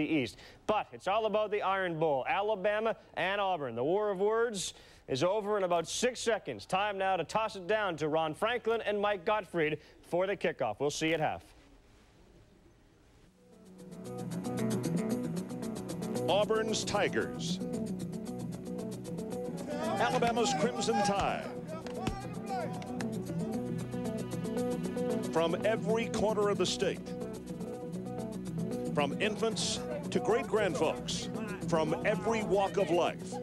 East. But it's all about the Iron Bowl. Alabama and Auburn. The war of words is over in about 6 seconds. Time now to toss it down to Ron Franklin and Mike Gottfried for the kickoff. We'll see you at half. Auburn's Tigers. Alabama's Crimson Tide. From every corner of the state. From infants to great-grandfolks. From every walk of life.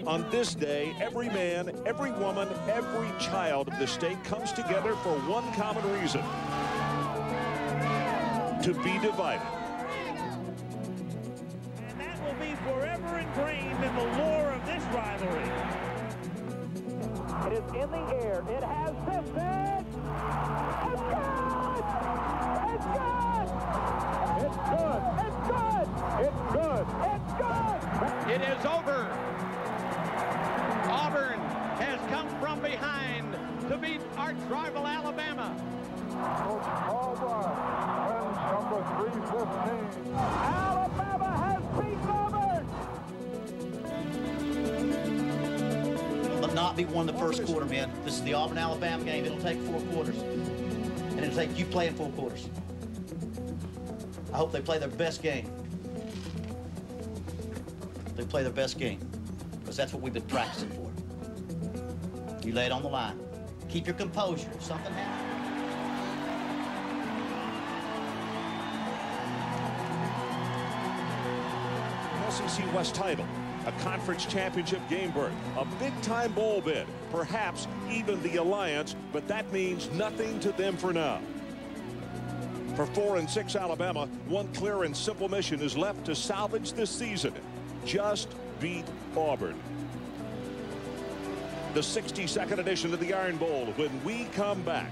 On this day, every man, every woman, every child of the state comes together for one common reason: to be divided. And that will be forever ingrained in the lore of this rivalry. It is in the air. It has shifted. It's good! It's good! It's good! It's good! It's good! It's good! It is over. Auburn has come from behind to beat arch rival Alabama. Auburn wins number 315. Alabama has beaten Auburn. But not be won the first quarter, man. This is the Auburn-Alabama game. It'll take 4 quarters. And it'll take you playing 4 quarters. I hope they play their best game. They play their best game. Because that's what we've been practicing for. You lay it on the line. Keep your composure. If something happens. SEC West title, a conference championship game berth, a big-time bowl bid, perhaps even the alliance, but that means nothing to them for now. For 4-6 Alabama, one clear and simple mission is left to salvage this season: just beat Auburn. The 62nd edition of the Iron Bowl when we come back.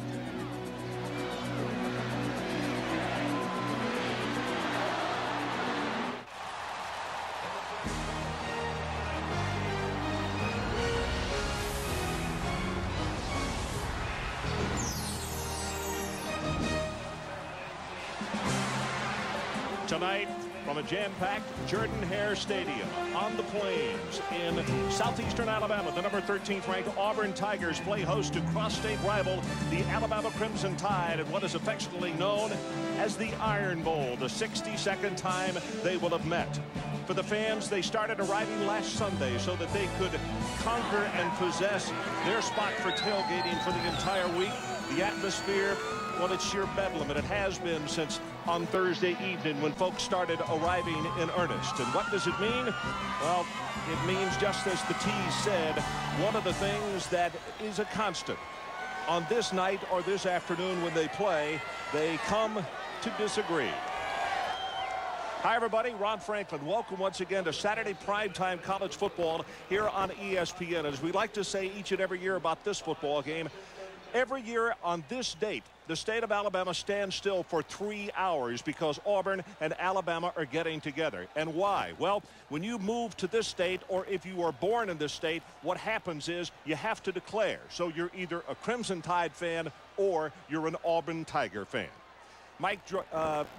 Tonight, from a jam-packed Jordan-Hare Stadium on the Plains in southeastern Alabama, the number 13th ranked Auburn Tigers play host to cross-state rival, the Alabama Crimson Tide, in what is affectionately known as the Iron Bowl, the 62nd time they will have met. For the fans, they started arriving last Sunday so that they could conquer and possess their spot for tailgating for the entire week. The atmosphere, well, it's sheer bedlam, and it has been since on Thursday evening when folks started arriving in earnest. And what does it mean? Well, it means, just as the tease said, one of the things that is a constant. On this night or this afternoon when they play, they come to disagree. Hi, everybody. Ron Franklin. Welcome once again to Saturday primetime college football here on ESPN. As we like to say each and every year about this football game, every year on this date, the state of Alabama stands still for 3 hours because Auburn and Alabama are getting together. And why? Well, when you move to this state, or if you are born in this state, what happens is you have to declare. So you're either a Crimson Tide fan or you're an Auburn Tiger fan. Mike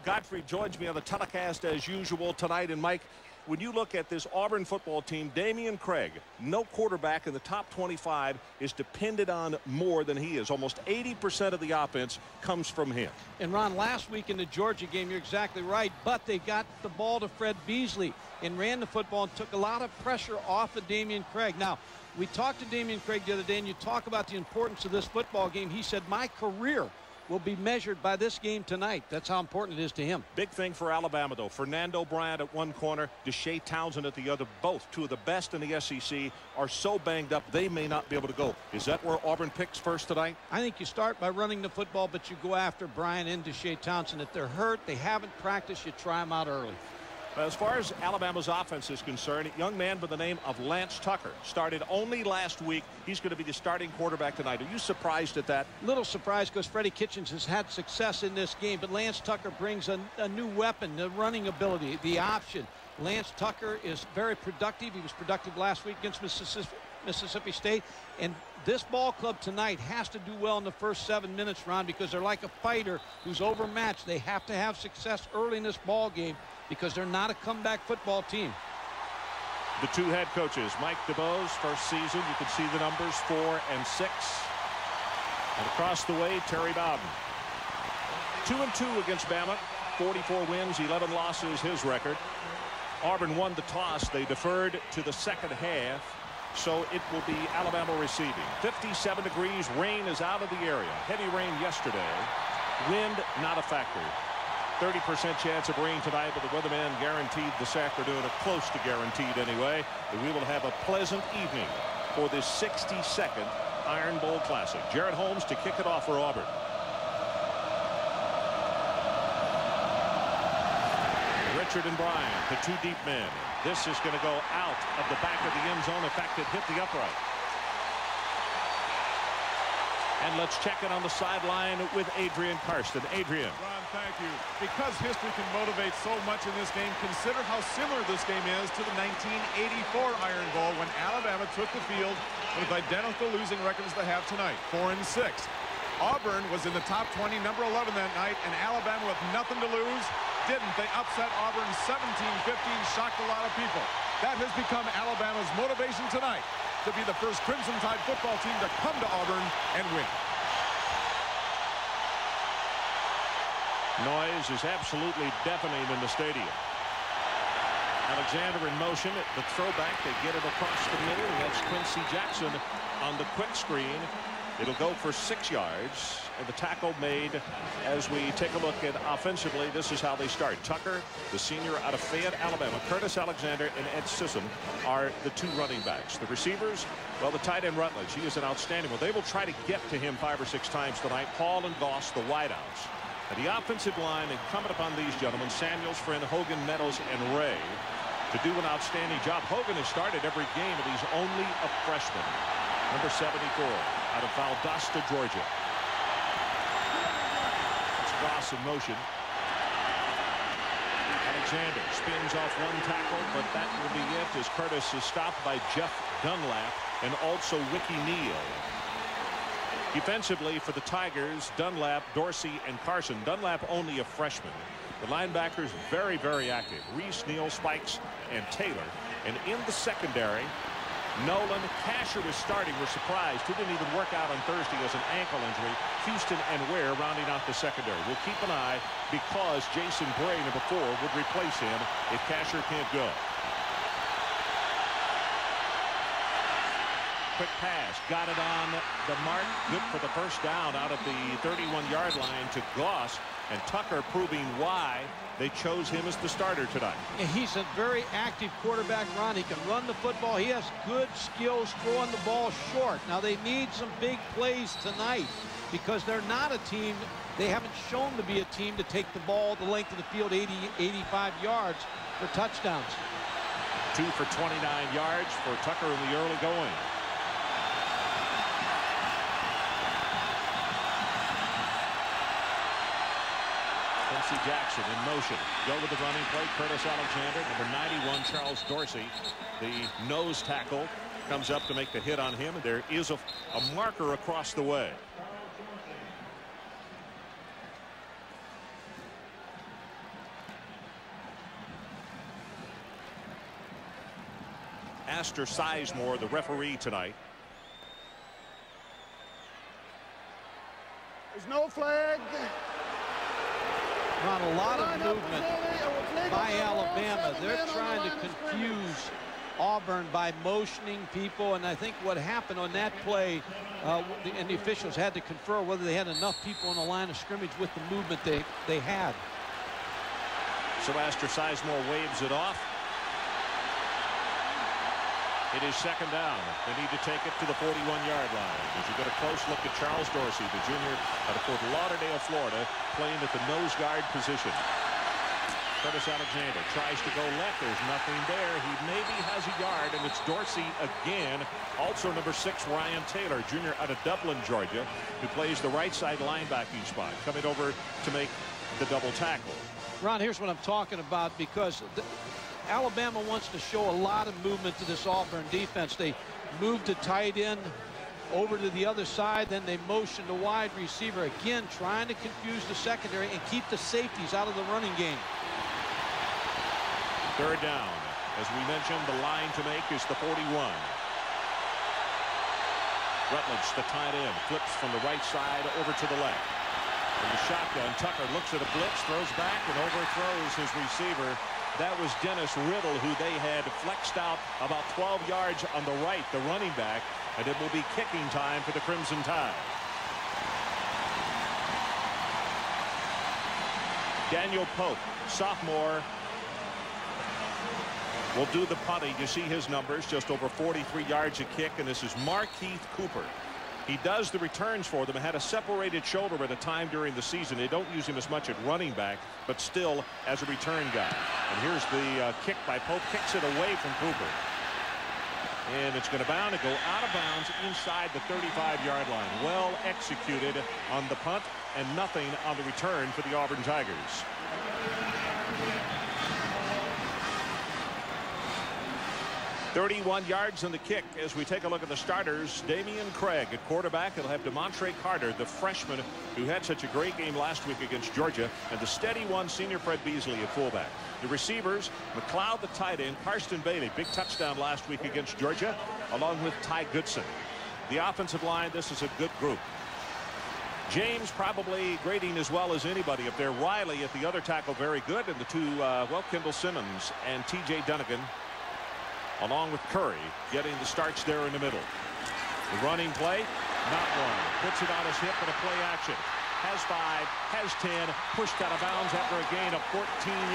Gottfried joins me on the telecast as usual tonight. And Mike, when you look at this Auburn football team, Damian Craig, no quarterback in the top 25 is depended on more than he is. Almost 80% of the offense comes from him. And Ron, last week in the Georgia game, you're exactly right, but they got the ball to Fred Beasley and ran the football and took a lot of pressure off of Damian Craig. Now, we talked to Damian Craig the other day, and you talk about the importance of this football game. He said, my career will be measured by this game tonight. That's how important it is to him. Big thing for Alabama, though. Fernando Bryant at one corner, Deshae Townsend at the other. Both two of the best in the SEC are so banged up they may not be able to go. Is that where Auburn picks first tonight? I think you start by running the football, but you go after Bryant and Deshae Townsend. If they're hurt, they haven't practiced, you try them out early. As far as Alabama's offense is concerned, a young man by the name of Lance Tucker started only last week. He's going to be the starting quarterback tonight. Are you surprised at that? A little surprised because Freddie Kitchens has had success in this game, but Lance Tucker brings a new weapon, the running ability, the option. Lance Tucker is very productive. He was productive last week against Mississippi State. And this ball club tonight has to do well in the first 7 minutes, Ron, because they're like a fighter who's overmatched. They have to have success early in this ball game because they're not a comeback football team. The two head coaches, Mike DeBoe's first season, you can see the numbers 4 and 6. And across the way, Terry Bowden. 2-2 against Bama, 44 wins, 11 losses, his record. Auburn won the toss. They deferred to the second half, so it will be Alabama receiving. 57 degrees, rain is out of the area. Heavy rain yesterday, wind not a factor. 30% chance of rain tonight, but the weatherman guaranteed this afternoon, or close to guaranteed anyway, that we will have a pleasant evening for this 62nd Iron Bowl Classic. Jared Holmes to kick it off for Auburn. Richard and Bryant, the two deep men. This is going to go out of the back of the end zone. In fact, it hit the upright. And let's check it on the sideline with Adrian Karsten. Adrian. Ron, thank you. Because history can motivate so much in this game, consider how similar this game is to the 1984 Iron Bowl when Alabama took the field with identical losing records they have tonight, 4 and 6. Auburn was in the top 20, number 11 that night, and Alabama with nothing to lose didn't. They upset Auburn 17-15, shocked a lot of people. That has become Alabama's motivation tonight, to be the first Crimson Tide football team to come to Auburn and win. Noise is absolutely deafening in the stadium. Alexander in motion at the throwback. They get it across the middle. That's Quincy Jackson on the quick screen. It'll go for 6 yards. And the tackle made as we take a look at offensively. This is how they start. Tucker, the senior out of Fayette, Alabama. Curtis Alexander and Ed Sissom are the two running backs. The receivers, well, the tight end Rutledge. He is an outstanding one. They will try to get to him 5 or 6 times tonight. Paul and Goss, the wideouts. And the offensive line incumbent upon these gentlemen, Samuels, Friend, Hogan, Meadows, and Ray, to do an outstanding job. Hogan has started every game, and he's only a freshman. Number 74 out of Valdosta, Georgia. It's Goss in motion. Alexander spins off one tackle, but that will be it as Curtis is stopped by Jeff Dunlap and also Ricky Neal. Defensively for the Tigers, Dunlap, Dorsey, and Carson. Dunlap only a freshman. The linebackers very, very active. Reese, Neal, Spikes, and Taylor. And in the secondary, Nolan, Casher is starting. We're surprised. He didn't even work out on Thursday as an ankle injury. Houston and Ware rounding out the secondary. We'll keep an eye because Jason Bray, number 4, would replace him if Casher can't go. Quick pass, got it on the mark, good for the first down out at the 31-yard line to Goss, and Tucker proving why they chose him as the starter tonight. And he's a very active quarterback, Ron. He can run the football. He has good skills throwing the ball short. Now they need some big plays tonight because they're not a team. They haven't shown to be a team to take the ball the length of the field, 80, 85 yards for touchdowns. 2 for 29 yards for Tucker in the early going. Quincy Jackson in motion. Go with the running play. Curtis Alexander, number 91, Charles Dorsey, the nose tackle, comes up to make the hit on him. And there is a marker across the way. Astor Sizemore, the referee tonight. There's no flag. Ron, a lot of movement by Alabama. They're trying to confuse Auburn by motioning people, and I think what happened on that play, and the officials had to confer whether they had enough people on the line of scrimmage with the movement they had. So Astor Sizemore waves it off. It is second down. They need to take it to the 41-yard line. As you get a close look at Charles Dorsey, the junior out of Fort Lauderdale, Florida, playing at the nose guard position. Curtis Alexander tries to go left. There's nothing there. He maybe has a yard, and it's Dorsey again. Also number 6, Ryan Taylor, junior out of Dublin, Georgia, who plays the right side linebacking spot, coming over to make the double tackle. Ron, here's what I'm talking about, because Alabama wants to show a lot of movement to this Auburn defense. They moved the tight end over to the other side, then they motioned the wide receiver, again trying to confuse the secondary and keep the safeties out of the running game. Third down. As we mentioned, the line to make is the 41. Rutledge, the tight end, flips from the right side over to the left. In the shotgun, Tucker looks at a blitz, throws back, and overthrows his receiver. That was Dennis Riddle, who they had flexed out about 12 yards on the right, the running back, and it will be kicking time for the Crimson Tide. Daniel Pope, sophomore, will do the punting. You see his numbers, just over 43 yards a kick, and this is Markeith Cooper. He does the returns for them. Had a separated shoulder at a time during the season. They don't use him as much at running back, but still as a return guy. And here's the kick by Pope. Kicks it away from Cooper. And it's going to bound and go out of bounds inside the 35-yard line. Well executed on the punt and nothing on the return for the Auburn Tigers. "31 yards on the kick." As we take a look at the starters, Damian Craig at quarterback. It'll have DeMontre Carter, the freshman who had such a great game last week against Georgia, and the steady one, senior Fred Beasley at fullback. The receivers, McLeod, the tight end, Karsten Bailey, big touchdown last week against Georgia, along with Ty Goodson. The offensive line, this is a good group. James probably grading as well as anybody up there. Riley at the other tackle, very good, and the two, Kendall Simmons and T.J. Dunnigan, along with Curry, getting the starts there in the middle. The running play, not one. Puts it on his hip in a play action. Has 5, has 10, pushed out of bounds after a gain of 14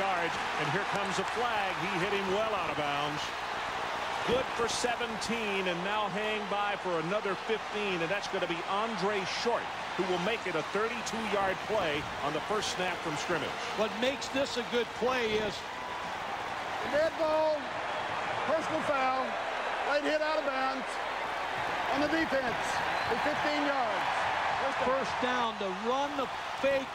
yards. And here comes a flag. He hit him well out of bounds. Good for 17, and now hang by for another 15, and that's going to be Andre Short, who will make it a 32-yard play on the first snap from scrimmage. What makes this a good play is red ball, personal foul, late hit out of bounds on the defense at 15 yards. First down to run the fake.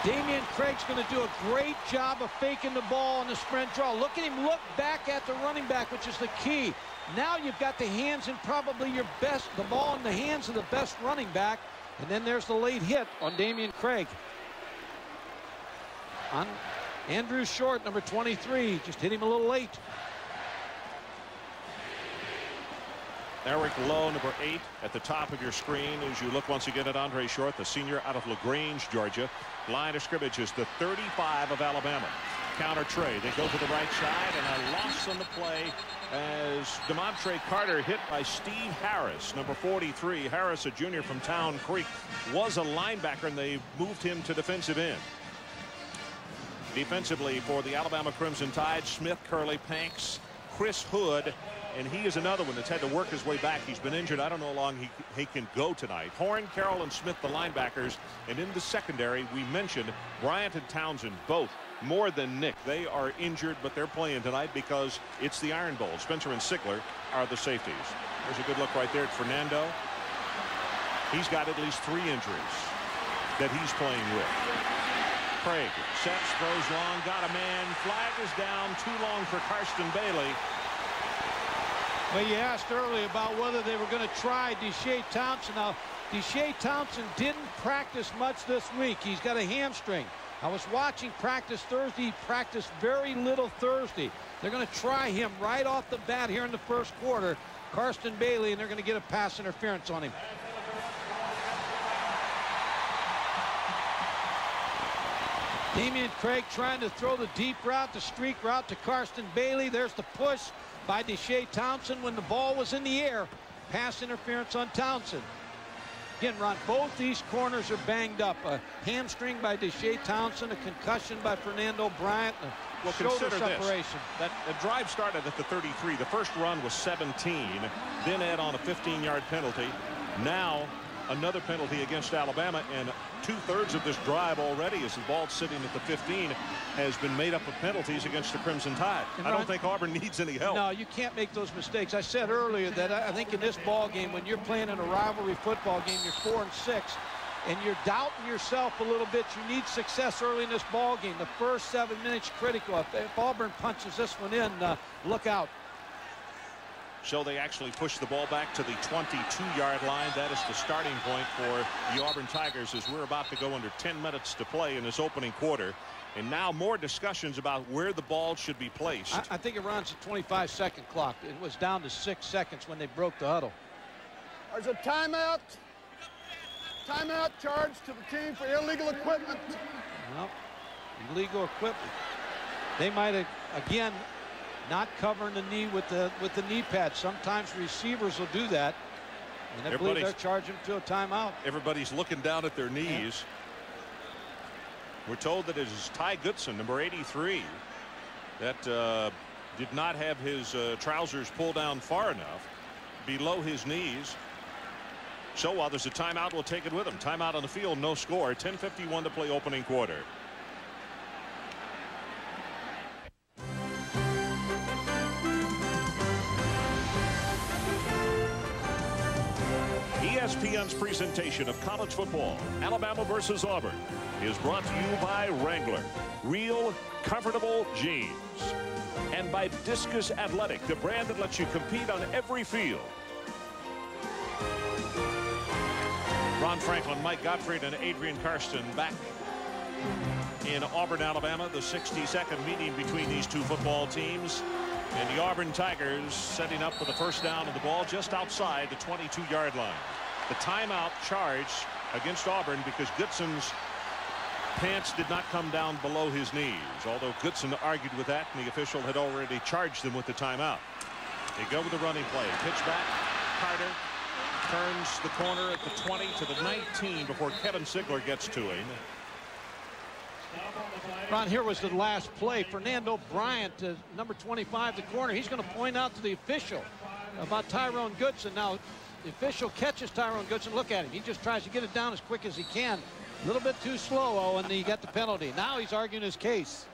Damian Craig's going to do a great job of faking the ball on the sprint draw. Look at him look back at the running back, which is the key. Now you've got the hands in probably your best, the ball in the hands of the best running back. And then there's the late hit on Damian Craig. On Andrew Short, number 23, just hit him a little late. Eric Lowe, number 8, at the top of your screen as you look once again at Andre Short, the senior out of LaGrange, Georgia. Line of scrimmage is the 35 of Alabama. Counter trade. They go to the right side, and a loss on the play as DeMontre Carter hit by Steve Harris, number 43. Harris, a junior from Town Creek, was a linebacker, and they moved him to defensive end. Defensively for the Alabama Crimson Tide, Smith, Curley, Panks, Chris Hood, and he is another one that's had to work his way back. He's been injured. I don't know how long he can go tonight. Horn, Carroll, and Smith, the linebackers. And in the secondary, we mentioned Bryant and Townsend, both more than Nick. They are injured, but they're playing tonight because it's the Iron Bowl. Spencer and Sigler are the safeties. There's a good look right there at Fernando. He's got at least 3 injuries that he's playing with. Craig sets, throws long, got a man. Flag is down, too long for Karsten Bailey. Well, you asked earlier about whether they were going to try Deshae Townsend. Now, Deshae Townsend didn't practice much this week. He's got a hamstring. I was watching practice Thursday. He practiced very little Thursday. They're going to try him right off the bat here in the first quarter, Karsten Bailey, and they're going to get a pass interference on him. Damian Craig trying to throw the deep route, the streak route to Karsten Bailey. There's the push by Deshae Townsend when the ball was in the air. Pass interference on Townsend. Again, Ron, both these corners are banged up. A hamstring by Deshae Townsend, a concussion by Fernando Bryant, a shoulder separation. That drive started at the 33. The first run was 17. Then add on a 15-yard penalty. Now another penalty against Alabama, and 2/3 of this drive already, as the ball sitting at the 15, has been made up of penalties against the Crimson Tide. I don't think Auburn needs any help. No, you can't make those mistakes. I said earlier that I think in this ball game, when you're playing in a rivalry football game, you're 4-6, and you're doubting yourself a little bit. You need success early in this ball game. The first 7 minutes critical. If Auburn punches this one in, look out. So they actually push the ball back to the 22-yard line. That is the starting point for the Auburn Tigers as we're about to go under 10 minutes to play in this opening quarter. And now more discussions about where the ball should be placed. I think it runs a 25-second clock. It was down to 6 seconds when they broke the huddle. There's a timeout. Timeout charge to the team for illegal equipment. Well, illegal equipment. They might have, again, not covering the knee with the knee pad. Sometimes receivers will do that. And I believe they're charging to a timeout. Everybody's looking down at their knees. We're told that it is Ty Goodson, number 83, that did not have his trousers pulled down far enough below his knees. So while there's a timeout, we'll take it with him. Timeout on the field, no score. 10:51 to play opening quarter. ESPN's presentation of college football, Alabama versus Auburn, is brought to you by Wrangler, real comfortable jeans, and by Discus Athletic, the brand that lets you compete on every field. Ron Franklin, Mike Gottfried, and Adrian Karsten back in Auburn, Alabama. The 62nd meeting between these two football teams. And the Auburn Tigers setting up for the first down of the ball just outside the 22-yard line. The timeout charge against Auburn because Goodson's pants did not come down below his knees, although Goodson argued with that, and the official had already charged them with the timeout. They go with the running play. Pitch back. Carter turns the corner at the 20 to the 19 before Kevin Sigler gets to him. Ron, here was the last play. Fernando Bryant, number 25, the corner. He's going to point out to the official about Tyrone Goodson. Now, the official catches Tyrone Goodson. Look at him. He just tries to get it down as quick as he can. A little bit too slow, and he got the penalty. Now he's arguing his case.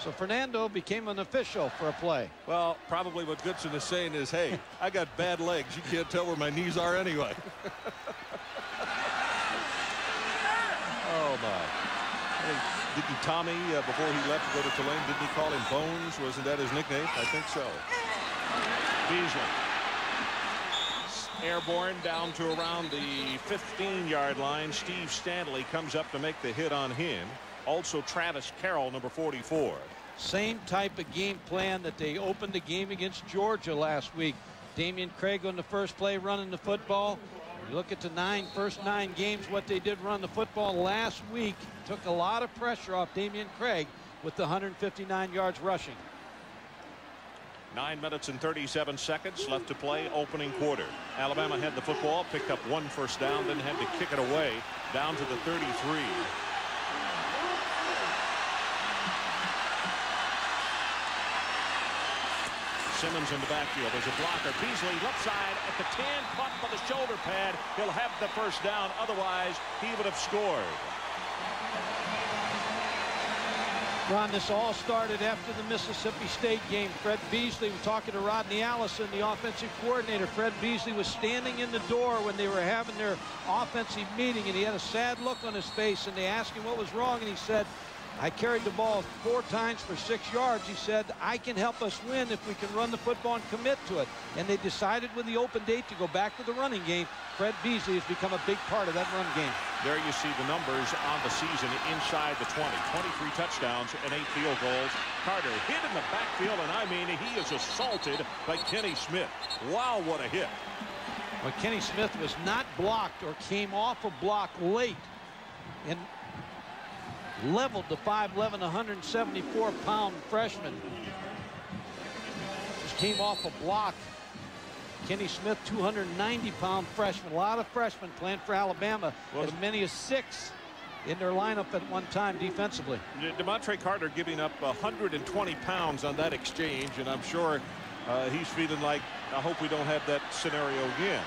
So Fernando became an official for a play. Well, probably what Goodson is saying is, hey, I got bad legs. You can't tell where my knees are anyway. Oh, my. Didn't Tommy, before he left to go to Tulane, didn't he call him Bones? Wasn't that his nickname? I think so. Beasley. Airborne down to around the 15-yard line. Steve Stanley comes up to make the hit on him. Also Travis Carroll, number 44. Same type of game plan that they opened the game against Georgia last week. Damian Craig on the first play running the football. You look at the first nine games, what they did run the football last week took a lot of pressure off Damian Craig with the 159 yards rushing. 9 minutes and 37 seconds left to play opening quarter. Alabama had the football, picked up one first down, then had to kick it away down to the 33. Simmons in the backfield. There's a blocker. Beasley left side at the 10, caught by the shoulder pad. He'll have the first down. Otherwise, he would have scored. Ron, this all started after the Mississippi State game. Fred Beasley was talking to Rodney Allison, the offensive coordinator. Fred Beasley was standing in the door when they were having their offensive meeting, and he had a sad look on his face, and they asked him what was wrong, and he said, I carried the ball 4 times for 6 yards. He said, I can help us win if we can run the football and commit to it. And they decided with the open date to go back to the running game. Fred Beasley has become a big part of that run game. There you see the numbers on the season inside the 20. 23 touchdowns and 8 field goals. Carter hit in the backfield, and I mean, he is assaulted by Kenny Smith. Wow, what a hit. Well, Kenny Smith was not blocked or came off a block late and leveled the 5'11", 174-pound freshman. Just came off a block. Kenny Smith, 290-pound freshman. A lot of freshmen playing for Alabama. Well, as many as 6 in their lineup at one time defensively. DeMontre Carter giving up 120 pounds on that exchange, and I'm sure he's feeling like, I hope we don't have that scenario again.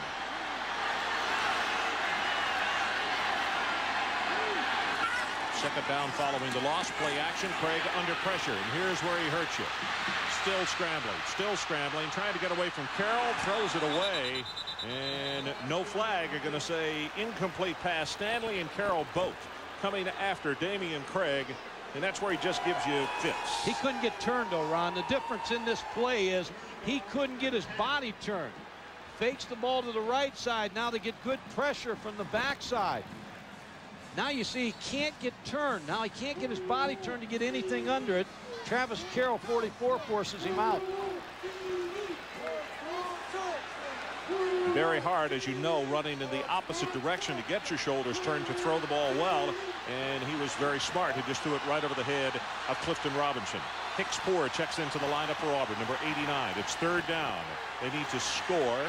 Second down following the loss. Play action. Craig under pressure, and here's where he hurts you. Still scrambling, trying to get away from Carroll, throws it away, and no flag. Are going to say incomplete pass. Stanley and Carroll both coming after Damian Craig, and that's where he just gives you fits. He couldn't get turned, though, Ron. The difference in this play is he couldn't get his body turned. Fakes the ball to the right side. Now they get good pressure from the backside. Now you see he can't get turned. Now he can't get his body turned to get anything under it. Travis Carroll, 44, forces him out. Very hard, as you know, running in the opposite direction to get your shoulders turned to throw the ball well, and he was very smart. He just threw it right over the head of Clifton Robinson. Hicks Poor checks into the lineup for Auburn, number 89. It's third down. They need to score,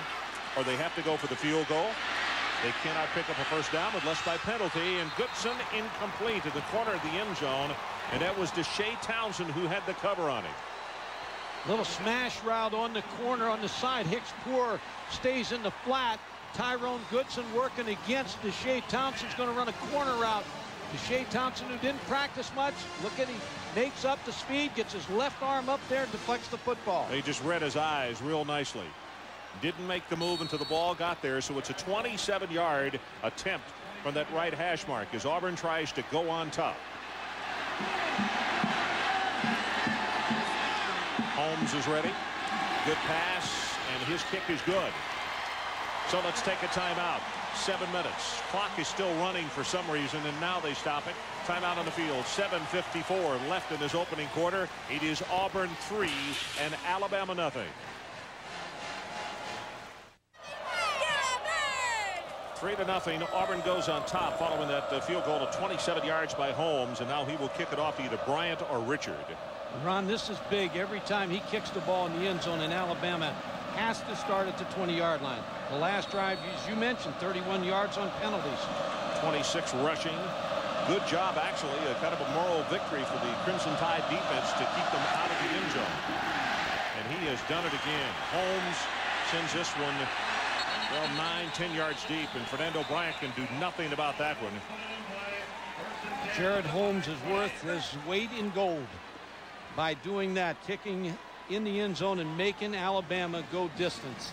or they have to go for the field goal. They cannot pick up a first down unless by penalty, and Goodson incomplete at the corner of the end zone, and that was Deshae Townsend who had the cover on him. Little smash route on the corner on the side. Hicks Poor stays in the flat. Tyrone Goodson working against Deshae Townsend's going to run a corner route. Deshae Townsend, who didn't practice much, look at, he makes up the speed, gets his left arm up there, deflects the football. He just read his eyes real nicely. Didn't make the move until the ball got there, so it's a 27-yard attempt from that right hash mark as Auburn tries to go on top. Holmes is ready. Good pass, and his kick is good. So let's take a timeout. 7 minutes. Clock is still running for some reason, and now they stop it. Timeout on the field. 7:54 left in this opening quarter. It is Auburn 3 and Alabama nothing. 3-0. Auburn goes on top following that field goal of 27 yards by Holmes, and now he will kick it off to either Bryant or Richard. Ron, this is big. Every time he kicks the ball in the end zone, in Alabama has to start at the 20-yard line. The last drive, as you mentioned, 31 yards on penalties. 26 rushing. Good job, actually. A kind of a moral victory for the Crimson Tide defense to keep them out of the end zone. And he has done it again. Holmes sends this one, well, 9-10 yards deep, and Fernando Bryant can do nothing about that one. Jared Holmes is worth his weight in gold by doing that, kicking in the end zone and making Alabama go distance.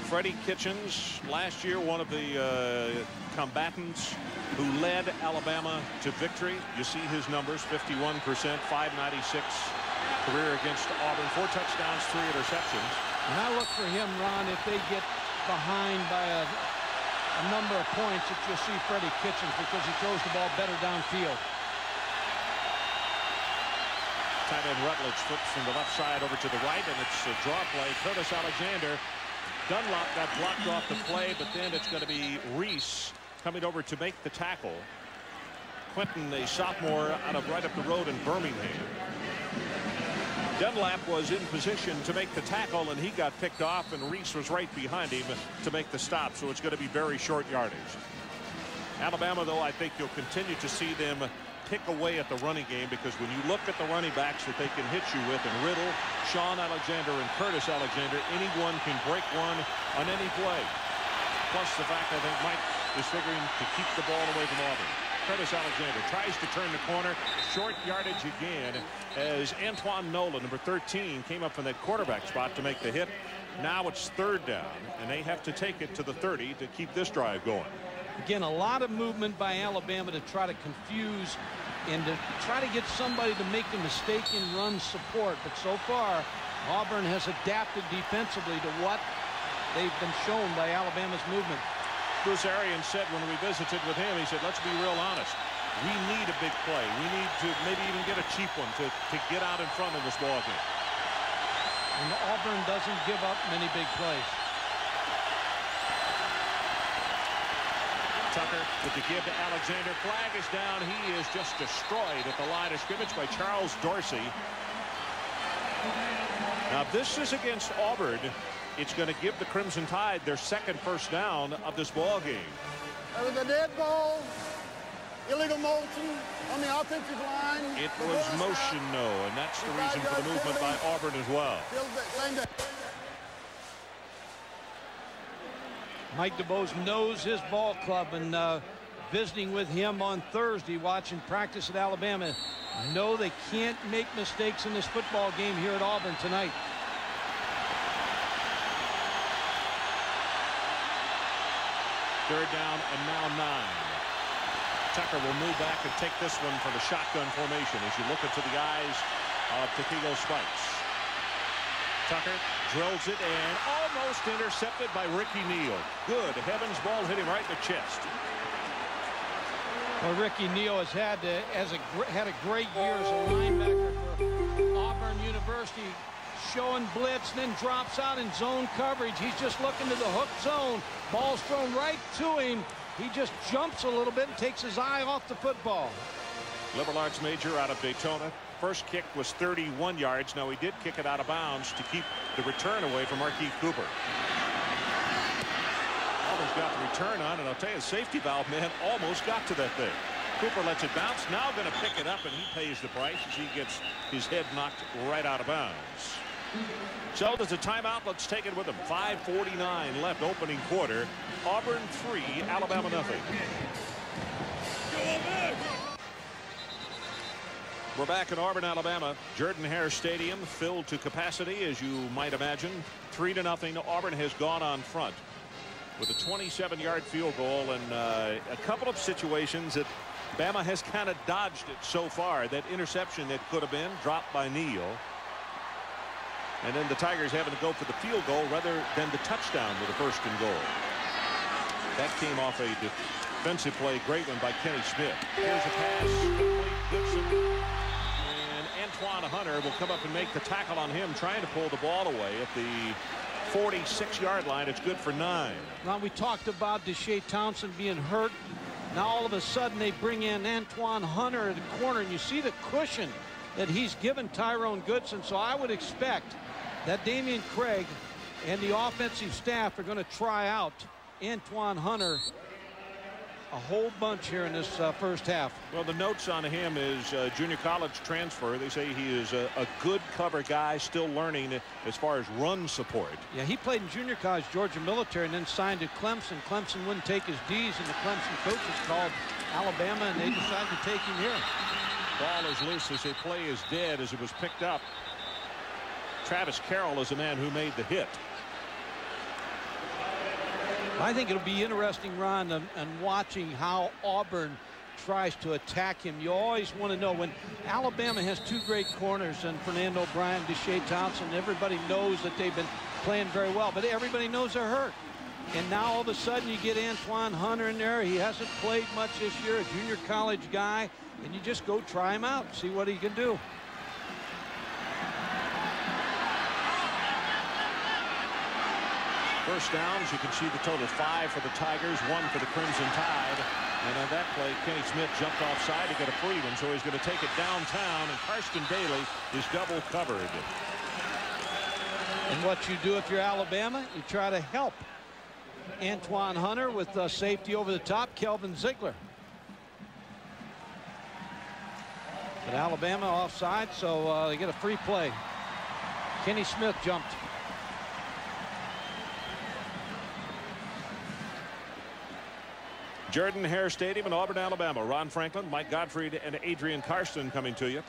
Freddie Kitchens, last year one of the combatants who led Alabama to victory. You see his numbers, 51%, 596 career against Auburn, 4 touchdowns, 3 interceptions. And I look for him, Ron, if they get behind by a number of points, that you'll see Freddie Kitchens, because he throws the ball better downfield. Tight end Rutledge flips from the left side over to the right, and it's a draw play. Curtis Alexander. Dunlop got blocked off the play, but then it's going to be Reese coming over to make the tackle. Quentin, a sophomore out of right up the road in Birmingham. Dunlap was in position to make the tackle, and he got picked off, and Reese was right behind him to make the stop, so it's going to be very short yardage. Alabama, though, I think you'll continue to see them pick away at the running game, because when you look at the running backs that they can hit you with, and Riddle, Sean Alexander, and Curtis Alexander, anyone can break one on any play. Plus the fact I think Mike is figuring to keep the ball away from Auburn. Curtis Alexander tries to turn the corner. Short yardage again as Antoine Nolan, number 13, came up from that quarterback spot to make the hit. Now it's third down, and they have to take it to the 30 to keep this drive going. Again, a lot of movement by Alabama to try to confuse and to try to get somebody to make the mistake in run support. But so far, Auburn has adapted defensively to what they've been shown by Alabama's movement. Bruce Arians said when we visited with him, he said, let's be real honest. We need a big play. We need to maybe even get a cheap one to get out in front of this ball game. And Auburn doesn't give up many big plays. Tucker with the give to Alexander. Flag is down. He is just destroyed at the line of scrimmage by Charles Dorsey. Now, this is against Auburn. It's going to give the Crimson Tide their second first down of this ball game. There was a dead ball, illegal motion on the offensive line. It was motion, no, and that's the reason for the movement by Auburn as well. Mike DuBose knows his ball club, and visiting with him on Thursday, watching practice at Alabama, know they can't make mistakes in this football game here at Auburn tonight. Third down and now 9. Tucker will move back and take this one from the shotgun formation as you look into the eyes of Tequila Spikes. Tucker drills it and almost intercepted by Ricky Neal. Good heavens, ball hit him right in the chest. Well, Ricky Neal has had a great year as a linebacker for Auburn University, showing blitz, then drops out in zone coverage. He's just looking to the hook zone. Ball's thrown right to him. He just jumps a little bit and takes his eye off the football. Liberal arts major out of Daytona. First kick was 31 yards. Now, he did kick it out of bounds to keep the return away from Marquise Cooper. Auburn's got the return on, and I'll tell you, the safety valve man almost got to that thing. Cooper lets it bounce. Now going to pick it up, and he pays the price as he gets his head knocked right out of bounds. So there's a timeout. Let's take it with him. 5:49 left, opening quarter. Auburn 3, Alabama nothing. We're back in Auburn, Alabama. Jordan-Hare Stadium filled to capacity, as you might imagine. 3-0. Auburn has gone on front with a 27-yard field goal, and a couple of situations that Bama has kind of dodged it so far. That interception that could have been dropped by Neal. And then the Tigers having to go for the field goal rather than the touchdown with a first and goal. That came off a defensive play. Great one by Kenny Smith. Here's a pass. Goodson. Antoine Hunter will come up and make the tackle on him, trying to pull the ball away at the 46-yard line. It's good for 9. Now, we talked about Deshae Townsend being hurt. Now all of a sudden they bring in Antoine Hunter at the corner, and you see the cushion that he's given Tyrone Goodson. So I would expect that Damian Craig and the offensive staff are going to try out Antoine Hunter a whole bunch here in this first half. Well, the notes on him is junior college transfer. They say he is a good cover guy, still learning as far as run support. Yeah, he played in junior college, Georgia Military, and then signed to Clemson. Clemson wouldn't take his D's, and the Clemson coaches called Alabama, and they decided to take him here. Ball is loose as the play is dead as it was picked up. Travis Carroll is the man who made the hit. I think it'll be interesting, Ron, and watching how Auburn tries to attack him. You always want to know when Alabama has two great corners, and Fernando Bryant, Deshae Townsend, everybody knows that they've been playing very well, but everybody knows they're hurt. And now all of a sudden you get Antoine Hunter in there. He hasn't played much this year, a junior college guy, and you just go try him out, see what he can do. First downs, you can see the total 5 for the Tigers, 1 for the Crimson Tide. And on that play, Kenny Smith jumped offside to get a free one, so he's going to take it downtown, and Karsten Daly is double covered. And what you do if you're Alabama, you try to help Antoine Hunter with safety over the top, Kelvin Ziegler. But Alabama offside, so they get a free play. Kenny Smith jumped. Jordan-Hare Stadium in Auburn, Alabama. Ron Franklin, Mike Gottfried, and Adrian Karsten coming to you.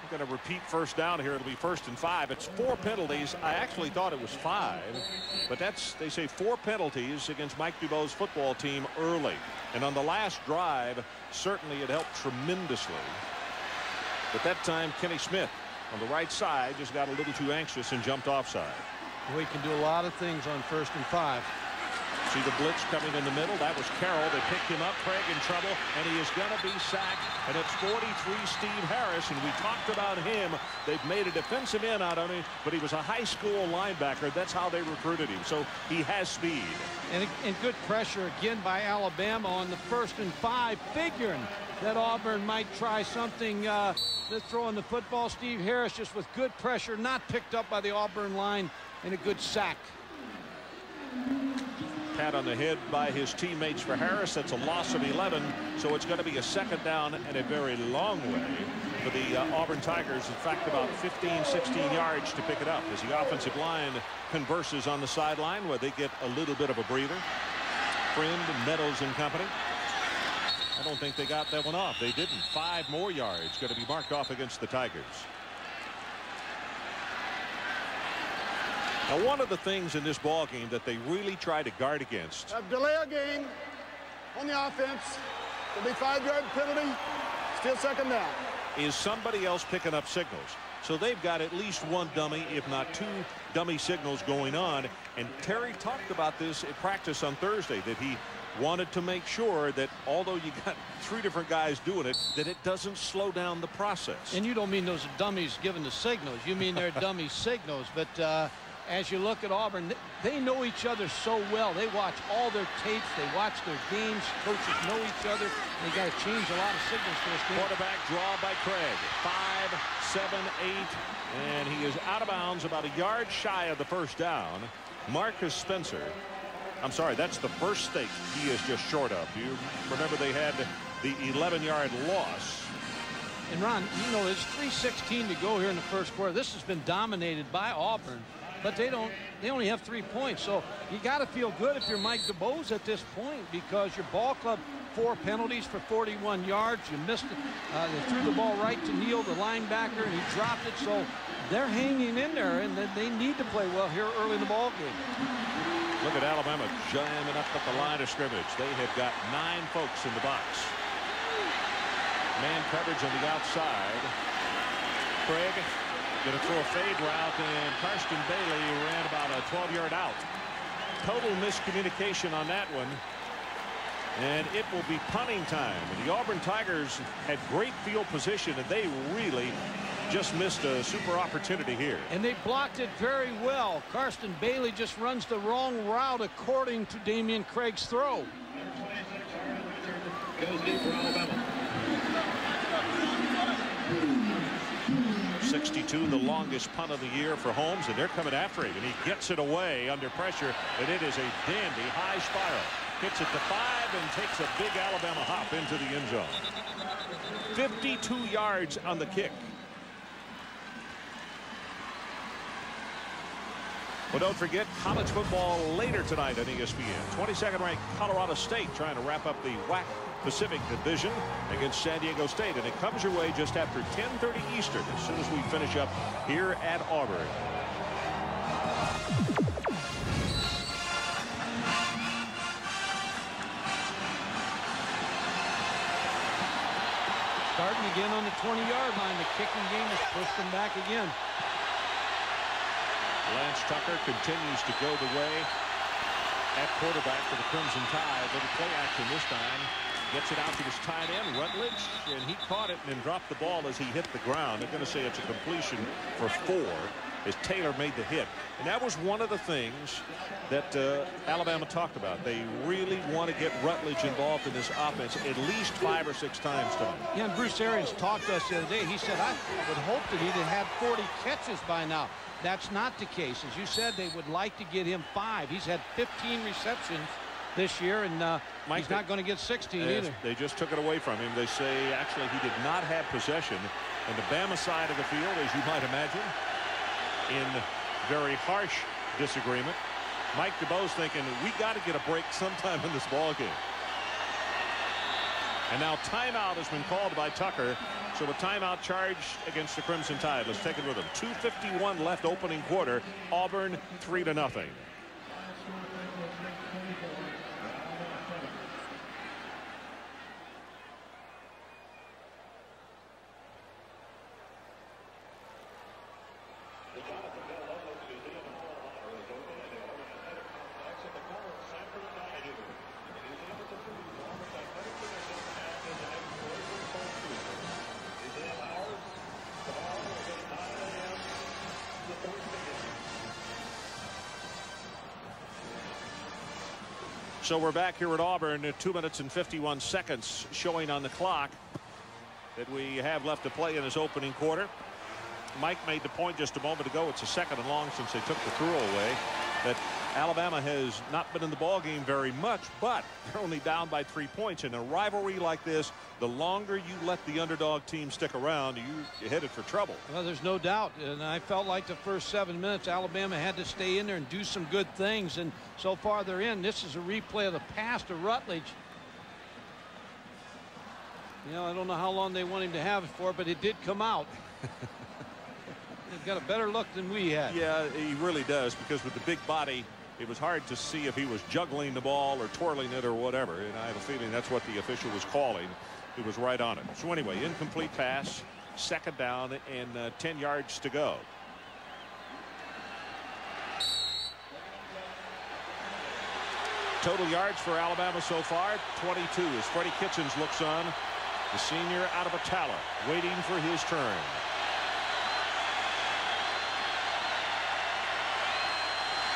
We're going to repeat first down here. It'll be 1st and 5. It's 4 penalties. I actually thought it was 5, but that's, they say, 4 penalties against Mike Dubow's football team early. And on the last drive, certainly it helped tremendously. But that time, Kenny Smith on the right side just got a little too anxious and jumped offside. Well, he can do a lot of things on 1st and 5. See the blitz coming in the middle. That was Carroll. They picked him up. Craig in trouble, and he is going to be sacked. And it's 43 Steve Harris, and we talked about him. They've made a defensive end out of him, but he was a high school linebacker. That's how they recruited him. So he has speed. And good pressure again by Alabama on the 1st and 5, figuring that Auburn might try something. They're throwing the football. Steve Harris just with good pressure, not picked up by the Auburn line, and a good sack. Pat on the head by his teammates for Harris. That's a loss of 11, so it's going to be a 2nd down and a very long way for the Auburn Tigers. In fact, about 15, 16 yards to pick it up as the offensive line converses on the sideline where they get a little bit of a breather. Friend and Meadows and company. I don't think they got that one off. They didn't. 5 more yards going to be marked off against the Tigers. Now, one of the things in this ball game that they really try to guard against. Delay a game on the offense. It'll be 5-yard penalty. Still 2nd down. Is somebody else picking up signals. So they've got at least one dummy, if not two dummy signals going on. And Terry talked about this at practice on Thursday, that he wanted to make sure that although you got three different guys doing it, that it doesn't slow down the process. And you don't mean those are dummies giving the signals. You mean they're dummy signals. But as you look at Auburn, they know each other so well. They watch all their tapes. They watch their games. Coaches know each other. They got to change a lot of signals for this game. Quarterback draw by Craig. 5, 7, 8. And he is out of bounds about a yard shy of the first down. Marcus Spencer. I'm sorry, that's the first stake he is just short of. You remember they had the 11-yard loss. And Ron, you know, there's 3:16 to go here in the first quarter. This has been dominated by Auburn, but they only have 3 points. So you got to feel good if you're Mike DuBose at this point, because your ball club 4 penalties for 41 yards. You missed it. They threw the ball right to Neal, the linebacker, and he dropped it. So they're hanging in there, and they need to play well here early in the ball game. Look at Alabama jamming up at the line of scrimmage. They have got 9 folks in the box. Man coverage on the outside. Craig going to throw a fade route, and Karsten Bailey ran about a 12-yard out. Total miscommunication on that one. And it will be punting time. The Auburn Tigers had great field position, and they really just missed a super opportunity here. And they blocked it very well. Karsten Bailey just runs the wrong route according to Damian Craig's throw. Goes deep for Alabama. 62, the longest punt of the year for Holmes, and they're coming after him, and he gets it away under pressure, and it is a dandy high spiral. Hits it to 5 and takes a big Alabama hop into the end zone. 52 yards on the kick. Well, don't forget college football later tonight on ESPN. 22nd ranked Colorado State trying to wrap up the WAC Pacific Division against San Diego State, and it comes your way just after 10:30 Eastern as soon as we finish up here at Auburn. Starting again on the 20-yard line. The kicking game has pushed them back again. Lance Tucker continues to go the way at quarterback for the Crimson Tide. Little play action this time. Gets it out to his tight end, Rutledge, and he caught it and then dropped the ball as he hit the ground. They're going to say it's a completion for 4 as Taylor made the hit. And that was one of the things that Alabama talked about. They really want to get Rutledge involved in this offense at least 5 or 6 times tonight. Yeah, and Bruce Arians talked to us the other day. He said, I would hope that he'd have had 40 catches by now. That's not the case. As you said, they would like to get him 5. He's had 15 receptions this year, and Mike, he's not going to get 16 either. They just took it away from him. They say actually he did not have possession. And the Bama side of the field, as you might imagine, in very harsh disagreement. Mike DuBose thinking we got to get a break sometime in this ball game. And now timeout has been called by Tucker. So a timeout charge against the Crimson Tide. Let's take it with them. 2:51 left opening quarter. Auburn 3-0. So we're back here at Auburn at 2 minutes and 51 seconds showing on the clock that we have left to play in this opening quarter. Mike made the point just a moment ago. It's a 2nd and long since they took the throw away, that Alabama has not been in the ball game very much, but they're only down by 3 points. In a rivalry like this, the longer you let the underdog team stick around, you're headed for trouble. Well, there's no doubt, and I felt like the first 7 minutes Alabama had to stay in there and do some good things, and so far they're in. This is a replay of the pass to Rutledge. You know, I don't know how long they want him to have it for, but it did come out. He's got a better look than we had. Yeah, he really does, because with the big body, it was hard to see if he was juggling the ball or twirling it or whatever. And I have a feeling that's what the official was calling. He was right on it. So anyway, incomplete pass Second down and 10 yards to go. Total yards for Alabama so far 22 as Freddie Kitchens looks on, the senior out of Atala, waiting for his turn.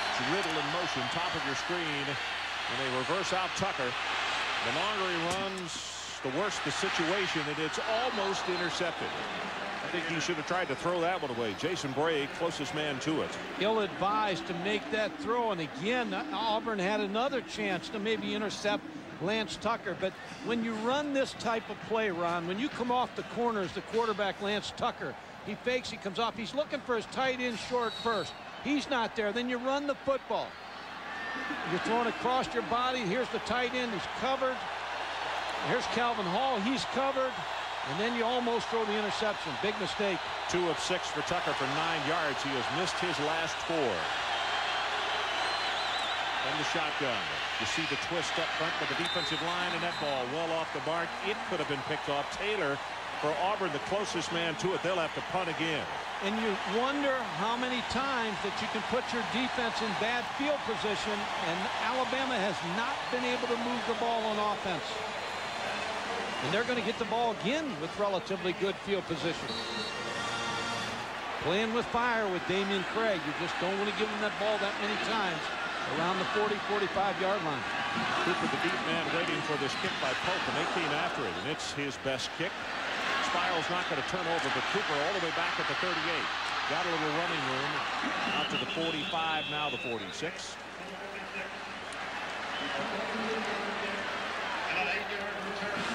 It's Riddle in motion, top of your screen, and they reverse out Tucker. The longer he runs, the worse the situation, and it's almost intercepted. I think he should have tried to throw that one away. Jason Bray, closest man to it. Ill-advised to make that throw, and again, Auburn had another chance to maybe intercept Lance Tucker. But when you run this type of play, Ron, when you come off the corners, the quarterback, Lance Tucker, he fakes, he comes off, he's looking for his tight end short first. He's not there. Then you run the football. You're throwing across your body. Here's the tight end. He's covered. Here's Calvin Hall. He's covered. And then you almost throw the interception. Big mistake. 2 of 6 for Tucker for 9 yards. He has missed his last 4. From the shotgun. You see the twist up front with the defensive line, and that ball well off the mark. It could have been picked off. Taylor, for Auburn, the closest man to it. They'll have to punt again. And you wonder how many times that you can put your defense in bad field position, and Alabama has not been able to move the ball on offense. And they're going to get the ball again with relatively good field position. Playing with fire with Damian Craig. You just don't want to give him that ball that many times around the 40-45-yard line. Cooper, the deep man, waiting for this kick by Pope, and they came after it, and it's his best kick. Spiles not going to turn over, but Cooper all the way back at the 38. Got a little running room out to the 45, now the 46.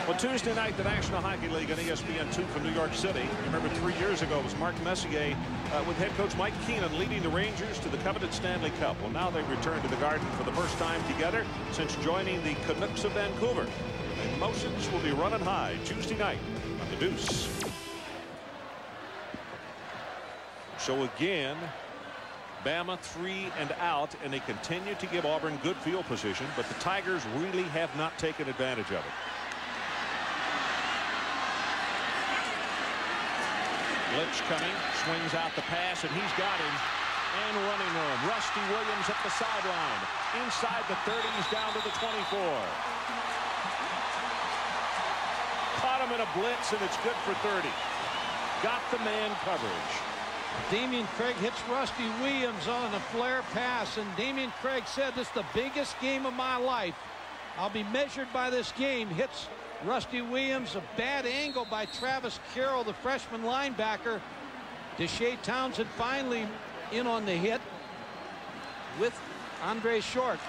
Well, Tuesday night, the National Hockey League on ESPN2 from New York City. Remember 3 years ago, it was Mark Messier with head coach Mike Keenan leading the Rangers to the coveted Stanley Cup. Well, now they return to the Garden for the first time together since joining the Canucks of Vancouver. Emotions will be running high Tuesday night on the Deuce. So again, Bama 3 and out, and they continue to give Auburn good field position, but the Tigers really have not taken advantage of it. Blitz coming, swings out the pass, and he's got him. And running room. Rusty Williams at the sideline. Inside the 30, he's down to the 24. Caught him in a blitz, and it's good for 30. Got the man coverage. Damian Craig hits Rusty Williams on a flare pass, and Damian Craig said, this is the biggest game of my life. I'll be measured by this game. Hits Rusty Williams, a bad angle by Travis Carroll, the freshman linebacker. Deshae Townsend finally in on the hit with Andre Short.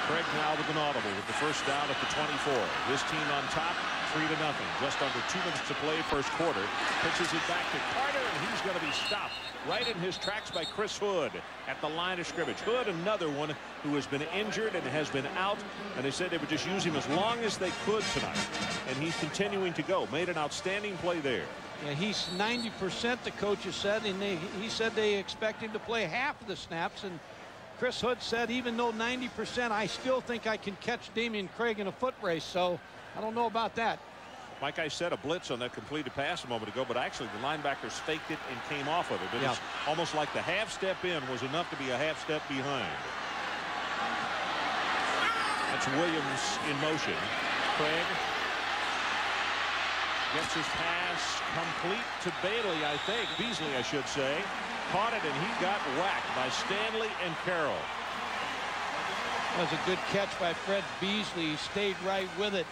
Craig now with an audible with the first down at the 24. His team on top, 3-0. Just under 2 minutes to play first quarter. Pitches it back to Carter, and he's going to be stopped right in his tracks by Chris Hood at the line of scrimmage. Hood, another one who has been injured and has been out, and they said they would just use him as long as they could tonight. And he's continuing to go. Made an outstanding play there. Yeah, he's 90%, the coaches said, and he said they expect him to play half of the snaps. And Chris Hood said, even though 90%, I still think I can catch Damian Craig in a foot race. So I don't know about that. Like I said, a blitz on that completed pass a moment ago, but actually the linebackers faked it and came off of it. It was almost like the half step in was enough to be a half step behind. That's Williams in motion. Craig gets his pass complete to Bailey, I think. Beasley, I should say. Caught it, and he got whacked by Stanley and Carroll. That was a good catch by Fred Beasley. He stayed right with it.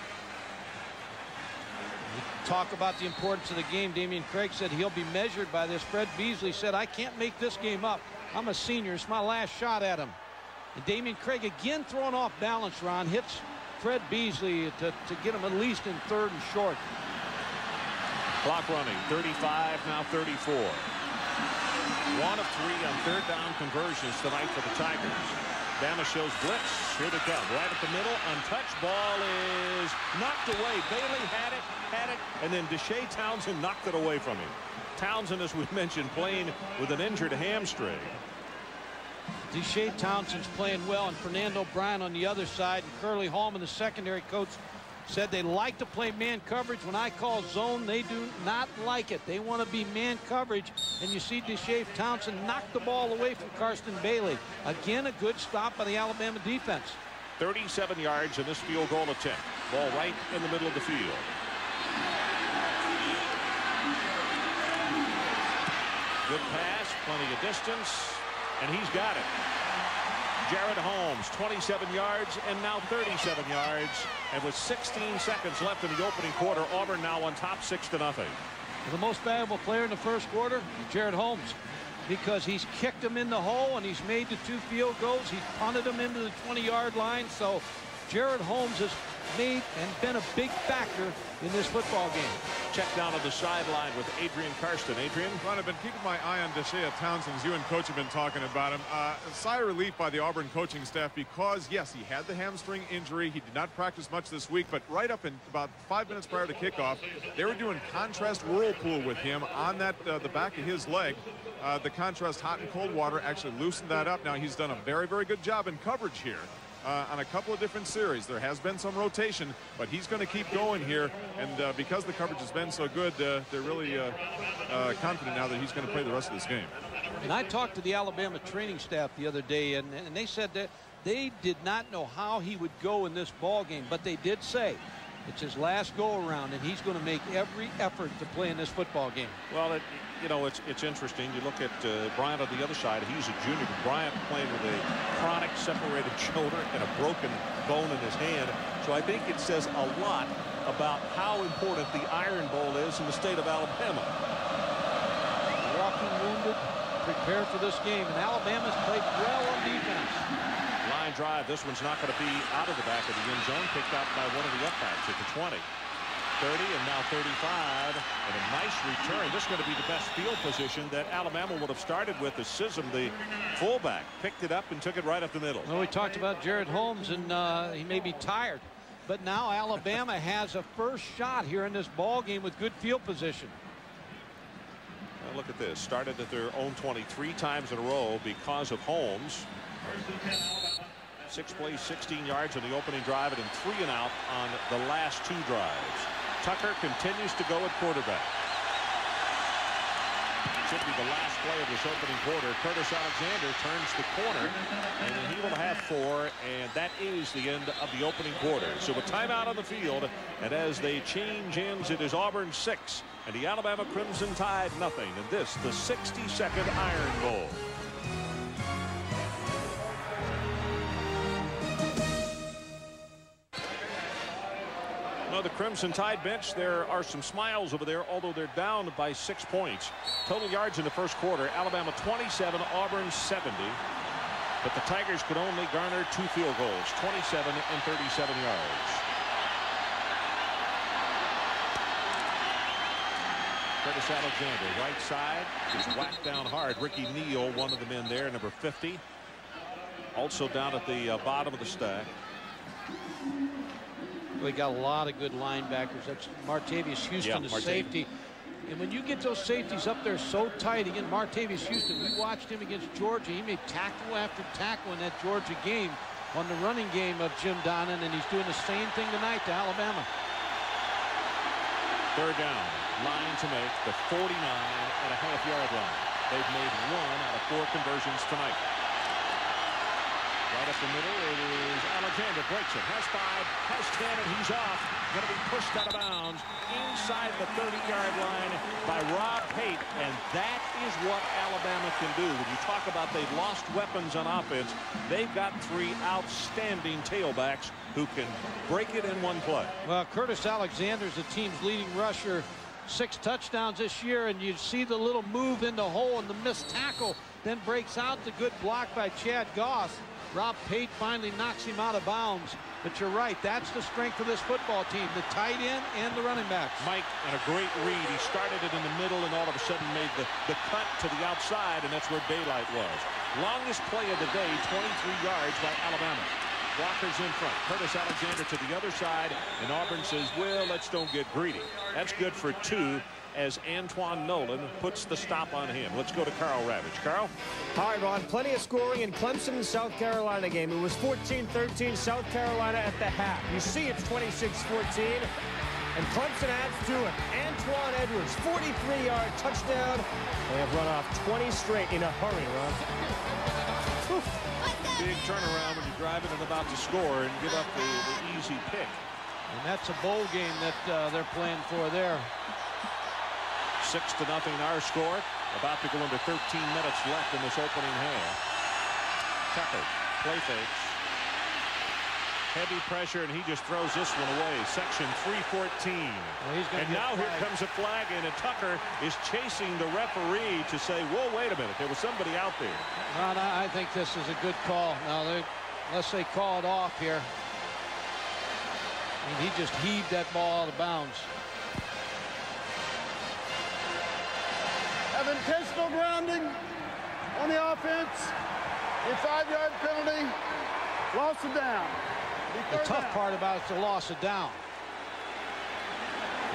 Talk about the importance of the game. Damian Craig said he'll be measured by this. Fred Beasley said, I can't make this game up. I'm a senior. It's my last shot at him. And Damian Craig again throwing off balance, Ron. Hits Fred Beasley to get him at least in 3rd and short. Clock running. 35, now 34. 1 of 3 on 3rd down conversions tonight for the Tigers. Bama shows blitz. Here they come. Right at the middle. Untouched. Ball is knocked away. Bailey had it, and then Deshae Townsend knocked it away from him. Townsend, as we mentioned, playing with an injured hamstring. Deshae Townsend's playing well, and Fernando Bryan on the other side, and Curly Hallman, the secondary coach, said they like to play man coverage. When I call zone, they do not like it. They want to be man coverage, and you see Deshae Townsend knock the ball away from Karsten Bailey. Again, a good stop by the Alabama defense. 37 yards in this field goal attempt. Ball right in the middle of the field. Good pass, plenty of distance, and he's got it. Jared Holmes, 27 yards, and now 37 yards. And with 16 seconds left in the opening quarter, Auburn now on top 6-0. The most valuable player in the first quarter, Jared Holmes, because he's kicked him in the hole and he's made the 2 field goals. He's punted him into the 20-yard line. So Jared Holmes has made and been a big factor in this football game. Check down on the sideline with Adrian Karsten. Adrian? Ron, I've been keeping my eye on Deshae Townsend, as you and Coach have been talking about him. A sigh of relief by the Auburn coaching staff because, yes, he had the hamstring injury. He did not practice much this week, but right up in about 5 minutes prior to kickoff, they were doing contrast whirlpool with him on that the back of his leg. The contrast hot and cold water actually loosened that up. Now, he's done a very, very good job in coverage here. On a couple of different series. There has been some rotation, but he's going to keep going here, and because the coverage has been so good, they're really confident now that he's going to play the rest of this game. And I talked to the Alabama training staff the other day, and they said that they did not know how he would go in this ball game, but they did say it's his last go-around, and he's going to make every effort to play in this football game. Well, you know, it's interesting. You look at Bryant on the other side. He's a junior. Bryant playing with a chronic separated shoulder and a broken bone in his hand. So I think it says a lot about how important the Iron Bowl is in the state of Alabama. Walking wounded, prepare for this game, and Alabama's played well on defense. Line drive. This one's not going to be out of the back of the end zone. Picked out by one of the up-backs at the 20. 30 and now 35, and a nice return. This is going to be the best field position that Alabama would have started with. As Sism, the fullback, picked it up and took it right up the middle. Well, we talked about Jared Holmes, and he may be tired, but now Alabama has a first shot here in this ball game with good field position. Now look at this. Started at their own 20 3 times in a row because of Holmes. 6 plays, 16 yards on the opening drive, and then 3 and out on the last 2 drives. Tucker continues to go at quarterback. Should be the last play of this opening quarter. Curtis Alexander turns the corner, and he will have 4, and that is the end of the opening quarter. So a timeout on the field, and as they change ends, it is Auburn 6 and the Alabama Crimson Tide nothing. And this, the 62nd Iron Bowl. Well, the Crimson Tide bench, there are some smiles over there, although they're down by 6 points. Total yards in the first quarter, Alabama 27, Auburn 70. But the Tigers could only garner 2 field goals, 27 and 37 yards. Curtis Alexander, right side, is whacked down hard. Ricky Neal, one of the men there, number 50. Also down at the bottom of the stack. We got a lot of good linebackers. That's Martavius Houston, the safety. And when you get those safeties up there so tight, again, Martavius Houston, we watched him against Georgia. He made tackle after tackle in that Georgia game on the running game of Jim Donnan, and he's doing the same thing tonight to Alabama. 3rd down, line to make, the 49.5-yard line. They've made 1 out of 4 conversions tonight. Right up the middle, it is Alexander, breaks it, has 5, has 10, and he's off. Going to be pushed out of bounds inside the 30-yard line by Rob Pate, and that is what Alabama can do. When you talk about they've lost weapons on offense, they've got 3 outstanding tailbacks who can break it in one play. Well, Curtis Alexander is the team's leading rusher, 6 touchdowns this year, and you see the little move in the hole and the missed tackle, then breaks out the good block by Chad Goss. Rob Pate finally knocks him out of bounds. But you're right, that's the strength of this football team, the tight end and the running backs. Mike, and a great read. He started it in the middle and all of a sudden made the cut to the outside, and that's where daylight was. Longest play of the day, 23 yards by Alabama. Blockers in front. Curtis Alexander to the other side. And Auburn says, well, let's don't get greedy. That's good for 2 as Antoine Nolan puts the stop on him. Let's go to Carl Ravage. Carl? All right, Ron, plenty of scoring in Clemson and South Carolina game. It was 14-13 South Carolina at the half. You see it's 26-14, and Clemson adds to it. Antoine Edwards, 43-yard touchdown. They have run off 20 straight in a hurry, Ron. Big turnaround when you're driving and about to score and give up the easy pick. And that's a bowl game that they're playing for there. 6-0 our score. About to go into 13 minutes left in this opening half. Tucker, play fakes. Heavy pressure, and he just throws this one away. Section 314. Well, and now here comes a flag in, and Tucker is chasing the referee to say, whoa, wait a minute, there was somebody out there. Ron, I think this is a good call. Now, unless they call it off here. I mean, he just heaved that ball out of bounds. Have intentional grounding on the offense. A 5-yard penalty. Loss of down. The tough part about it is the loss of down.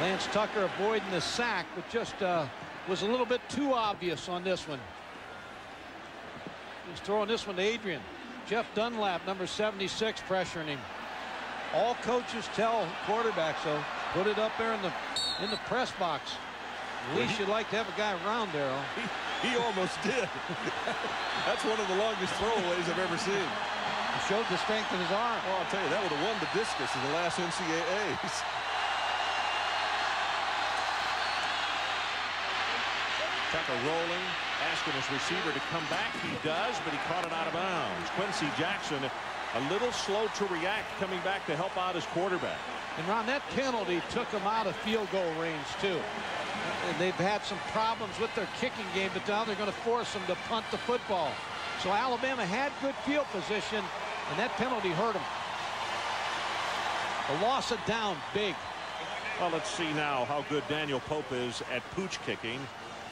Lance Tucker avoiding the sack, but just was a little bit too obvious on this one. He's throwing this one to Adrian. Jeff Dunlap, number 76, pressuring him. All coaches tell quarterbacks, so put it up there in the press box. At least you'd like to have a guy around there. He almost did. That's one of the longest throwaways I've ever seen. He showed the strength of his arm. Well, I'll tell you, that would have won the discus in the last NCAAs. Tucker rolling, asking his receiver to come back. He does, but he caught it out of bounds. Quincy Jackson a little slow to react, coming back to help out his quarterback. And Ron, that penalty took him out of field goal range too. And they've had some problems with their kicking game, but now they're going to force them to punt the football. So Alabama had good field position, and that penalty hurt them. The loss of down, big. Well, let's see now how good Daniel Pope is at pooch kicking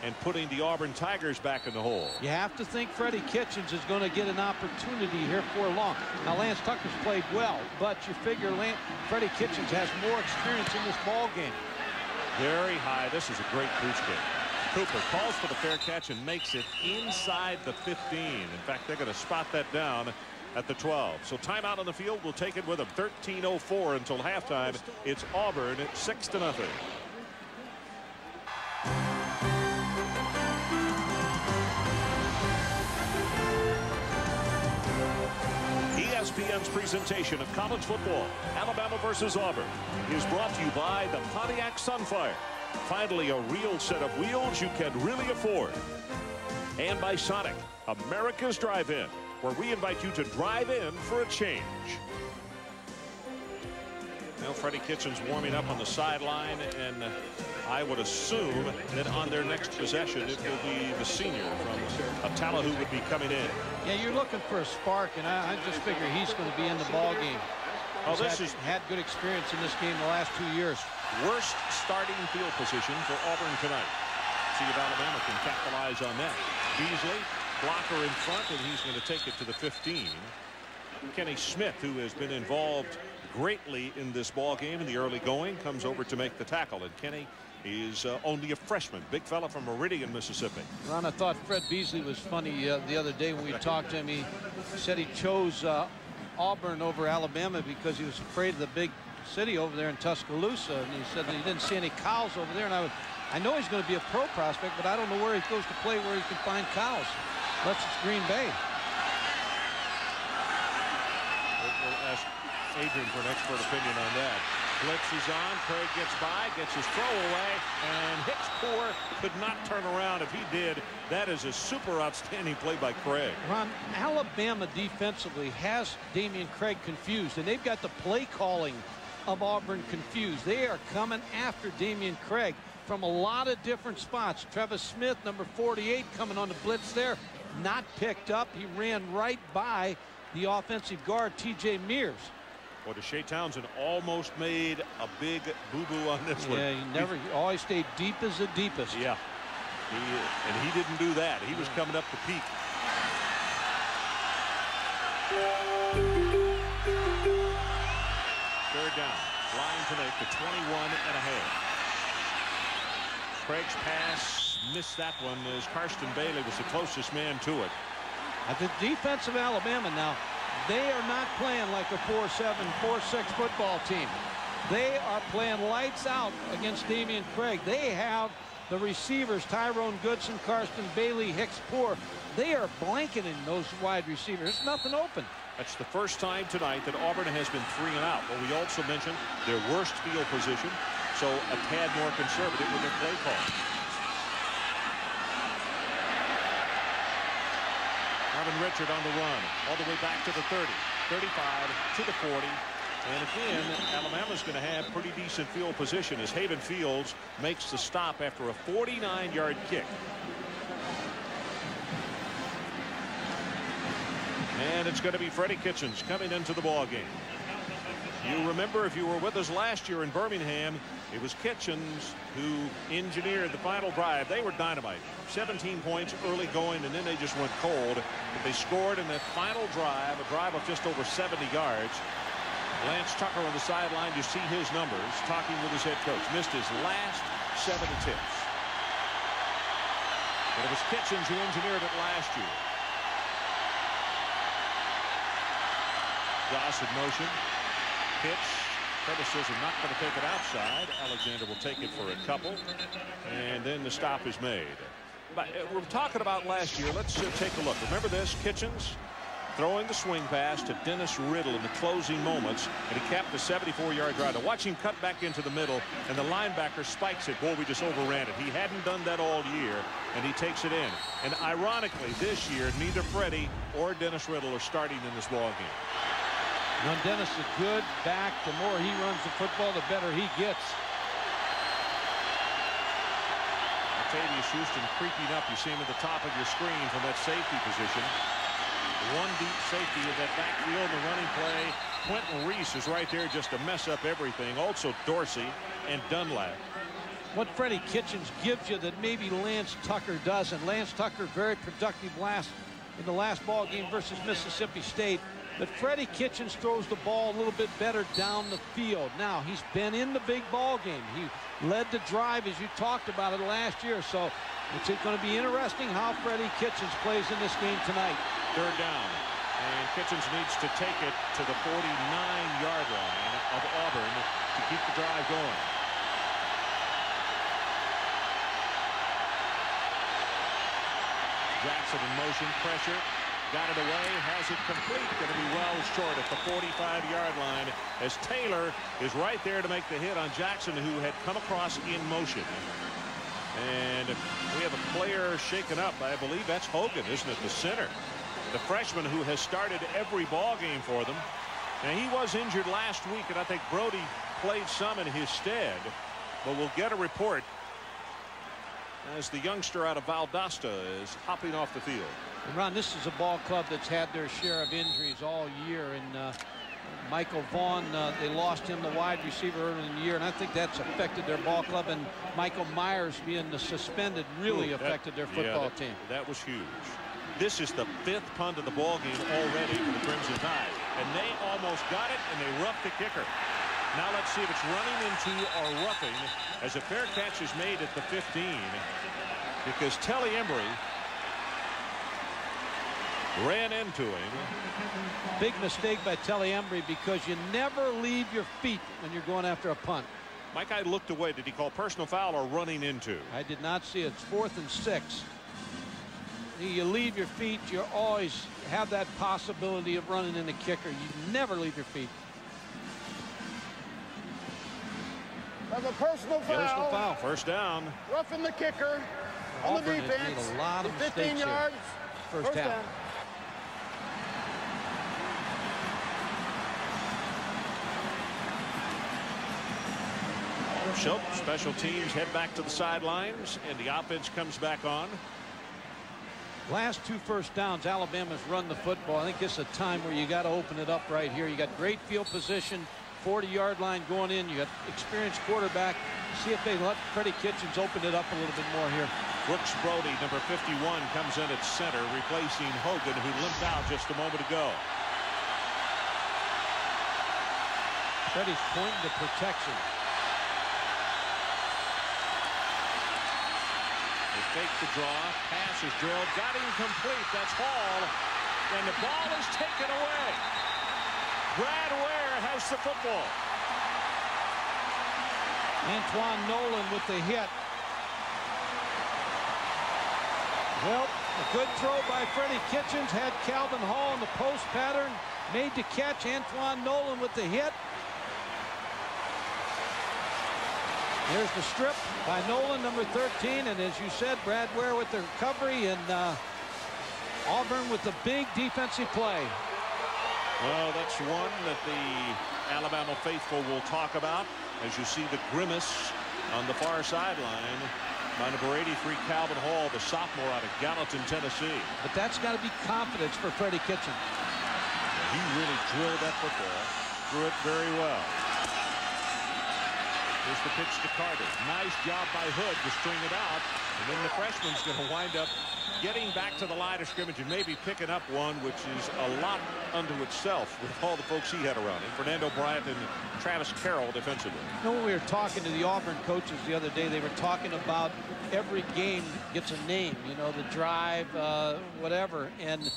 and putting the Auburn Tigers back in the hole. You have to think Freddie Kitchens is going to get an opportunity here for long. Now, Lance Tucker's played well, but you figure Freddie Kitchens has more experience in this ball game. Very high. This is a great pooch kick. Cooper calls for the fair catch and makes it inside the 15. In fact, they're going to spot that down at the 12. So timeout on the field. We'll take it with them. 13:04 until halftime. It's Auburn at 6-0. ESPN's presentation of college football, Alabama versus Auburn, is brought to you by the Pontiac Sunfire. Finally, a real set of wheels you can really afford. And by Sonic, America's Drive-In, where we invite you to drive in for a change. Now, Freddie Kitchens warming up on the sideline, and I would assume that on their next possession, it will be the senior from Atala who would be coming in. Yeah, you're looking for a spark, and I just figure he's going to be in the ball game. He's had good experience in this game the last 2 years. Worst starting field position for Auburn tonight. See if Alabama can capitalize on that. Beasley, blocker in front, and he's going to take it to the 15. Kenny Smith, who has been involved greatly in this ball game in the early going, comes over to make the tackle, and Kenny is only a freshman. Big fella from Meridian, Mississippi. Ron, I thought Fred Beasley was funny the other day when we talked to him. He said he chose Auburn over Alabama because he was afraid of the big city over there in Tuscaloosa, and he said that he didn't see any cows over there. And I know he's going to be a pro prospect, but I don't know where he goes to play where he can find cows. Unless it's Green Bay. We'll ask Adrian for an expert opinion on that. Blitz is on. Craig gets by, gets his throw away, and Hicks poor could not turn around. If he did, that is a super outstanding play by Craig. Ron, Alabama defensively has Damian Craig confused, and they've got the play calling of Auburn confused. They are coming after Damian Craig from a lot of different spots. Travis Smith, number 48, coming on the blitz there, not picked up. He ran right by the offensive guard, T.J. Mears. Well, Shea Townsend almost made a big boo-boo on this one. Yeah, he always stayed deep as the deepest. Yeah. And he didn't do that. He was coming up the peak. missed that one as Karsten Bailey was the closest man to it. At the defense of Alabama now, they are not playing like a 4-7, 4-6 football team. They are playing lights out against Damian Craig. They have the receivers, Tyrone Goodson, Karsten Bailey, Hicks Poor. They are blanketing those wide receivers. There's nothing open. That's the first time tonight that Auburn has been 3 and out. But we also mentioned their worst field position, so a tad more conservative with their play call. Marvin Richard on the run, all the way back to the 30, 35, to the 40. And again, Alabama's going to have pretty decent field position as Haven Fields makes the stop after a 49-yard kick. And it's going to be Freddie Kitchens coming into the ball game. You remember, if you were with us last year in Birmingham, it was Kitchens who engineered the final drive. They were dynamite. 17 points early going, and then they just went cold. But they scored in that final drive, a drive of just over 70 yards. Lance Tucker on the sideline, you see his numbers, talking with his head coach. Missed his last 7 attempts. But it was Kitchens who engineered it last year. Goss in motion. Pitch. Curtis says he's not going to take it outside. Alexander will take it for a couple. And then the stop is made. But we're talking about last year. Let's take a look. Remember this? Kitchens throwing the swing pass to Dennis Riddle in the closing moments, and he capped a 74-yard drive. Now watch him cut back into the middle, and the linebacker spikes it. Boy, we just overran it. He hadn't done that all year, and he takes it in. And ironically, this year, neither Freddie or Dennis Riddle are starting in this ball game. Now, Dennis is good back. The more he runs the football, the better he gets. Octavius Houston creeping up. You see him at the top of your screen from that safety position. One deep safety in that backfield, the running play. Quentin Reese is right there just to mess up everything. Also Dorsey and Dunlap. What Freddie Kitchens gives you that maybe Lance Tucker doesn't. Lance Tucker very productive in the last ball game versus Mississippi State. But Freddie Kitchens throws the ball a little bit better down the field. Now, he's been in the big ball game. He led the drive, as you talked about it last year. So it's going to be interesting how Freddie Kitchens plays in this game tonight. 3rd down. And Kitchens needs to take it to the 49-yard line of Auburn to keep the drive going. Jackson in motion, pressure. Got it away, has it complete. Going to be well short at the 45-yard line as Taylor is right there to make the hit on Jackson, who had come across in motion. And we have a player shaken up. I believe that's Hogan, isn't it? The center. The freshman who has started every ball game for them. Now, he was injured last week, and I think Brody played some in his stead. But we'll get a report as the youngster out of Valdosta is hopping off the field. And Ron, this is a ball club that's had their share of injuries all year. And Michael Vaughn, they lost him, the wide receiver, early in the year. And I think that's affected their ball club. And Michael Myers being suspended really affected their football team. That was huge. This is the 5th punt of the ball game already for the Crimson Tide. And they almost got it, and they roughed the kicker. Now let's see if it's running into or roughing as a fair catch is made at the 15, because Telly Embry ran into him. Big mistake by Telly Embry, because you never leave your feet when you're going after a punt. Mike, I looked away. Did he call personal foul or running into? I did not see it. It's 4th and 6. You leave your feet, you always have that possibility of running in the kicker. You never leave your feet. Have a personal foul. Personal foul. 1st down. Roughing the kicker on the Auburn defense. has made a lot of 15 mistakes yards. Here. First down. So special teams head back to the sidelines, and the offense comes back on. Last 2 first downs, Alabama's run the football. I think this is a time where you got to open it up right here. You got great field position, 40-yard line going in. You got experienced quarterback. See if they let Freddie Kitchens open it up a little bit more here. Brooks Brody, number 51, comes in at center, replacing Hogan, who limped out just a moment ago. Freddie's pointing to protection. Fake the draw. Pass is drilled. Got incomplete. That's Hall. And the ball is taken away. Brad Ware has the football. Antoine Nolan with the hit. Well, a good throw by Freddie Kitchens. Had Calvin Hall in the post pattern. Made the catch. Antoine Nolan with the hit. There's the strip by Nolan, number 13. And as you said, Brad Ware with the recovery. And Auburn with the big defensive play. Well, that's one that the Alabama faithful will talk about as you see the grimace on the far sideline by number 83, Calvin Hall, the sophomore out of Gallatin, Tennessee. But that's got to be confidence for Freddie Kitchens. He really drilled that football. Threw it very well. Here's the pitch to Carter. Nice job by Hood to string it out. And then the freshman's going to wind up getting back to the line of scrimmage and maybe picking up one, which is a lot unto itself with all the folks he had around him. Fernando Bryant and Travis Carroll defensively. You know, when we were talking to the Auburn coaches the other day, they were talking about every game gets a name, you know, the drive, whatever. And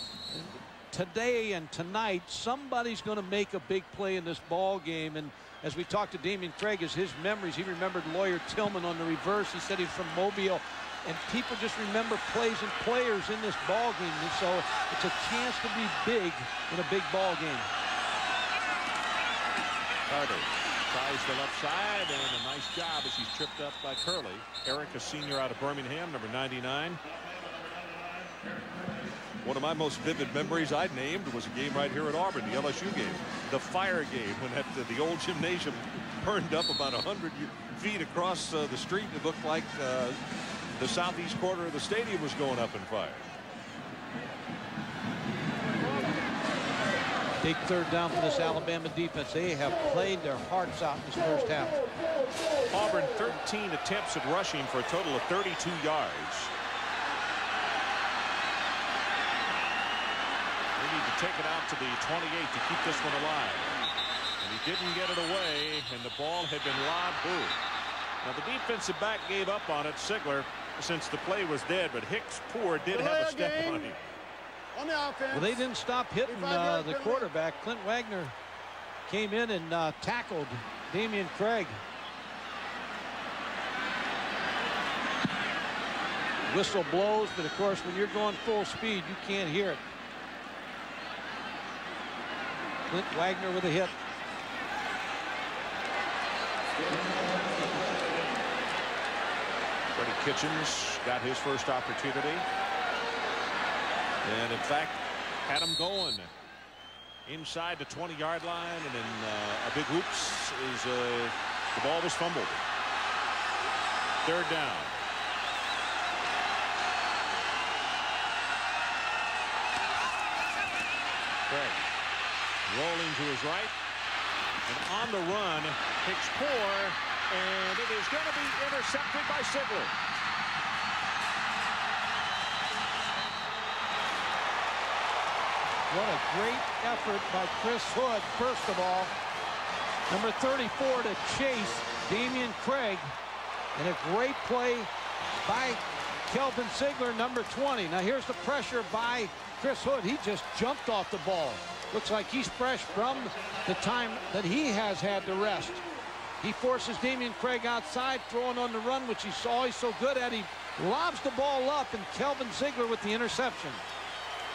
today and tonight, somebody's going to make a big play in this ball game. And as we talked to Damian Craig, as his memories, he remembered Lawyer Tillman on the reverse. He said he's from Mobile. And people just remember plays and players in this ball game. And so it's a chance to be big in a big ball game. Carter tries the left side, and a nice job as he's tripped up by Curley. Eric, a senior out of Birmingham, number 99. One of my most vivid memories I named was a game right here at Auburn, the LSU game. The fire game when the old gymnasium burned up about 100 feet across the street. It looked like the southeast corner of the stadium was going up in fire. Big third down for this Alabama defense. They have played their hearts out in this first half. Auburn 13 attempts at rushing for a total of 32 yards. They need to take it out to the 28 to keep this one alive. And he didn't get it away, and the ball had been lobbed through. Now the defensive back gave up on it, Sigler, since the play was dead, but Hicks Poor did have a step on him. On the offense. Well, they didn't stop hitting the quarterback. Clint Wagner came in and tackled Damian Craig. Whistle blows, but of course when you're going full speed you can't hear it. Clint Wagner with a hit. Freddie Kitchens got his first opportunity. And in fact, had him going inside the 20-yard line, and then a big oops is the ball was fumbled. Third down. Craig rolling to his right, and on the run, Hicks Poor, and it is going to be intercepted by Sigler. What a great effort by Chris Hood, first of all. Number 34 to chase Damian Craig. And a great play by Kelvin Sigler, number 20. Now here's the pressure by Chris Hood. He just jumped off the ball. Looks like he's fresh from the time that he has had to rest. He forces Damian Craig outside, throwing on the run, which he saw he's so good at. He lobs the ball up, and Kelvin Sigler with the interception.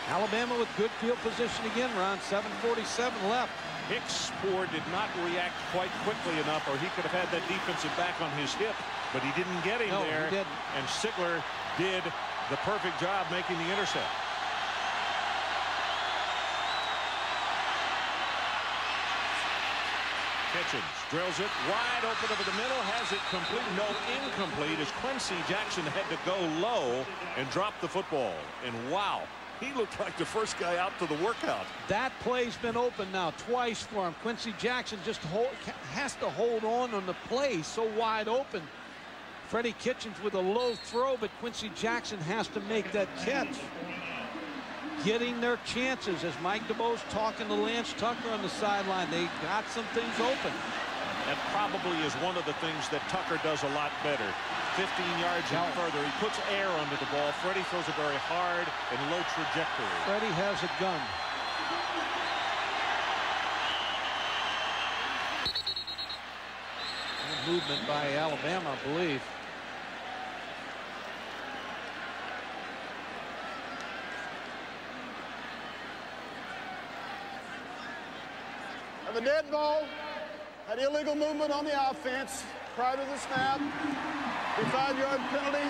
Alabama with good field position again. Around 7:47 left. Hicks Poor did not react quite quickly enough, or he could have had that defensive back on his hip, but he didn't get him there. He didn't. And Sigler did the perfect job making the intercept. Kitchens drills it wide open over the middle, has it complete. No, incomplete, as Quincy Jackson had to go low and drop the football. And wow, he looked like the first guy out to the workout. That play's been open now twice for him. Quincy Jackson just has to hold on the play, so wide open. Freddie Kitchens with a low throw, but Quincy Jackson has to make that catch. Getting their chances as Mike DeBoe's talking to Lance Tucker on the sideline. They got some things open. That probably is one of the things that Tucker does a lot better. 15 yards and further. He puts air under the ball. Freddie throws it very hard and low trajectory. Freddie has a gun. Movement by Alabama, I believe. The dead ball had illegal movement on the offense prior to the snap. The 5-yard penalty.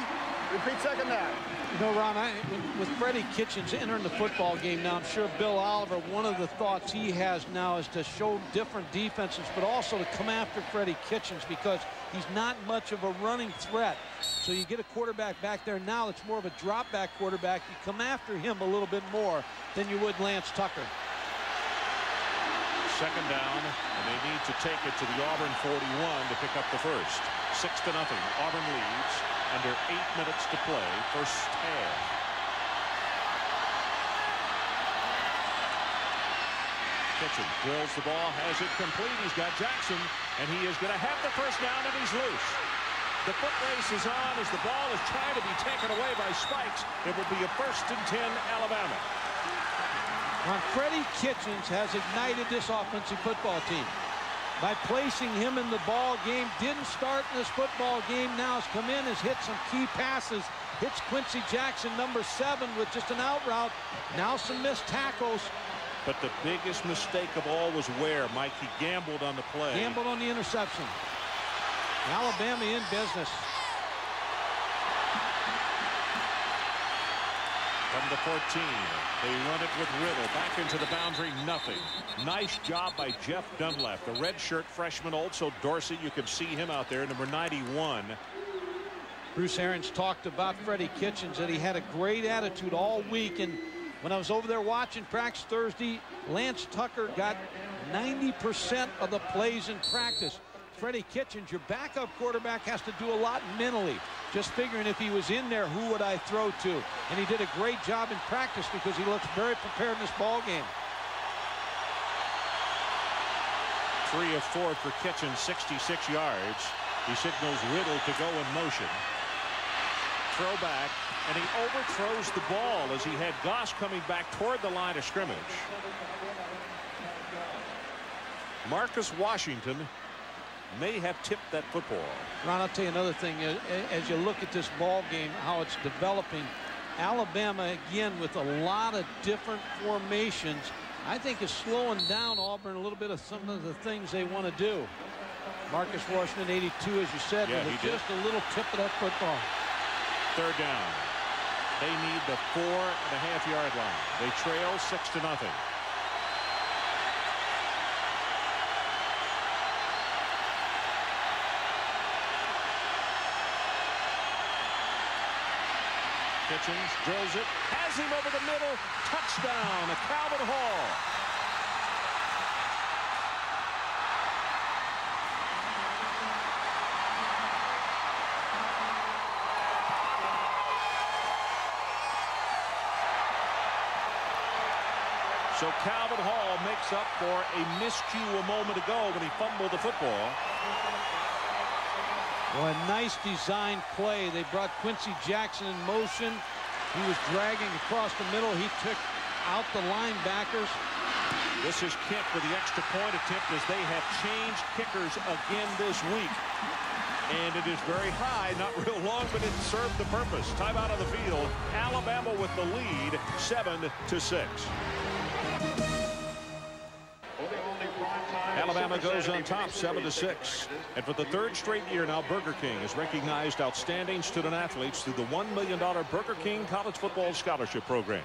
Repeat second down. You know, Ron, with Freddie Kitchens entering the football game now, I'm sure Bill Oliver, one of the thoughts he has now is to show different defenses, but also to come after Freddie Kitchens because he's not much of a running threat. So you get a quarterback back there now that's more of a drop-back quarterback. You come after him a little bit more than you would Lance Tucker. Second down, and they need to take it to the Auburn 41 to pick up the first. 6-0. Auburn leads. Under 8 minutes to play. First half. Kitchen drills the ball, has it complete. He's got Jackson, and he is going to have the first down, and he's loose. The foot race is on as the ball is trying to be taken away by Spikes. It will be a 1st and 10, Alabama. Freddie Kitchens has ignited this offensive football team by placing him in the ball game. Didn't start in this football game. Now has come in, has hit some key passes. Hits Quincy Jackson, number 7, with just an out route. Now some missed tackles. But the biggest mistake of all was where, Mike? He gambled on the play. Gambled on the interception. Alabama in business. From the 14, they run it with Riddle back into the boundary. Nothing. Nice job by Jeff Dunlap, the redshirt freshman. Also Dorsey, you can see him out there, number 91. Bruce Arians talked about Freddie Kitchens, that he had a great attitude all week. And when I was over there watching practice Thursday, Lance Tucker got 90% of the plays in practice. Freddie Kitchens, your backup quarterback, has to do a lot mentally. Just figuring if he was in there, who would I throw to? And he did a great job in practice because he looks very prepared in this ball game. 3 of 4 for Kitchens, 66 yards. He signals Riddle to go in motion. Throw back, and he overthrows the ball as he had Goss coming back toward the line of scrimmage. Marcus Washington may have tipped that football. Ron, I'll tell you another thing. As you look at this ball game, how it's developing, Alabama, again, with a lot of different formations, I think is slowing down Auburn a little bit of some of the things they want to do. Marcus Washington, 82, as you said, with just a little tip of that football. Third down. They need the 4.5-yard line. They trail 6-0. Kitchens drills it, has him over the middle, touchdown to Calvin Hall. So Calvin Hall makes up for a miscue a moment ago when he fumbled the football. Well, a nice design play. They brought Quincy Jackson in motion. He was dragging across the middle. He took out the linebackers. This is Kent with the extra point attempt as they have changed kickers again this week. And it is very high, not real long, but it served the purpose. Time out on the field. Alabama with the lead, 7-6. Alabama goes on top, 7-6. And for the 3rd straight year now, Burger King has recognized outstanding student athletes through the $1 million Burger King College Football Scholarship Program.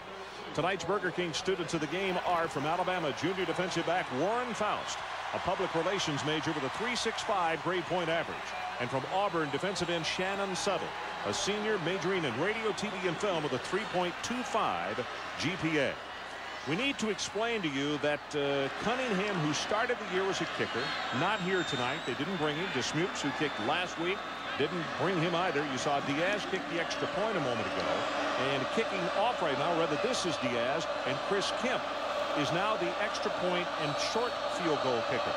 Tonight's Burger King students of the game are from Alabama junior defensive back Warren Faust, a public relations major with a 3.65 grade point average. And from Auburn, defensive end Shannon Suttle, a senior majoring in radio, TV, and film with a 3.25 GPA. We need to explain to you that Cunningham, who started the year as a kicker, not here tonight. They didn't bring him. Dismukes, who kicked last week, didn't bring him either. You saw Diaz kick the extra point a moment ago. And kicking off right now, rather, this is Diaz, and Chris Kemp is now the extra point and short field goal kicker.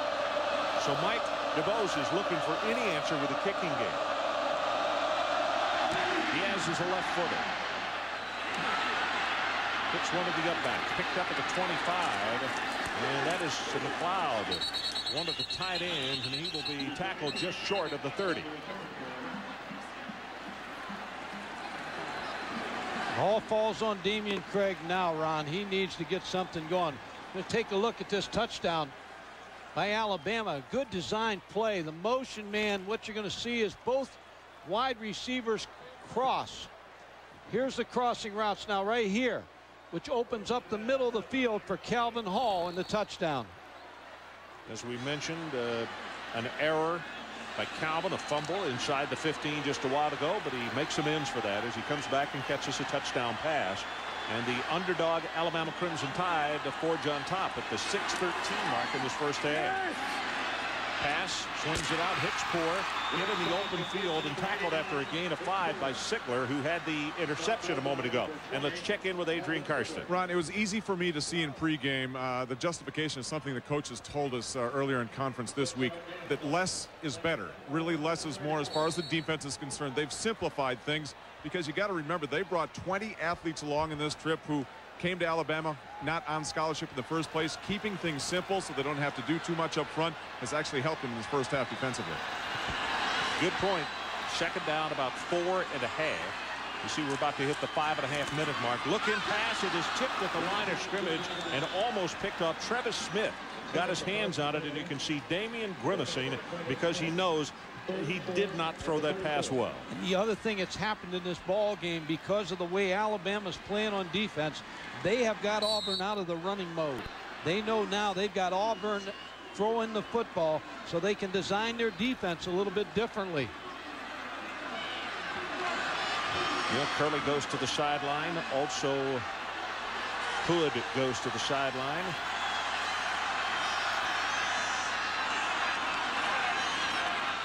So, Mike, DeBose is looking for any answer with the kicking game. Diaz is a left footer. Hits one of the upbacks, picked up at the 25, and that is McLeod, one of the tight ends, and he will be tackled just short of the 30. All falls on Damian Craig now, Ron. He needs to get something going. We'll take a look at this touchdown by Alabama. Good design play. The motion man, what you're going to see is both wide receivers cross. Here's the crossing routes now right here, which opens up the middle of the field for Calvin Hall in the touchdown. As we mentioned, an error by Calvin, a fumble inside the 15 just a while ago, but he makes amends for that as he comes back and catches a touchdown pass. And the underdog Alabama Crimson Tide to forge on top at the 6:13 mark in this first half. Pass, swings it out, hits Poor, hit in the open field and tackled after a gain of 5 by Sigler, who had the interception a moment ago. And let's check in with Adrian Karsten. Ron, it was easy for me to see in pregame. The justification is something the coaches told us earlier in conference this week, that less is better. Really, less is more as far as the defense is concerned. They've simplified things because you got to remember they brought 20 athletes along in this trip who came to Alabama not on scholarship in the first place. Keeping things simple so they don't have to do too much up front has actually helped them in this first half defensively. Good point. Second down, about 4.5. You see we're about to hit the 5.5-minute mark. Look in pass. It is tipped at the line of scrimmage and almost picked off. Travis Smith got his hands on it, and you can see Damian grimacing because he knows he did not throw that pass well. And the other thing that's happened in this ball game, because of the way Alabama's playing on defense, they have got Auburn out of the running mode. They know now they've got Auburn throwing the football, so they can design their defense a little bit differently. Yeah, Curley goes to the sideline. Also, Hood goes to the sideline.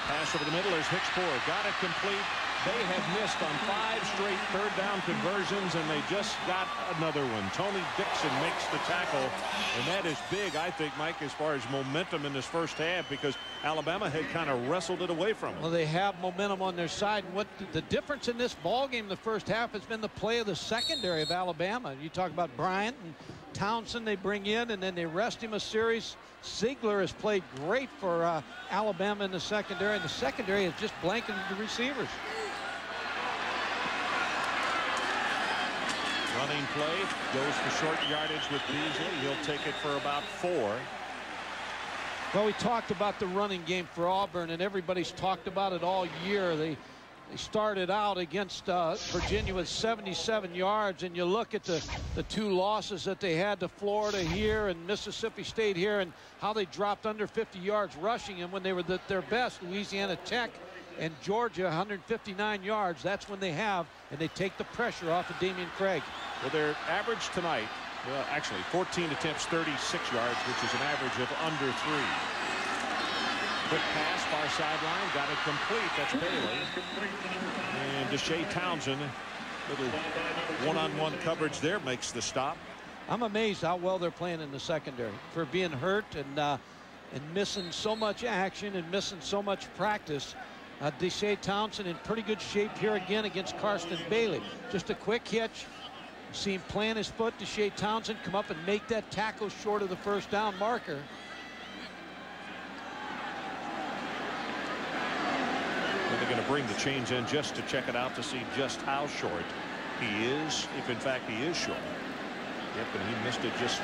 Pass over the middle is Hickspoor. Got it complete. They have missed on 5 straight third-down conversions, and they just got another one. Tony Dixon makes the tackle, and that is big, I think, Mike, as far as momentum in this first half, because Alabama had kind of wrestled it away from them. Well, they have momentum on their side. And what the difference in this ball game, the first half, has been the play of the secondary of Alabama. You talk about Bryant and Townsend they bring in, and then they rest him a series. Sigler has played great for Alabama in the secondary, and the secondary is just blanketed the receivers. Running play goes for short yardage with Beasley. He'll take it for about 4. Well, we talked about the running game for Auburn, and everybody's talked about it all year. They started out against Virginia with 77 yards, and you look at the 2 losses that they had to Florida here and Mississippi State here, and how they dropped under 50 yards rushing, and when they were at their best, Louisiana Tech and Georgia, 159 yards. That's when they have, and they take the pressure off of Damian Craig. Well, their average tonight, well, actually 14 attempts, 36 yards, which is an average of under 3. Quick pass, far sideline, got it complete. That's Bailey. And Deshae Townsend, little one-on-one coverage there, makes the stop. I'm amazed how well they're playing in the secondary for being hurt and missing so much action and missing so much practice. Deshae Townsend in pretty good shape here again against Karsten Bailey. Just a quick hitch. See him plant his foot. Deshae Townsend come up and make that tackle short of the first down marker. They're going to bring the chains in just to check it out to see just how short he is, if in fact he is short. Yep, and he missed it just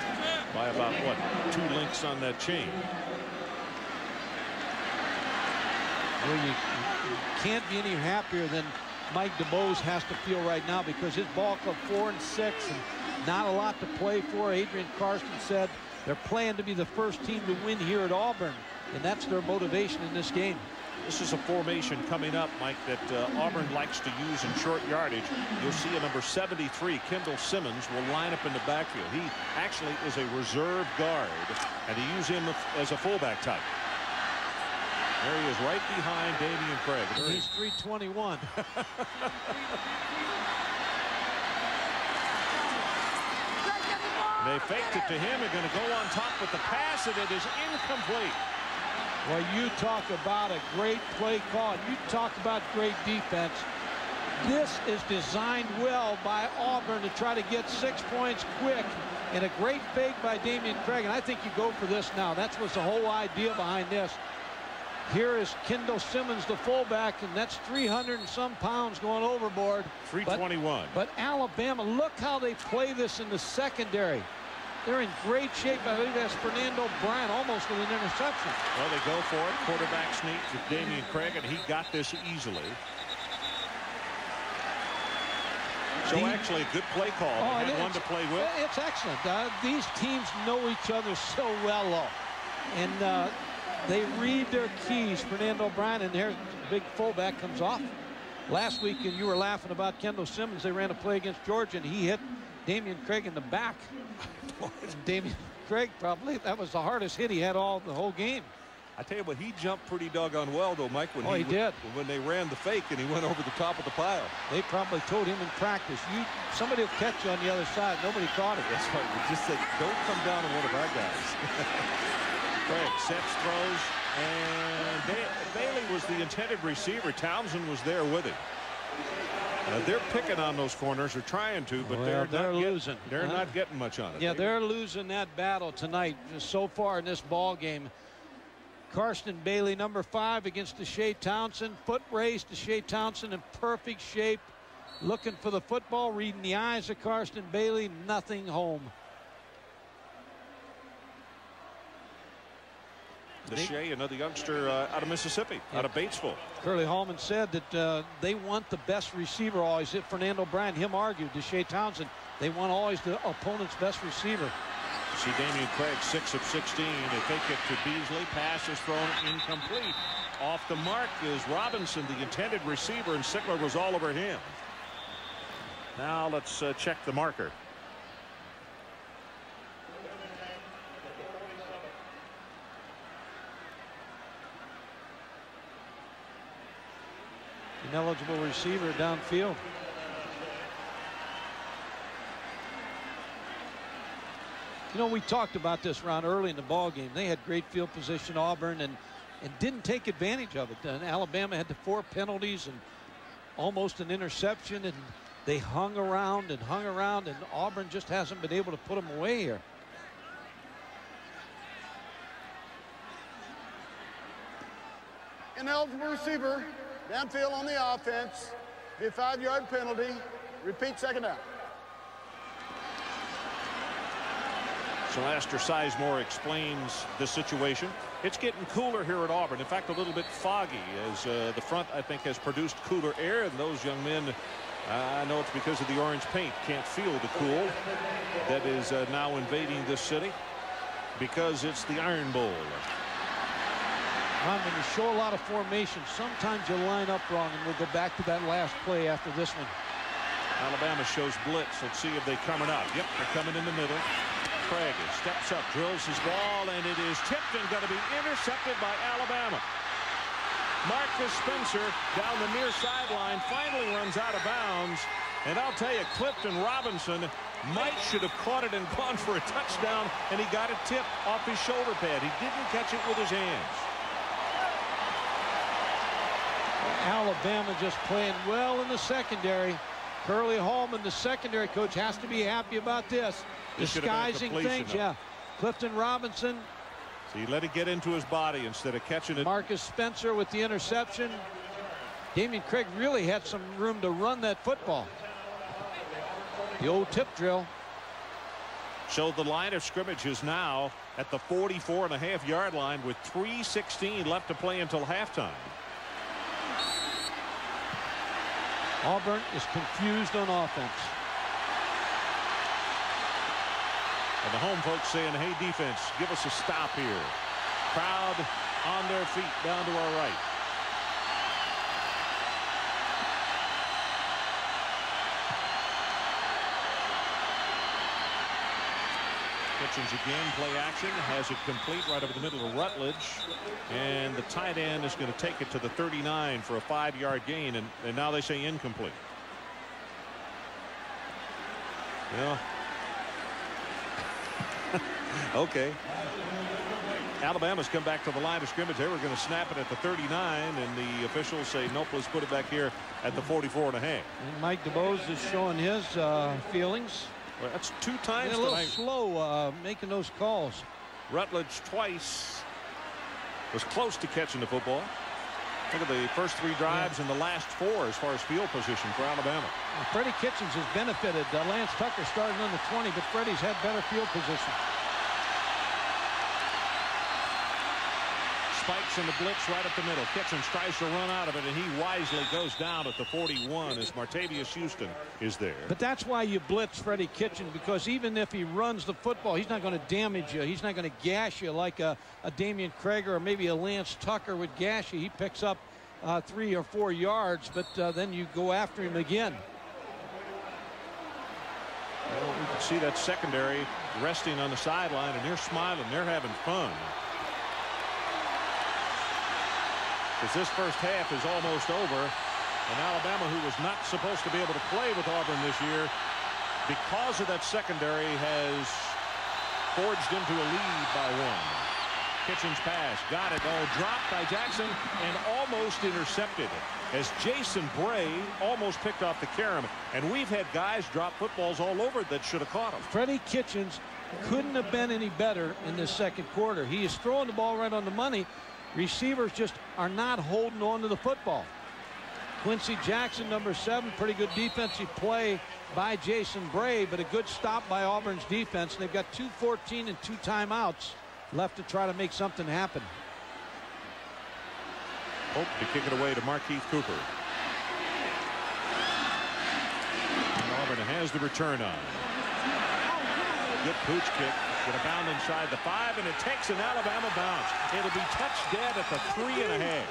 by about, what, 2 links on that chain. Well, you can't be any happier than Mike DeBose has to feel right now, because his ball club 4-6 and not a lot to play for. Adrian Karsten said they're playing to be the first team to win here at Auburn, and that's their motivation in this game. This is a formation coming up, Mike, that Auburn likes to use in short yardage. You'll see a number 73, Kendall Simmons, will line up in the backfield. He actually is a reserve guard, and they use him as a fullback type. There he is, right behind Damian Craig. He's 321. They faked it to him. They're going to go on top with the pass, and it is incomplete. Well, you talk about a great play call. You talk about great defense. This is designed well by Auburn to try to get 6 points quick, and a great fake by Damian Craig. And I think you go for this now. That was the whole idea behind this. Here is Kendall Simmons, the fullback, and that's 300 and some pounds going overboard. 321. But Alabama, look how they play this in the secondary. They're in great shape. I believe that's Fernando Bryant almost with an interception. Well, they go for it. Quarterback sneak with Damian Craig, and he got this easily. So actually a good play call. They had one to play with. It's excellent. These teams know each other so well, and they read their keys. Fernando Bryant, and there's the big fullback comes off. Last week, and you were laughing about Kendall Simmons. They ran a play against Georgia, and he hit Damian Craig in the back. Damian Craig probably, that was the hardest hit he had the whole game. I tell you what, he jumped pretty doggone well, though, Mike, when he did. When they ran the fake and he went over the top of the pile. They probably told him in practice, somebody will catch you on the other side. Nobody caught it. That's right. We just said, don't come down on one of our guys. Craig sets, throws, and Bailey was the intended receiver. Townsend was there with him. They're picking on those corners, or trying to, but they're losing. They're not getting much on it. Yeah, they're losing that battle tonight so far in this ball game. Karsten Bailey, number 5, against Deshae Townsend. Foot race. Deshae Townsend in perfect shape. Looking for the football, reading the eyes of Karsten Bailey. Nothing home. Deshae, another youngster out of Mississippi, out of Batesville. Curly Hallman said that they want the best receiver always. Hit Fernando Bryant. Him argued. Deshae Townsend. They want always the opponent's best receiver. See Damian Craig, 6 of 16. They take it to Beasley. Pass is thrown incomplete. Off the mark is Robinson, the intended receiver, and Sickler was all over him. Now let's check the marker. Ineligible receiver downfield. You know, we talked about this round early in the ball game. They had great field position, Auburn, and didn't take advantage of it. And Alabama had the 4 penalties and almost an interception, and they hung around, and Auburn just hasn't been able to put them away here. Ineligible receiver, downfield on the offense, be a 5-yard penalty. Repeat, second down. So Astor Sizemore explains the situation. It's getting cooler here at Auburn. In fact, a little bit foggy as the front, I think, has produced cooler air. And those young men, I know it's because of the orange paint, can't feel the cool that is now invading this city because it's the Iron Bowl. When you show a lot of formation, sometimes you line up wrong, and we'll go back to that last play after this one. Alabama shows blitz. Let's see if they're coming out. Yep, they're coming in the middle. Craig steps up, drills his ball, and it is tipped and going to be intercepted by Alabama. Marcus Spencer down the near sideline finally runs out of bounds. And I'll tell you, Clifton Robinson should have caught it and gone for a touchdown, and he got it tipped off his shoulder pad. He didn't catch it with his hands. Alabama just playing well in the secondary. Curly Hallman, the secondary coach, has to be happy about this. Disguising things, yeah. Clifton Robinson. So he let it get into his body instead of catching it. Marcus Spencer with the interception. Damian Craig really had some room to run that football. The old tip drill. So the line of scrimmage is now at the 44.5-yard line with 3:16 left to play until halftime. Auburn is confused on offense. And the home folks saying, hey, defense, give us a stop here. Crowd on their feet down to our right. Kitchens again, play action, has it complete right over the middle of Rutledge. And the tight end is going to take it to the 39 for a 5-yard gain. And now they say incomplete. Yeah. Okay. Alabama's come back to the line of scrimmage. They were going to snap it at the 39, and the officials say, nope, let's put it back here at the 44.5. And Mike DeBose is showing his feelings. Well, that's 2 times a little slow making those calls. Rutledge twice was close to catching the football. Look at the first 3 drives and the last 4 as far as field position for Alabama. Well, Freddie Kitchens has benefited. Lance Tucker started on the 20, but Freddie's had better field position. Spikes in the blitz right up the middle. Kitchens tries to run out of it, and he wisely goes down at the 41 as Martavius Houston is there. But that's why you blitz Freddie Kitchens, because even if he runs the football, he's not going to damage you. He's not going to gash you like a Damian Craig or maybe a Lance Tucker would gash you. He picks up 3 or 4 yards, but then you go after him again. Well, we can see that secondary resting on the sideline, and they're smiling. They're having fun. Because this first half is almost over, and Alabama, who was not supposed to be able to play with Auburn this year, because of that secondary, has forged into a lead by 1. Kitchens pass, got it, dropped by Jackson and almost intercepted as Jason Bray almost picked off the carom. And we've had guys drop footballs all over that should have caught them. Freddie Kitchens couldn't have been any better in this second quarter. He is throwing the ball right on the money. Receivers just are not holding on to the football. Quincy Jackson, number 7, pretty good defensive play by Jason Bray, but a good stop by Auburn's defense. They've got 2:14 and 2 timeouts left to try to make something happen. Hope to kick it away to Markeith Cooper. And Auburn has the return on. Good pooch kick. Going to bound inside the 5, and it takes an Alabama bounce. It'll be touched dead at the 3.5.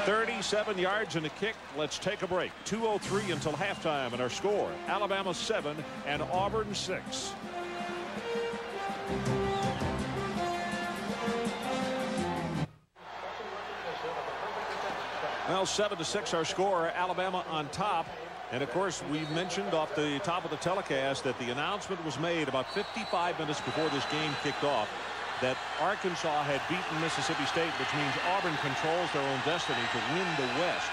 37 yards and a kick. Let's take a break. 2:03 until halftime, and our score: Alabama 7 and Auburn 6. Well, 7-6 our score. Alabama on top. And of course, we mentioned off the top of the telecast that the announcement was made about 55 minutes before this game kicked off that Arkansas had beaten Mississippi State, which means Auburn controls their own destiny to win the West.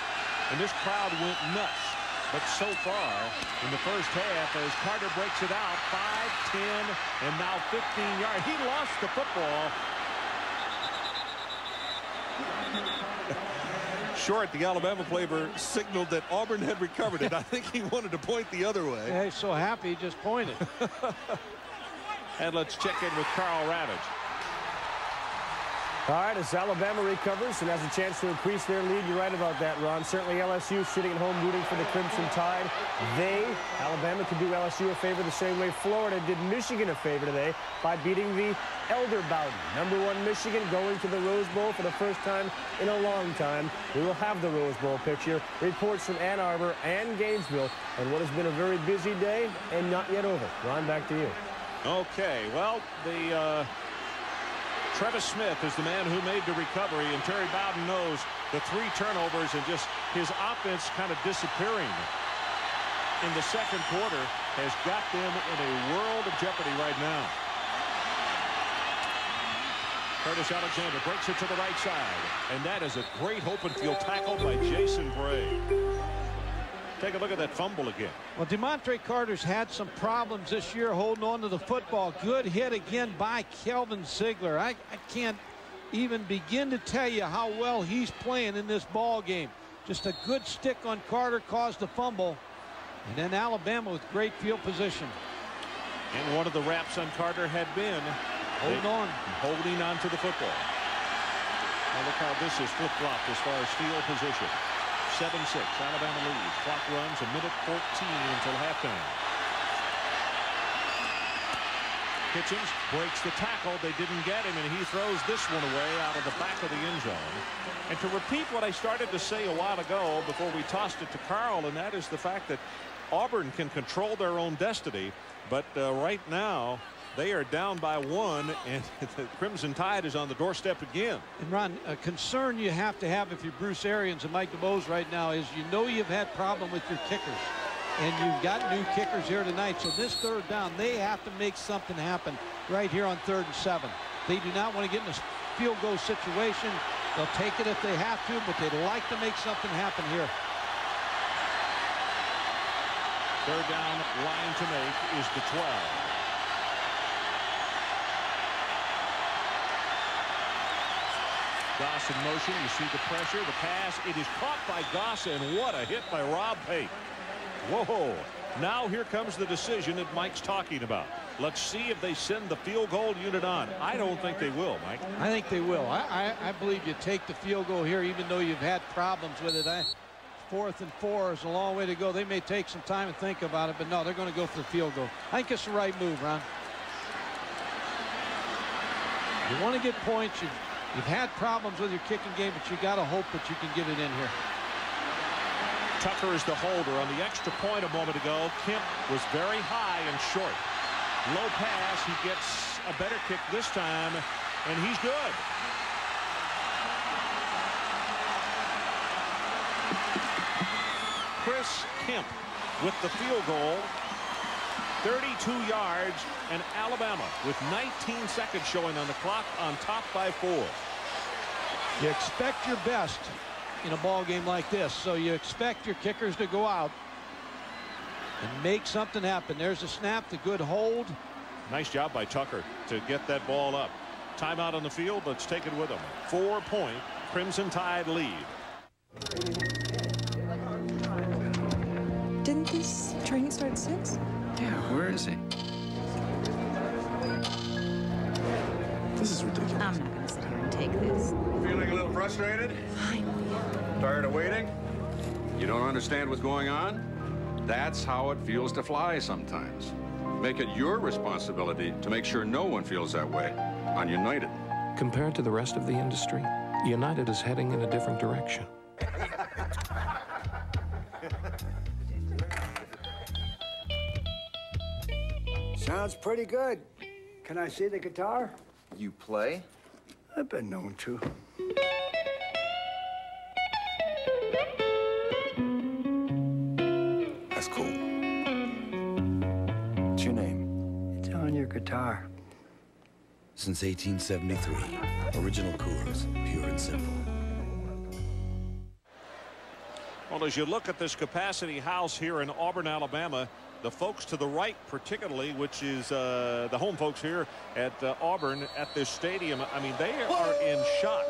And this crowd went nuts. But so far, in the first half, as Carter breaks it out, 5, 10, and now 15 yards. He lost the football. Short, the Alabama player, signaled that Auburn had recovered it. I think he wanted to point the other way. Yeah, he's so happy he just pointed. And let's check in with Carl Ravage. All right, as Alabama recovers and has a chance to increase their lead, you're right about that, Ron. Certainly LSU sitting at home rooting for the Crimson Tide. Alabama, could do LSU a favor the same way Florida did Michigan a favor today by beating the Elder Bowden. Number 1 Michigan going to the Rose Bowl for the first time in a long time. We will have the Rose Bowl picture. Reports from Ann Arbor and Gainesville on what has been a very busy day and not yet over. Ron, back to you. Okay, well, Travis Smith is the man who made the recovery, and Terry Bowden knows the 3 turnovers and just his offense kind of disappearing in the second quarter has got them in a world of jeopardy right now. Curtis Alexander breaks it to the right side, and that is a great open field tackle by Jason Bray. Take a look at that fumble again. Well, DeMontre Carter's had some problems this year holding on to the football. Good hit again by Kelvin Ziegler. I can't even begin to tell you how well he's playing in this ball game. Just a good stick on Carter caused the fumble. And then Alabama with great field position. And one of the raps on Carter had been holding on to the football. Now look how this is flip-flopped as far as field position. 7-6, Alabama leads. Clock runs a minute 14 until halftime. Kitchens breaks the tackle. They didn't get him, and he throws this one away out of the back of the end zone. And to repeat what I started to say a while ago before we tossed it to Carl, and that is the fact that Auburn can control their own destiny, but right now they are down by 1, and the Crimson Tide is on the doorstep again. And Ron, a concern you have to have if you're Bruce Arians and Mike DeBose right now is you've had problem with your kickers. And you've got new kickers here tonight. So this third down, they have to make something happen right here on 3rd and 7. They do not want to get in a field goal situation. They'll take it if they have to, but they'd like to make something happen here. 3rd down line to make is the 12. Goss in motion. You see the pressure, the pass. It is caught by Goss, and what a hit by Rob Pate. Whoa. Now here comes the decision that Mike's talking about. Let's see if they send the field goal unit on. I don't think they will, Mike. I think they will. I believe you take the field goal here, even though you've had problems with it. 4th and 4 is a long way to go. They may take some time to think about it, but no, they're going to go for the field goal. I think it's the right move, Ron. You want to get points. You've had problems with your kicking game, but you got to hope that you can get it in here. Tucker is the holder on the extra point a moment ago. Kemp was very high and short. Low pass. He gets a better kick this time, and he's good. Chris Kemp with the field goal. 32 yards, and Alabama with 19 seconds showing on the clock on top by 4. You expect your best in a ball game like this, so you expect your kickers to go out and make something happen. There's a snap, the good hold. Nice job by Tucker to get that ball up. Timeout on the field. Let's take it with them. 4-point Crimson Tide lead. Didn't this training start at 6? Yeah, where is he? This is ridiculous. I'm not going to sit here and take this. Feeling a little frustrated? Tired of waiting? You don't understand what's going on? That's how it feels to fly sometimes. Make it your responsibility to make sure no one feels that way on United. Compared to the rest of the industry, United is heading in a different direction. Sounds pretty good. Can I see the guitar? You play? I've been known to. That's cool. What's your name? It's on your guitar. Since 1873, original Coors, pure and simple. Well, as you look at this capacity house here in Auburn, Alabama, the folks to the right particularly, which is the home folks here at Auburn at this stadium, I mean, they are in shock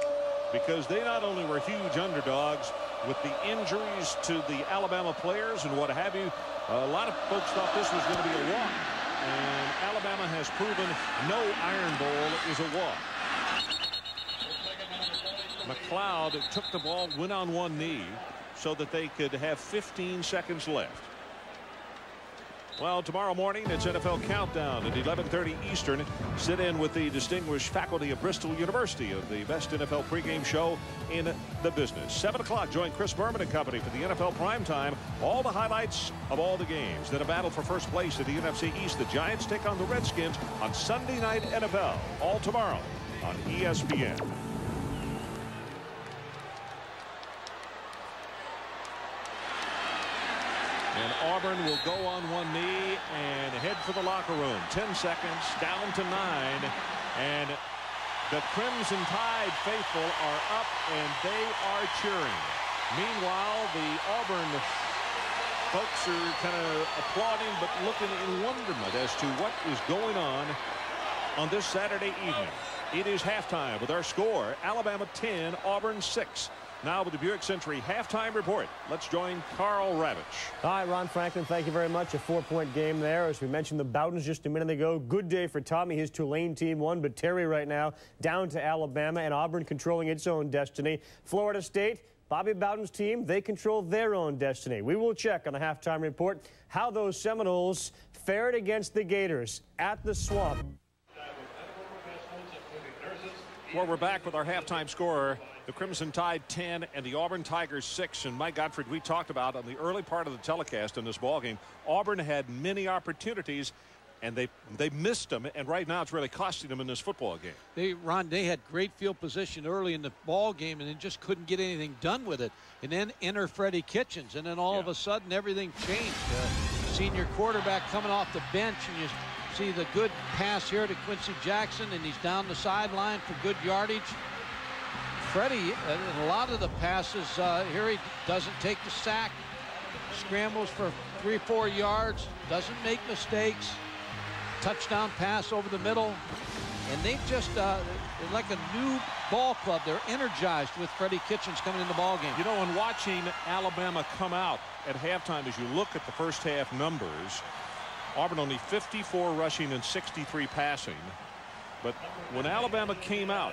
because they not only were huge underdogs with the injuries to the Alabama players and what have you. A lot of folks thought this was going to be a walk, and Alabama has proven no Iron Bowl is a walk. McLeod took the ball, went on one knee so that they could have 15 seconds left. Well, tomorrow morning it's NFL Countdown at 11:30 Eastern. Sit in with the distinguished faculty of Bristol University of the best NFL pregame show in the business. 7 o'clock, join Chris Berman and company for the NFL Primetime. All the highlights of all the games. Then a battle for first place at the NFC East. The Giants take on the Redskins on Sunday Night NFL. All tomorrow on ESPN. And Auburn will go on one knee and head for the locker room. 10 seconds, down to 9. And the Crimson Tide faithful are up and they are cheering. Meanwhile, the Auburn folks are kind of applauding but looking in wonderment as to what is going on this Saturday evening. It is halftime with our score, Alabama 10, Auburn 6. Now with the Buick Century halftime report, let's join Carl Ravitch. All right, Ron Franklin, thank you very much. A 4-point game there. As we mentioned the Bowdens just a minute ago. Good day for Tommy. His Tulane team won, but Terry right now down to Alabama and Auburn controlling its own destiny. Florida State, Bobby Bowden's team, they control their own destiny. We will check on the halftime report how those Seminoles fared against the Gators at the Swamp. Well, we're back with our halftime score. The Crimson Tide 10 and the Auburn Tigers 6. And Mike Gottfried, we talked about on the early part of the telecast in this ballgame, Auburn had many opportunities and they missed them, and right now it's really costing them in this football game. Ron, they had great field position early in the ball game, and then just couldn't get anything done with it. And then enter Freddie Kitchens, and then all of a sudden everything changed. Senior quarterback coming off the bench, and you see the good pass here to Quincy Jackson, and he's down the sideline for good yardage. Freddie, in a lot of the passes here, he doesn't take the sack, scrambles for 3-4 yards, doesn't make mistakes. Touchdown pass over the middle, and they've just they're like a new ball club. They're energized with Freddie Kitchens coming in the ball game. You know, in watching Alabama come out at halftime, as you look at the first half numbers, Auburn only 54 rushing and 63 passing. But when Alabama came out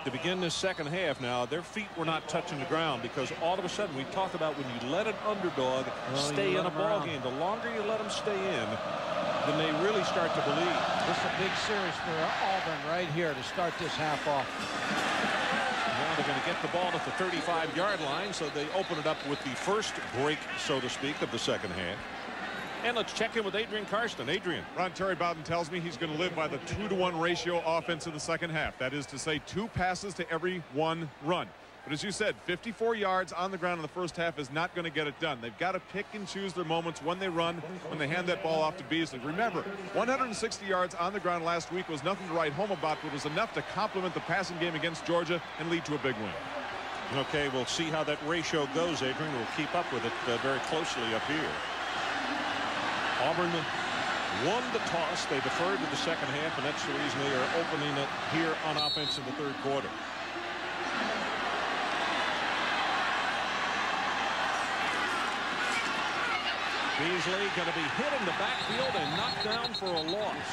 to begin this second half, now their feet were not touching the ground, because all of a sudden we talked about when you let an underdog stay in a ball game, the longer you let them stay in, then they really start to believe. This is a big series for Auburn right here to start this half off. Now they're going to get the ball at the 35-yard line, so they open it up with the first break, so to speak, of the second half. And let's check in with Adrian Karsten. Adrian. Ron, Terry Bowden tells me he's going to live by the 2-to-1 ratio offense in the second half. That is to say 2 passes to every 1 run. But as you said, 54 yards on the ground in the first half is not going to get it done. They've got to pick and choose their moments when they run, when they hand that ball off to Beasley. Remember, 160 yards on the ground last week was nothing to write home about, but was enough to complement the passing game against Georgia and lead to a big win. Okay, we'll see how that ratio goes, Adrian. We'll keep up with it very closely up here. Auburn won the toss. They deferred to the second half, and that's the reason they are opening it here on offense in the third quarter. Beasley going to be hit in the backfield and knocked down for a loss.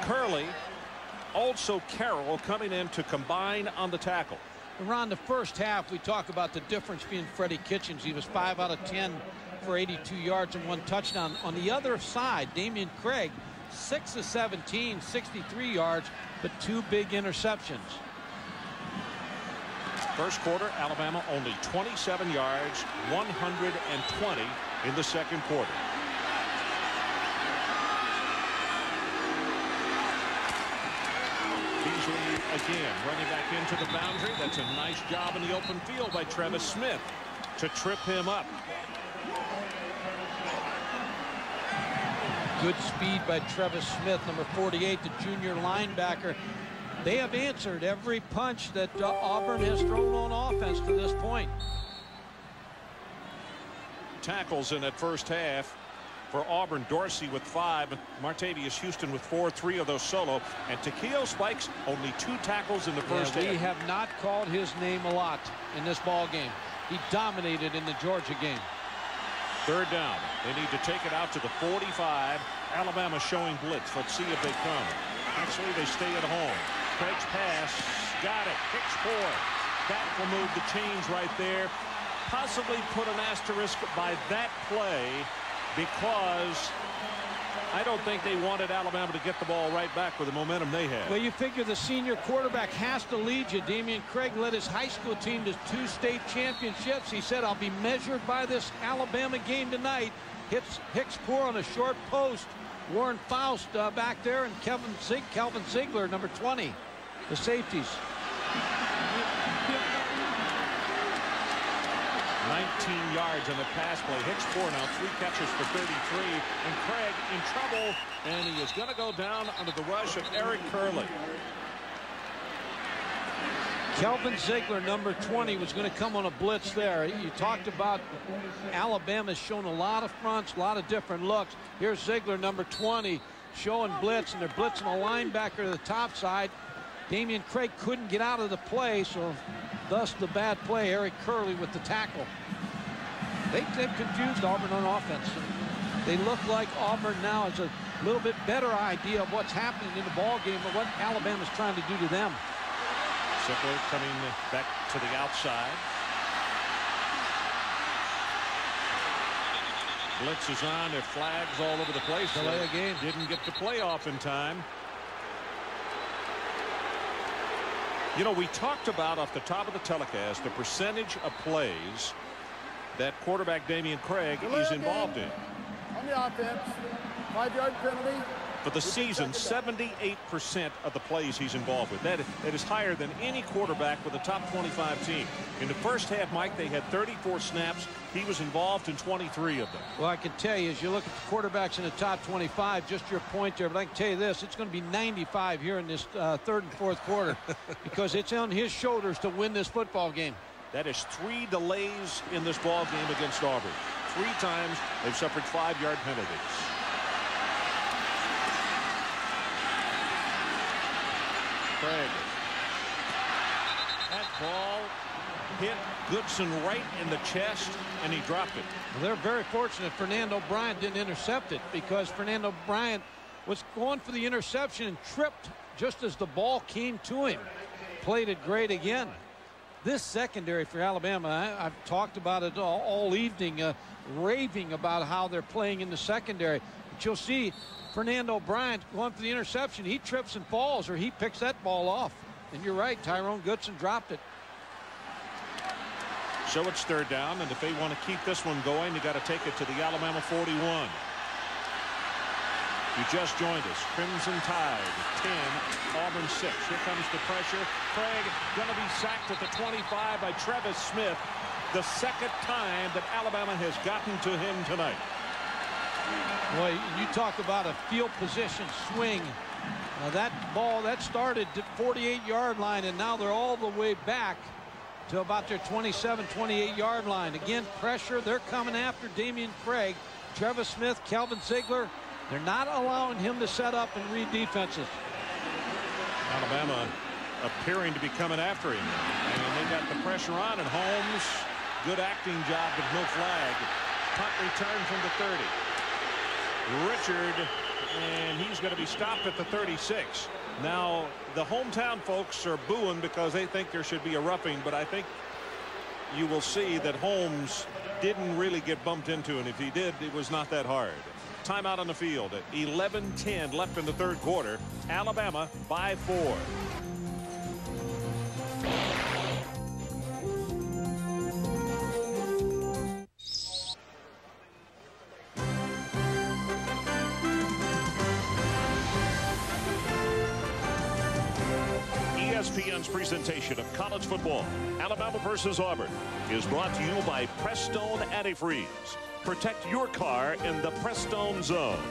Curley, also Carroll coming in to combine on the tackle. Around the first half, we talk about the difference being Freddie Kitchens. He was 5 out of 10 for 82 yards and 1 touchdown. On the other side, Damian Craig, 6 of 17, 63 yards, but 2 big interceptions. First quarter, Alabama only 27 yards, 120 in the second quarter. Beasley again running back into the boundary. That's a nice job in the open field by Travis Smith to trip him up. Good speed by Travis Smith, number 48, the junior linebacker. They have answered every punch that Auburn has thrown on offense to this point. Tackles in that first half for Auburn. Dorsey with 5, Martavius Houston with 4, 3 of those solo, and Takeo Spikes only 2 tackles in the first half. We have not called his name a lot in this ball game. He dominated in the Georgia game. Third down. They need to take it out to the 45. Alabama showing blitz. Let's see if they come. Actually, they stay at home. Craig's pass. Got it. Hicks 4. That will move the chains right there. Possibly put an asterisk by that play, because I don't think they wanted Alabama to get the ball right back with the momentum they had. Well, you figure the senior quarterback has to lead you. Damian Craig led his high school team to 2 state championships. He said, I'll be measured by this Alabama game tonight. Hits Hicks poor on a short post. Warren Faust back there, and Kelvin Ziegler, number 20, the safeties. 19 yards on the pass play. Hicks 4 now, 3 catches for 33. And Craig in trouble, and he is going to go down under the rush of Eric Curley. Kelvin Ziegler, number 20, was going to come on a blitz there. You talked about Alabama's shown a lot of fronts, a lot of different looks. Here's Ziegler, number 20, showing blitz, and they're blitzing a linebacker to the top side. Damian Craig couldn't get out of the play, so thus the bad play. Eric Curley with the tackle. They've confused Auburn on offense. They look like Auburn now has a little bit better idea of what's happening in the ball game and what Alabama's trying to do to them. Ziegler coming back to the outside. Blitz is on. There are flags all over the place. Delay a game. Didn't get the play off in time. You know, we talked about off the top of the telecast the percentage of plays that quarterback Damian Craig is involved in. On the offense, 5-yard penalty. For the season, 78% of the plays he's involved with. That is higher than any quarterback with a top 25 team. In the first half, Mike, they had 34 snaps. He was involved in 23 of them. Well, I can tell you, as you look at the quarterbacks in the top 25, just your point there, but I can tell you this, it's going to be 95 here in this third and fourth quarter because it's on his shoulders to win this football game. That is 3 delays in this ball game against Auburn. 3 times they've suffered 5-yard penalties. Craig. That ball hit Goodson right in the chest, and he dropped it. Well, they're very fortunate Fernando Bryant didn't intercept it because Fernando Bryant was going for the interception and tripped just as the ball came to him. Played it great again. This secondary for Alabama, I've talked about it all evening, raving about how they're playing in the secondary. But you'll see Fernando Bryant going for the interception. He trips and falls, or he picks that ball off. And you're right, Tyrone Goodson dropped it. So it's third down, and if they want to keep this one going, you got to take it to the Alabama 41. You just joined us. Crimson Tide 10, Auburn 6. Here comes the pressure. Craig going to be sacked at the 25 by Travis Smith. The second time that Alabama has gotten to him tonight. Well, you talk about a field position swing. That ball that started at 48-yard line, and now they're all the way back to about their 27, 28-yard line. Again, pressure. They're coming after Damian Craig, Travis Smith, Calvin Ziegler. They're not allowing him to set up and read defenses. Alabama appearing to be coming after him, and they got the pressure on, and Holmes, good acting job, but no flag. Punt return from the 30. Richard, and he's going to be stopped at the 36. Now, the hometown folks are booing because they think there should be a roughing, but I think you will see that Holmes didn't really get bumped into, and if he did, it was not that hard. Timeout on the field at 11:10 left in the third quarter. Alabama by 4. ESPN's presentation of college football, Alabama versus Auburn, is brought to you by Prestone Antifreeze. Protect your car in the Prestone zone.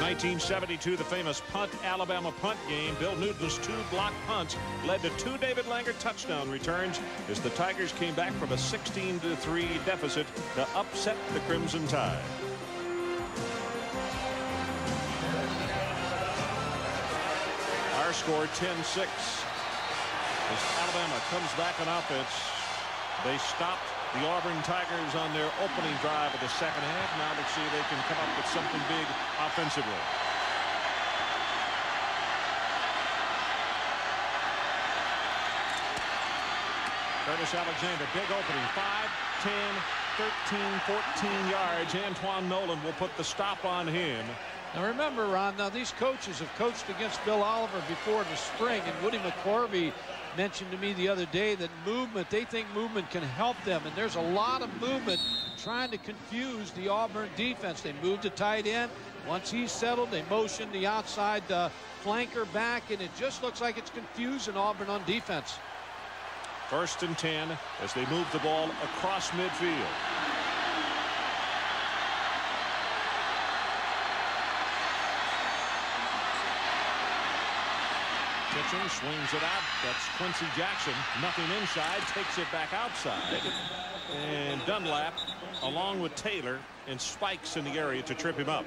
1972, the famous Alabama punt game. Bill Newton's 2 block punts led to 2 David Langer touchdown returns as the Tigers came back from a 16-3 deficit to upset the Crimson Tide. Our score 10-6 as Alabama comes back on offense. They stopped the Auburn Tigers on their opening drive of the second half. Now let's see if they can come up with something big offensively. Curtis Alexander, big opening. 5, 10, 13, 14 yards. Antoine Nolan will put the stop on him. Now remember, Ron, now these coaches have coached against Bill Oliver before in the spring, and Woody McCorvey mentioned to me the other day that movement, they think movement can help them, and there's a lot of movement trying to confuse the Auburn defense. They moved to tight end. Once he's settled, they motion the outside flanker back, and it just looks like it's confusing Auburn on defense. 1st and 10 as they move the ball across midfield. Kitchen swings it out. That's Quincy Jackson. Nothing inside. Takes it back outside. And Dunlap, along with Taylor, and spikes in the area to trip him up.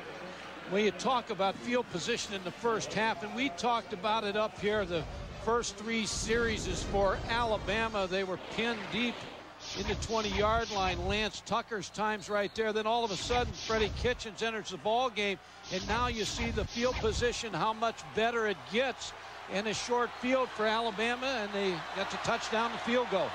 When you talk about field position in the first half, and we talked about it up here, the first 3 series is for Alabama. They were pinned deep in the 20-yard line. Lance Tucker's time's right there. Then all of a sudden, Freddie Kitchens enters the ball game, and now you see the field position, how much better it gets in a short field for Alabama, and they got the touchdown and field goal.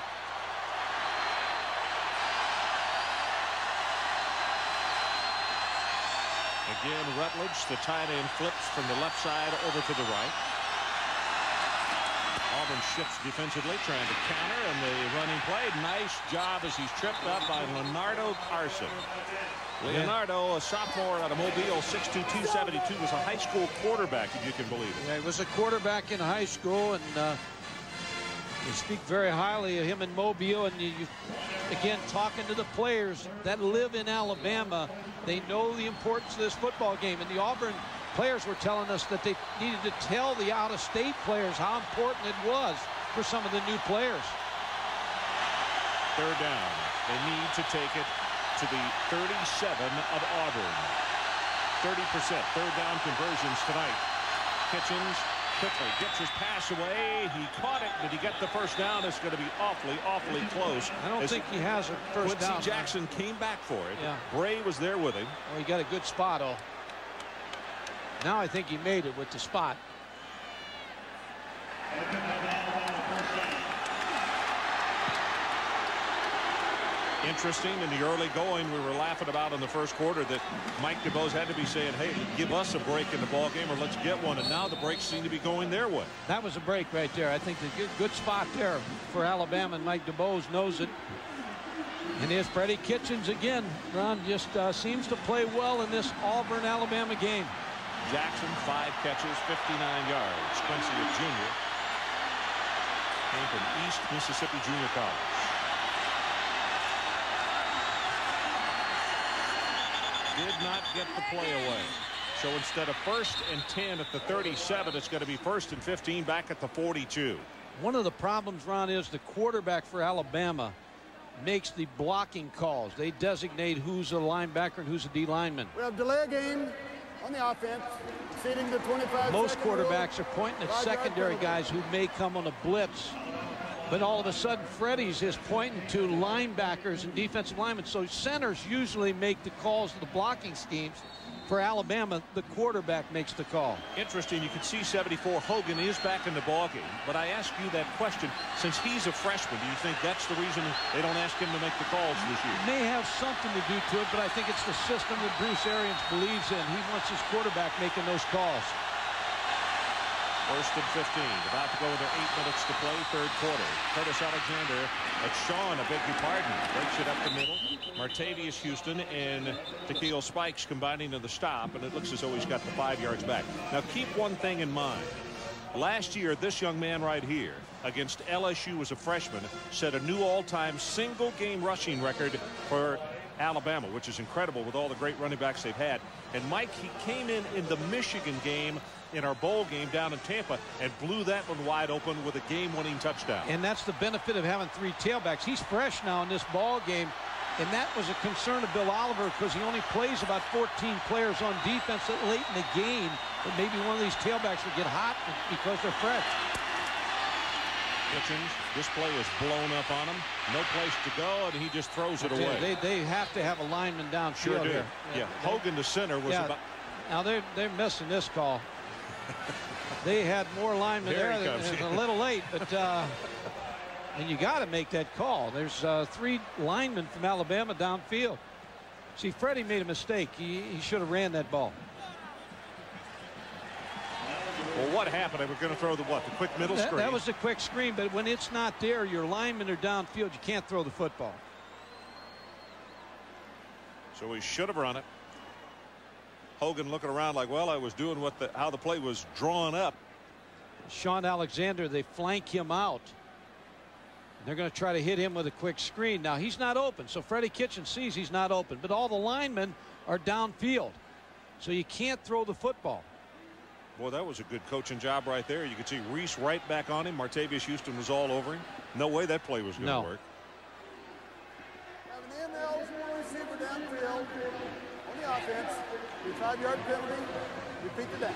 Again, Rutledge, the tight end, flips from the left side over to the right. Auburn shifts defensively, trying to counter, and the running play. Nice job as he's tripped up by Leonardo Carson. Leonardo, a sophomore out of Mobile, 6'2", 272, was a high school quarterback, if you can believe it. Yeah, he was a quarterback in high school, and you speak very highly of him in Mobile. And you again, talking to the players that live in Alabama, they know the importance of this football game. And the Auburn players were telling us that they needed to tell the out-of-state players how important it was for some of the new players. Third down. They need to take it to the 37 of Auburn. 30% third down conversions tonight. Kitchens quickly gets his pass away. He caught it. Did he get the first down? It's going to be awfully, awfully close. I don't think he has a first down. Quincy Jackson came back for it. Yeah. Bray was there with him. Well, he got a good spot. Oh, now I think he made it with the spot. Interesting, in the early going, we were laughing about in the first quarter that Mike DeBose had to be saying, hey, give us a break in the ball game or let's get one. And now the breaks seem to be going their way. That was a break right there. I think the good spot there for Alabama, and Mike DeBose knows it. And here's Freddie Kitchens again. Ron just seems to play well in this Auburn-Alabama game. Jackson, 5 catches, 59 yards. Quincy, a junior, came from East Mississippi Junior College. Did not get the play away. So instead of 1st and 10 at the 37, it's going to be 1st and 15 back at the 42. One of the problems, Ron, is the quarterback for Alabama makes the blocking calls. They designate who's a linebacker and who's a D lineman. We have delay game on the offense, exceeding the 25. Most quarterbacks are pointing at secondary guys who may come on a blitz. But all of a sudden, Freddie's is pointing to linebackers and defensive linemen. So centers usually make the calls to the blocking schemes. For Alabama, the quarterback makes the call. Interesting. You can see 74 Hogan is back in the ballgame. But I ask you that question. Since he's a freshman, do you think that's the reason they don't ask him to make the calls this year? May have something to do to it, but I think it's the system that Bruce Arians believes in. He wants his quarterback making those calls. 1st and 15. About to go into 8 minutes to play, 3rd quarter. Curtis Alexander, Sean, I beg your pardon, breaks it up the middle. Martavius Houston and Tequil Spikes combining to the stop, and it looks as though he's got the 5 yards back. Now keep one thing in mind. Last year, this young man right here against LSU as a freshman set a new all-time single-game rushing record for Alabama, which is incredible with all the great running backs they've had. And Mike, he came in the Michigan game in our bowl game down in Tampa and blew that one wide open with a game-winning touchdown. And that's the benefit of having 3 tailbacks. He's fresh now in this ball game, and that was a concern of Bill Oliver because he only plays about 14 players on defense late in the game. But maybe one of these tailbacks will get hot because they're fresh. Kitchens, this play is blown up on him. No place to go, and he just throws it away. They have to have a lineman downfield. Sure do. Here. Yeah. Hogan, the center, was about. Now they're missing this call. They had more linemen there. A little late, but and you got to make that call. There's 3 linemen from Alabama downfield. See, Freddie made a mistake. He should have ran that ball. Well, what happened? They were going to throw the what? The quick middle screen. That was the quick screen, but when it's not there, your linemen are downfield. You can't throw the football. So he should have run it. Hogan looking around like, well, I was doing how the play was drawn up. Sean Alexander, they flank him out. They're going to try to hit him with a quick screen. Now, he's not open, so Freddie Kitchens sees he's not open. But all the linemen are downfield, so you can't throw the football. Boy, that was a good coaching job right there. You could see Reese right back on him. Martavius Houston was all over him. No way that play was going to work. Have an ineligible receiver downfield on the offense. 5-yard penalty. Repeat the down.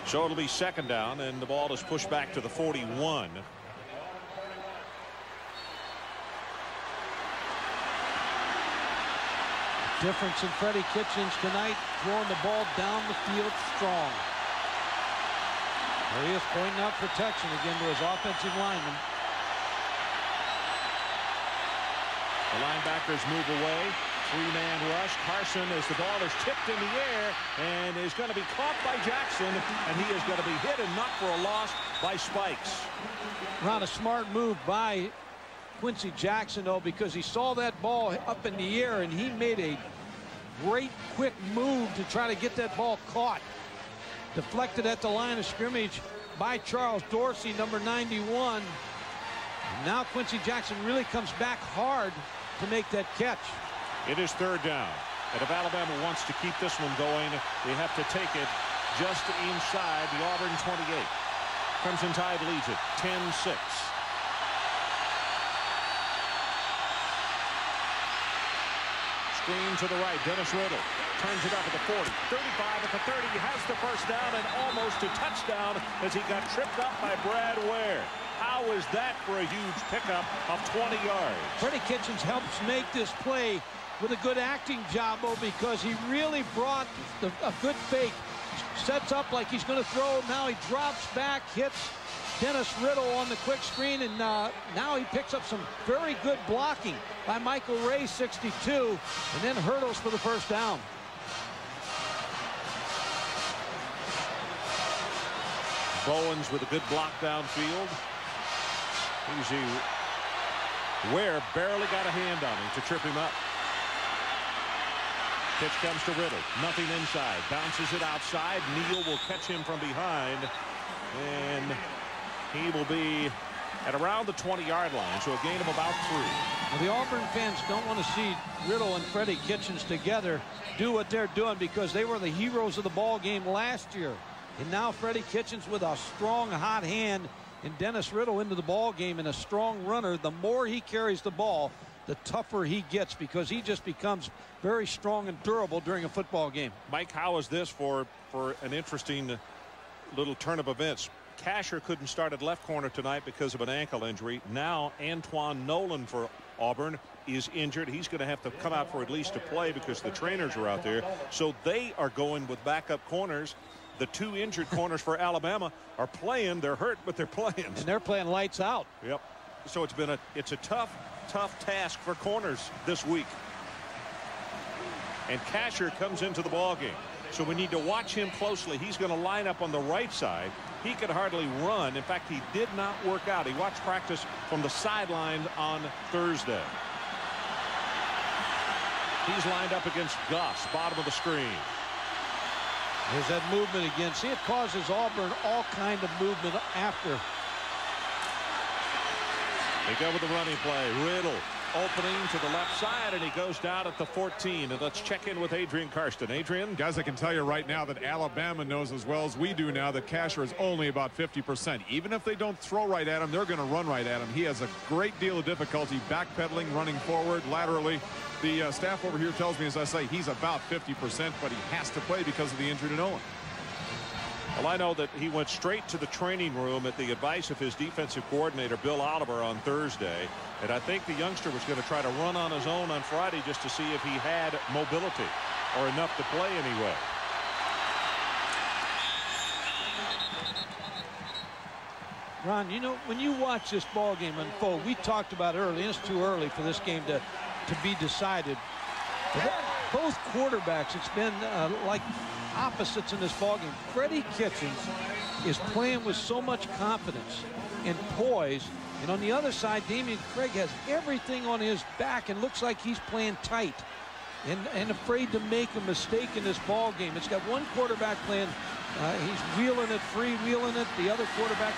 So it'll be 2nd down, and the ball is pushed back to the 41. Difference in Freddie Kitchens tonight, throwing the ball down the field strong. There he is pointing out protection again to his offensive lineman. The linebackers move away. Three-man rush. Carson, as the ball is tipped in the air, and is going to be caught by Jackson, and he is going to be hit and knocked for a loss by Spikes. Not a smart move by Quincy Jackson, though, because he saw that ball up in the air, and he made a great quick move to try to get that ball caught. Deflected at the line of scrimmage by Charles Dorsey, number 91. And now Quincy Jackson really comes back hard to make that catch. It is third down. And if Alabama wants to keep this one going, they have to take it just inside the Auburn 28. Crimson Tide leads it 10-6. Screen to the right. Dennis Riddle turns it up at the 40. 35 at the 30. He has the first down and almost a touchdown as he got tripped up by Brad Ware. How is that for a huge pickup of 20 yards? Freddie Kitchens helps make this play with a good acting job, because he really brought a good fake. Sets up like he's going to throw. Now he drops back, hits Dennis Riddle on the quick screen, and now he picks up some very good blocking by Michael Ray, 62, and then hurdles for the first down. Bowens with a good block downfield. Easy. Ware barely got a hand on him to trip him up. Pitch comes to Riddle. Nothing inside. Bounces it outside. Neal will catch him from behind. And he will be at around the 20-yard line, so a gain of about 3. Well, the Auburn fans don't want to see Riddle and Freddie Kitchens together do what they're doing, because they were the heroes of the ball game last year. And now Freddie Kitchens with a strong, hot hand, and Dennis Riddle into the ball game, and a strong runner. The more he carries the ball, the tougher he gets, because he just becomes very strong and durable during a football game. Mike, how is this for an interesting little turn of events? Casher couldn't start at left corner tonight because of an ankle injury. Now Antoine Nolan for Auburn is injured. He's going to have to come out for at least a play because the trainers are out there. So they are going with backup corners. The 2 injured corners for Alabama are playing. They're hurt, but they're playing. And they're playing lights out. Yep. So it's a tough task for corners this week. And Casher comes into the ball game. So we need to watch him closely. He's going to line up on the right side. He could hardly run. In fact, he did not work out. He watched practice from the sideline on Thursday. He's lined up against Goss, bottom of the screen. There's that movement again. See, it causes Auburn all kind of movement after. They go with the running play. Riddle opening to the left side, and he goes down at the 14. And let's check in with Adrian Karsten. Adrian? Guys, I can tell you right now that Alabama knows as well as we do now that Casher is only about 50%. Even if they don't throw right at him, they're going to run right at him. He has a great deal of difficulty backpedaling, running forward, laterally. The staff over here tells me, as I say, he's about 50%, but he has to play because of the injury to Nolan. Well, I know that he went straight to the training room at the advice of his defensive coordinator, Bill Oliver, on Thursday. And I think the youngster was going to try to run on his own on Friday just to see if he had mobility or enough to play anyway. Ron, you know, when you watch this ball game unfold, we talked about early, and it's too early for this game to be decided. But both quarterbacks, it's been like opposites in this ball game. Freddie Kitchens is playing with so much confidence and poise, and on the other side, Damian Craig has everything on his back and looks like he's playing tight and afraid to make a mistake in this ball game. It's got one quarterback playing, he's wheeling it, freewheeling it. The other quarterback,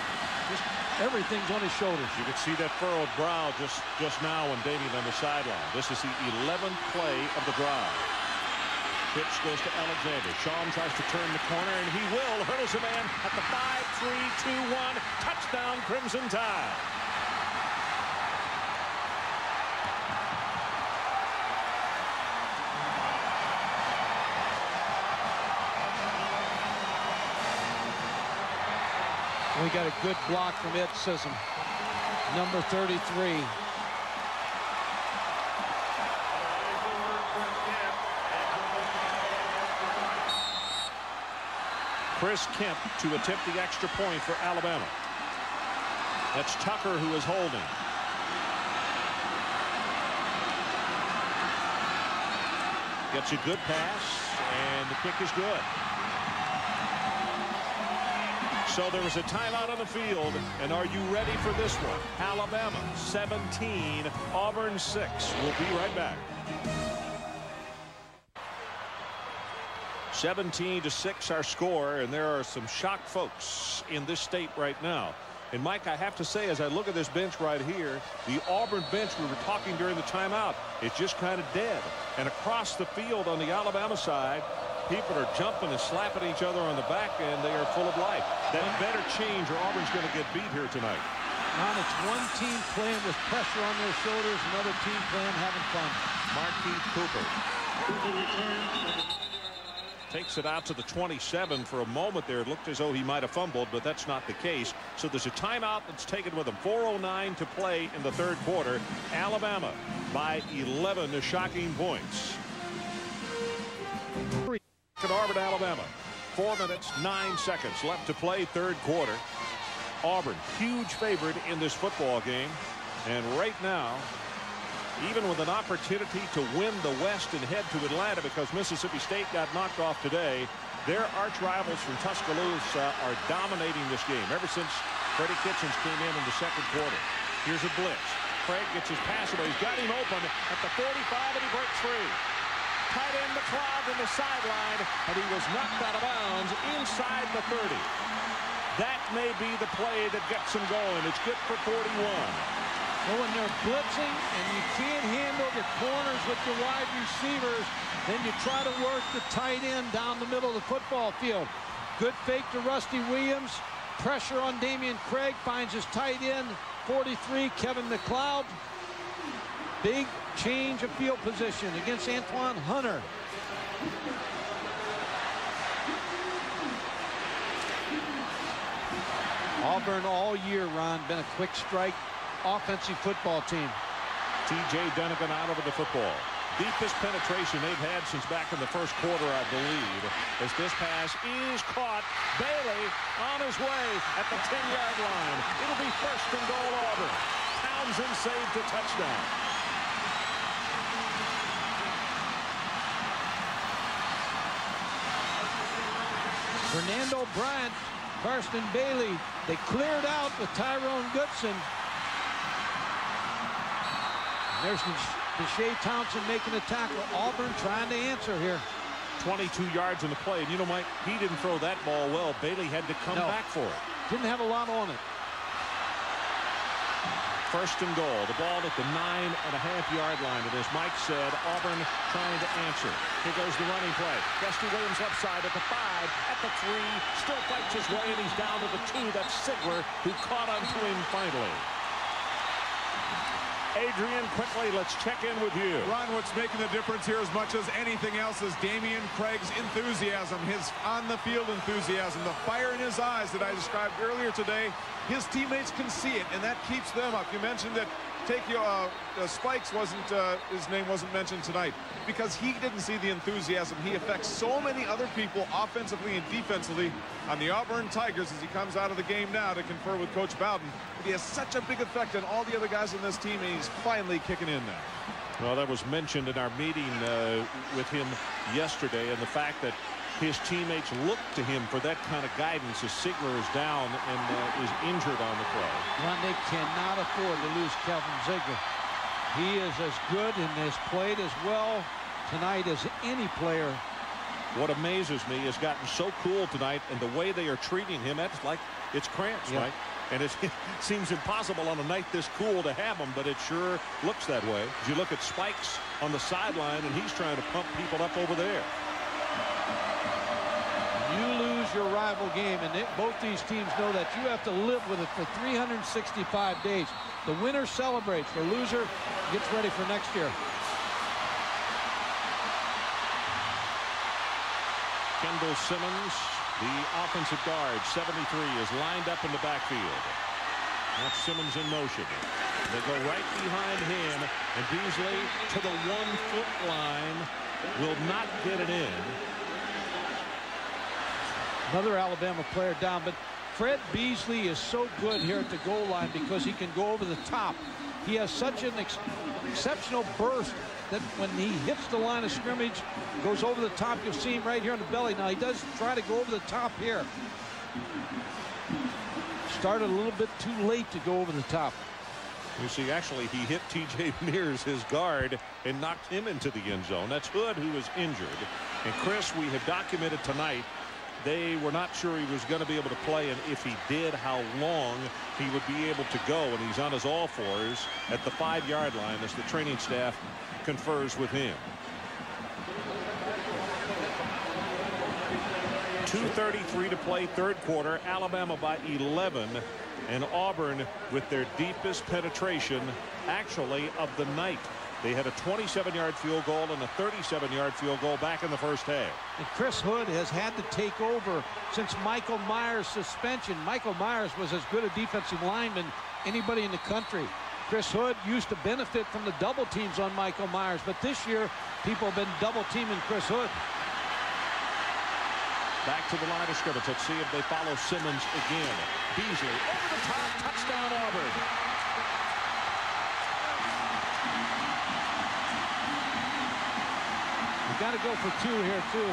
just everything's on his shoulders. You could see that furrowed brow just now when Damian on the sideline. This is the 11th play of the drive. Pitch goes to Alexander. Sean tries to turn the corner, and he will. Hurdles a man at the 5-3-2-1. Touchdown, Crimson Tide. We got a good block from Ed Sissom, number 33. Chris Kemp to attempt the extra point for Alabama. That's Tucker who is holding. Gets a good pass, and the kick is good. So there was a timeout on the field, and are you ready for this one? Alabama 17, Auburn 6. We'll be right back. 17-6 our score, and there are some shocked folks in this state right now. And Mike, I have to say, as I look at this bench right here, the Auburn bench we were talking during the timeout, it's just kind of dead. And across the field on the Alabama side, people are jumping and slapping each other on the back, and they are full of life. That better change or Auburn's going to get beat here tonight. Ron, it's one team playing with pressure on their shoulders, another team playing having fun. Marquise Cooper takes it out to the 27. For a moment there, it looked as though he might have fumbled, but that's not the case. So there's a timeout that's taken with him. 4:09 to play in the third quarter. Alabama by 11 shocking points. At Auburn, Alabama. 4 minutes, 9 seconds left to play third quarter. Auburn, huge favorite in this football game. And right now, even with an opportunity to win the West and head to Atlanta because Mississippi State got knocked off today, their arch rivals from Tuscaloosa are dominating this game ever since Freddie Kitchens came in the second quarter. Here's a blitz. Craig gets his pass away. He's got him open at the 45, and he breaks free. Tight end McLeod in the sideline, and he was knocked out of bounds inside the 30. That may be the play that gets him going. It's good for 41. Well, when they're blitzing and you can't handle the corners with your wide receivers, then you try to work the tight end down the middle of the football field. Good fake to Rusty Williams. Pressure on Damian Craig. Finds his tight end, 43, Kevin McLeod. Big change of field position against Antoine Hunter. Auburn all year, Ron, been a quick strike offensive football team. T.J. Dunnigan out over the football. Deepest penetration they've had since back in the first quarter, I believe, as this pass is caught. Bailey on his way at the 10-yard line. It'll be first and goal, Auburn. Townsend saved a touchdown. Fernando Bryant, Karsten Bailey, they cleared out with Tyrone Goodson. There's Deshae Townsend making a tackle. Auburn trying to answer here. 22 yards in the play. And you know, Mike, he didn't throw that ball well. Bailey had to come back for it. Didn't have a lot on it. First and goal. The ball at the 9.5-yard line. And as Mike said, Auburn trying to answer. Here goes the running play. Dusty Williams left side at the 5, at the 3. Still fights his way, and he's down to the 2. That's Sigler, who caught onto him finally. Adrian, quickly, let's check in with you. Ron, what's making the difference here as much as anything else is Damian Craig's enthusiasm, his on-the-field enthusiasm, the fire in his eyes that I described earlier today. His teammates can see it, and that keeps them up. You mentioned that Spikes wasn't, his name wasn't mentioned tonight because he didn't see the enthusiasm. He affects so many other people offensively and defensively on the Auburn Tigers as he comes out of the game now to confer with Coach Bowden. But he has such a big effect on all the other guys on this team, and he's finally kicking in now. Well, that was mentioned in our meeting with him yesterday, and the fact that his teammates look to him for that kind of guidance as Sigler is down and is injured on the play. Ron, they cannot afford to lose Kelvin Ziegler. He is as good and has played as well tonight as any player. What amazes me is gotten so cool tonight, and the way they are treating him, that's like it's cramps, right? And it seems impossible on a night this cool to have him, but it sure looks that way. As you look at Spikes on the sideline, and he's trying to pump people up over there. You lose your rival game, and both these teams know that you have to live with it for 365 days. The winner celebrates. The loser gets ready for next year. Kendall Simmons, the offensive guard, 73, is lined up in the backfield. That's Simmons in motion. They go right behind him, and Beasley to the 1-foot line will not get it in. Another Alabama player down, but Fred Beasley is so good here at the goal line because he can go over the top he has such an exceptional burst that when he hits the line of scrimmage, goes over the top. You'll see him right here on the belly. Now, he does try to go over the top here. Started a little bit too late to go over the top. You see, actually, he hit T.J. Mears, his guard, and knocked him into the end zone. That's Hood, who was injured. And, Chris, we have documented tonight, they were not sure he was going to be able to play, and if he did, how long he would be able to go. And he's on his all-fours at the 5-yard line as the training staff confers with him. 2:33 to play, third quarter. Alabama by 11. And Auburn with their deepest penetration, actually, of the night. They had a 27-yard field goal and a 37-yard field goal back in the first half. And Chris Hood has had to take over since Michael Myers' suspension. Michael Myers was as good a defensive lineman anybody in the country. Chris Hood used to benefit from the double teams on Michael Myers, but this year people have been double teaming Chris Hood. Back to the line of scrimmage. Let's see if they follow Simmons again. Beasley over the top, touchdown Auburn. You got to go for 2 here too.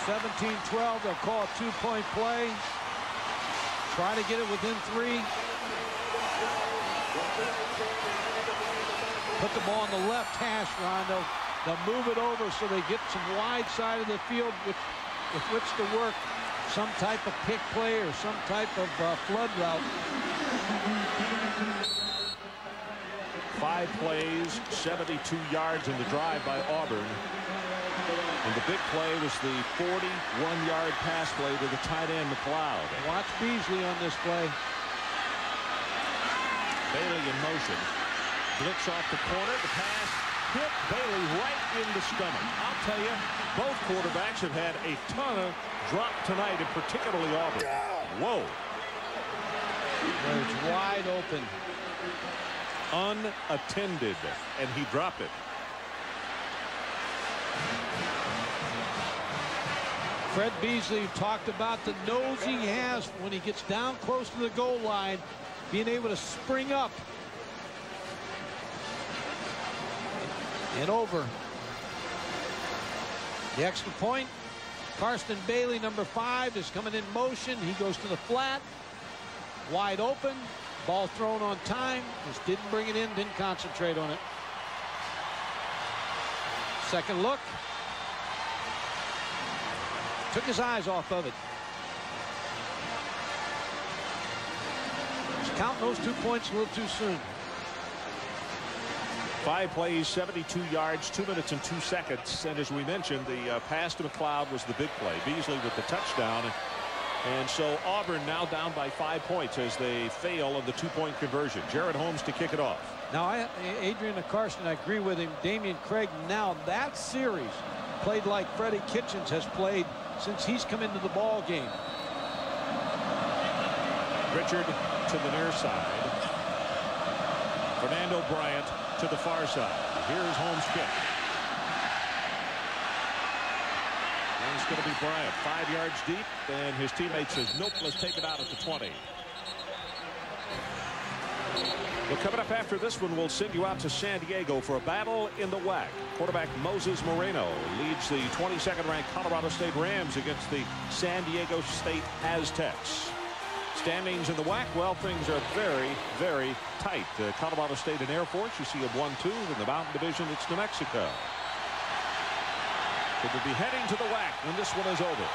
17-12. They'll call a 2-point play. Try to get it within 3. Put the ball on the left hash, Rondo. They'll move it over so they get some wide side of the field with which to work some type of pick play or some type of flood route. 5 plays, 72 yards in the drive by Auburn. And the big play was the 41-yard pass play to the tight end McLeod. Watch Beasley on this play. Bailey in motion. Blitz off the corner. The pass hit Bailey right in the stomach. I'll tell you, both quarterbacks have had a ton of drop tonight, and particularly Auburn. Whoa. It's wide open. Unattended, and he dropped it. Fred Beasley talked about the nose he has when he gets down close to the goal line, being able to spring up and over. The extra point. Karsten Bailey, number 5, is coming in motion. He goes to the flat. Wide open. Ball thrown on time. Just didn't bring it in. Didn't concentrate on it. Second look. Took his eyes off of it. Just counting those 2 points a little too soon. 5 plays, 72 yards, 2 minutes and 2 seconds. And as we mentioned, the pass to McLeod was the big play. Beasley with the touchdown. And so Auburn now down by 5 points as they fail of the 2-point conversion. Jared Holmes to kick it off. Now, Adrian Carson, I agree with him. Damian Craig, now that series played like Freddie Kitchens has played since he's come into the ball game. Richard to the near side. Fernando Bryant to the far side. Here's Holmes' kick. And it's going to be Bryant 5 yards deep, and his teammate says, nope, let's take it out at the 20. Well, coming up after this one, we'll send you out to San Diego for a battle in the WAC. Quarterback Moses Moreno leads the 22nd-ranked Colorado State Rams against the San Diego State Aztecs. Standings in the WAC, well, things are very, very tight. Colorado State and Air Force, you see a 1-2. In the Mountain Division, it's New Mexico. So we'll be heading to the WAC when this one is over.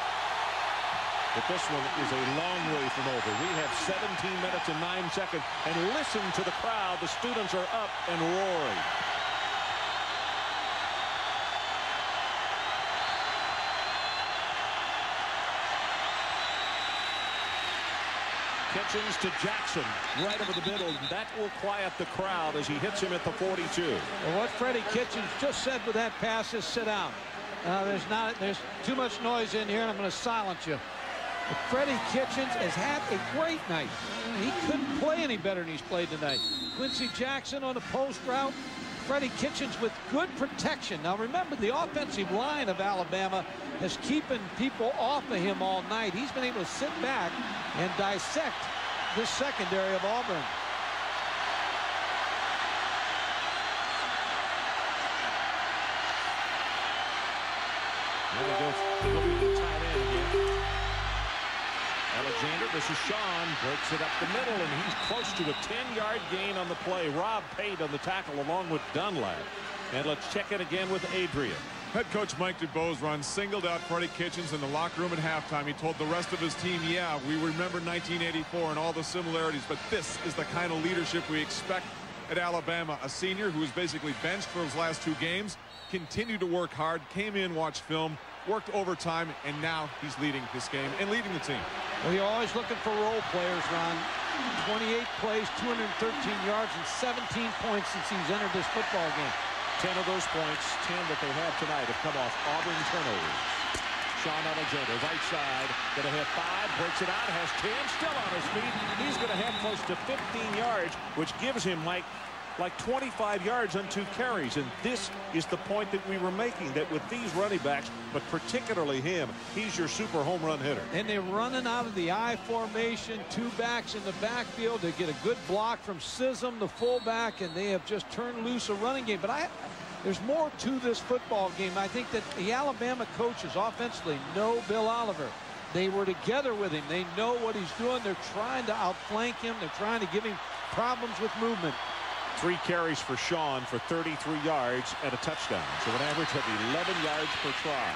But this one is a long way from over. We have 17 minutes and 9 seconds. And listen to the crowd. The students are up and roaring. Kitchens to Jackson right over the middle. That will quiet the crowd as he hits him at the 42. Well, what Freddie Kitchens just said with that pass is sit down. There's too much noise in here, and I'm going to silence you. But Freddie Kitchens has had a great night. He couldn't play any better than he's played tonight. Quincy Jackson on the post route. Freddie Kitchens with good protection. Now remember, the offensive line of Alabama is keeping people off of him all night. He's been able to sit back and dissect this secondary of Auburn. There we go. Looking at the tight end again. Alexander, this is Sean, breaks it up the middle, and he's close to a 10-yard gain on the play. Rob paid on the tackle along with Dunlap. And let's check it again with Adrian. Head coach Mike DuBose singled out Freddie Kitchens in the locker room at halftime. He told the rest of his team, yeah, we remember 1984 and all the similarities, but this is the kind of leadership we expect at Alabama. A senior who was basically benched for his last 2 games, continued to work hard, came in, watched film, worked overtime, and now he's leading this game and leading the team. Well, you're always looking for role players, Ron. 28 plays, 213 yards, and 17 points since he's entered this football game. 10 of those points, 10 that they have tonight, have come off Auburn turnovers. Sean Alexander, right side, going to have 5, breaks it out, has 10, still on his feet. He's going to have close to 15 yards, which gives him like 25 yards on 2 carries. And this is the point that we were making, that with these running backs, but particularly him, he's your super home run hitter. And they're running out of the I formation, 2 backs in the backfield to get a good block from Sism, the fullback, and they have just turned loose a running game. But there's more to this football game. I think that the Alabama coaches offensively know Bill Oliver. They were together with him. They know what he's doing. They're trying to outflank him. They're trying to give him problems with movement. 3 carries for Sean for 33 yards and a touchdown. So an average of 11 yards per try.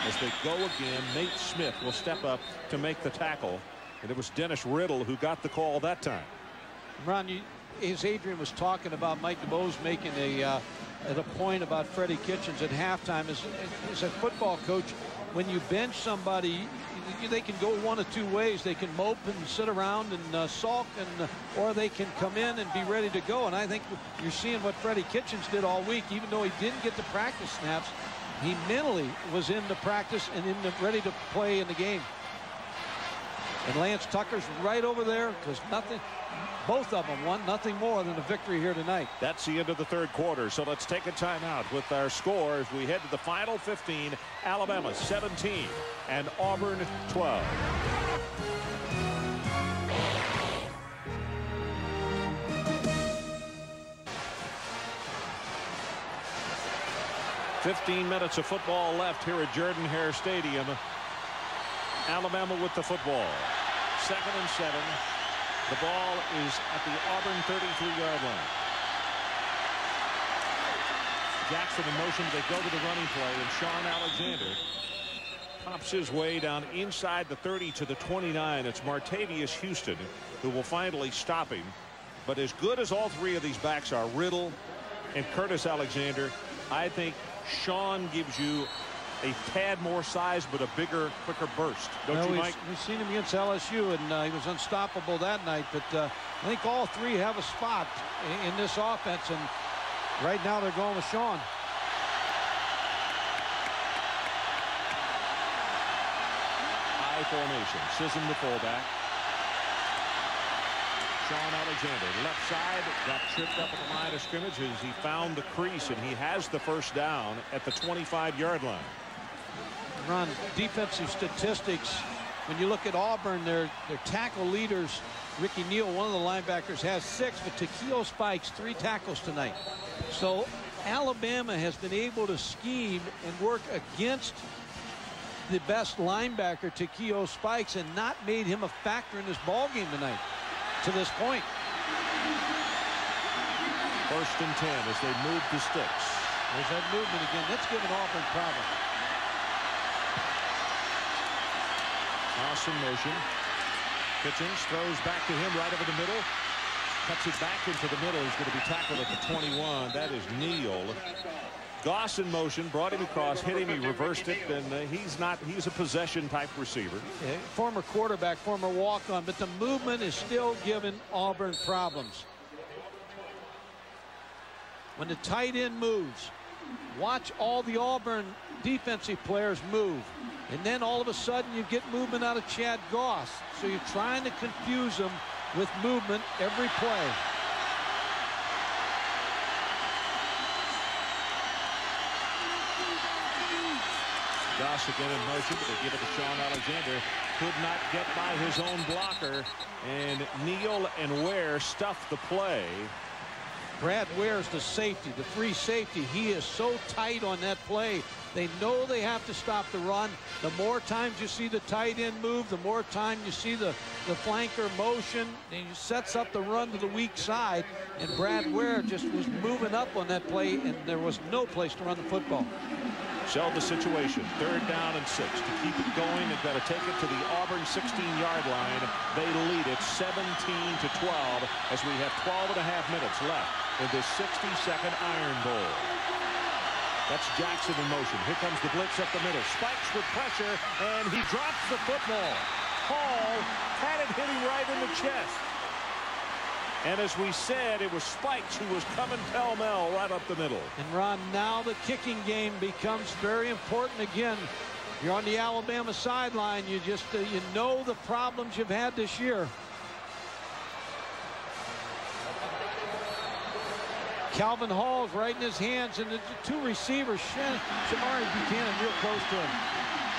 As they go again, Nate Smith will step up to make the tackle. And it was Dennis Riddle who got the call that time. Ron, as Adrian was talking about Mike DuBose making a point about Freddie Kitchens at halftime, as a football coach, when you bench somebody, they can go one of 2 ways. They can mope and sit around and sulk, or they can come in and be ready to go. And I think you're seeing what Freddie Kitchens did all week. Even though he didn't get the practice snaps, he mentally was in the practice and ready to play in the game. And Lance Tucker's right over there, because both of them want nothing more than a victory here tonight. That's the end of the 3rd quarter. So let's take a timeout with our score as we head to the final 15. Alabama 17 and Auburn 12. "15 minutes of football left here at Jordan-Hare Stadium. Alabama with the football. 2nd and 7. The ball is at the Auburn 33-yard line. Jackson in motion. They go to the running play, and Sean Alexander pops his way down inside the 30 to the 29. It's Martavius Houston who will finally stop him. But as good as all 3 of these backs are, Riddle and Curtis Alexander, I think Sean gives you a tad more size, but a bigger, quicker burst. Don't you, Mike? We've seen him against LSU, and he was unstoppable that night. But I think all 3 have a spot in this offense, and right now they're going with Sean. I formation. Sism the fullback. Sean Alexander, left side, got tripped up at the line of scrimmage as he found the crease, and he has the first down at the 25-yard line. Ron, defensive statistics, when you look at Auburn, their tackle leaders, Ricky Neal, one of the linebackers, has 6, but Takeo Spikes 3 tackles tonight. So Alabama has been able to scheme and work against the best linebacker, Takeo Spikes, and not made him a factor in this ball game tonight to this point. 1st and 10 as they move the sticks. There's that movement again. That's given Auburn problem. Awesome motion. Kitchens throws back to him right over the middle. Cuts it back into the middle. He's going to be tackled at the 21. That is Neal. Goss in motion, brought him across, hit him, he reversed it, and he's a possession type receiver. Yeah, former quarterback, former walk-on, but the movement is still giving Auburn problems. When the tight end moves, watch all the Auburn defensive players move. And then all of a sudden you get movement out of Chad Goss. So you're trying to confuse them with movement every play. Goss again in motion, but they give it to Sean Alexander. Could not get by his own blocker, and Neal and Ware stuffed the play. Brad Ware's the safety, the free safety. He is so tight on that play. They know they have to stop the run. The more times you see the tight end move, the more time you see the flanker motion, and he sets up the run to the weak side. And Brad Ware just was moving up on that play, and there was no place to run the football. So the situation, 3rd down and 6. To keep it going, they've got to take it to the Auburn 16-yard line. They lead it 17-12 as we have 12.5 minutes left in this 60-second Iron Bowl. That's Jackson in motion. Here comes the blitz up the middle. Spikes with pressure, and he drops the football. Hall had it hit him right in the chest. And as we said, it was Spikes who was coming pell-mell right up the middle. And Ron, now the kicking game becomes very important again. You're on the Alabama sideline. You just you know the problems you've had this year. Calvin Hall's right in his hands, and the two receivers, Shamari Buchanan, real close to him.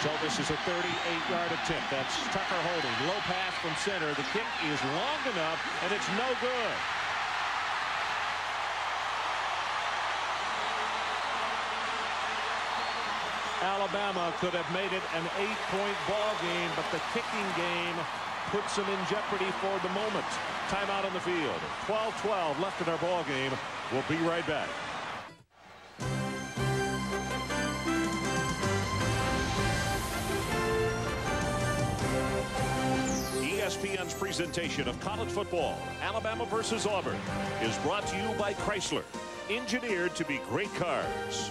So this is a 38-yard attempt. That's Tucker holding. Low pass from center. The kick is long enough, and it's no good. Alabama could have made it an 8-point ball game, but the kicking game puts them in jeopardy for the moment. Timeout on the field. 12-12 left in our ball game. We'll be right back. ESPN's presentation of college football, Alabama versus Auburn, is brought to you by Chrysler, engineered to be great cars.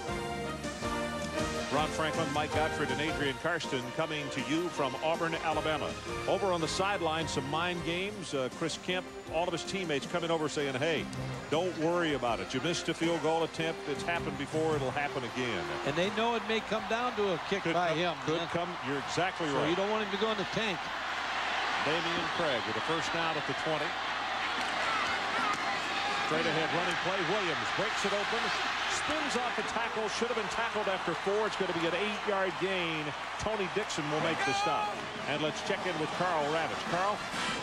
Ron Franklin, Mike Gottfried, and Adrian Karsten coming to you from Auburn, Alabama. Over on the sideline, some mind games. Chris Kemp, all of his teammates coming over saying, hey, don't worry about it. You missed a field goal attempt. It's happened before. It'll happen again. And they know it may come down to a kick by him. Could come. You're exactly right. So you don't want him to go in the tank. Damian Craig with a first down at the 20. Straight ahead running play. Williams breaks it open. Spins off the tackle. Should have been tackled after 4. It's going to be an 8-yard gain. Tony Dixon will make the stop. And let's check in with Carl Ravitch. Carl?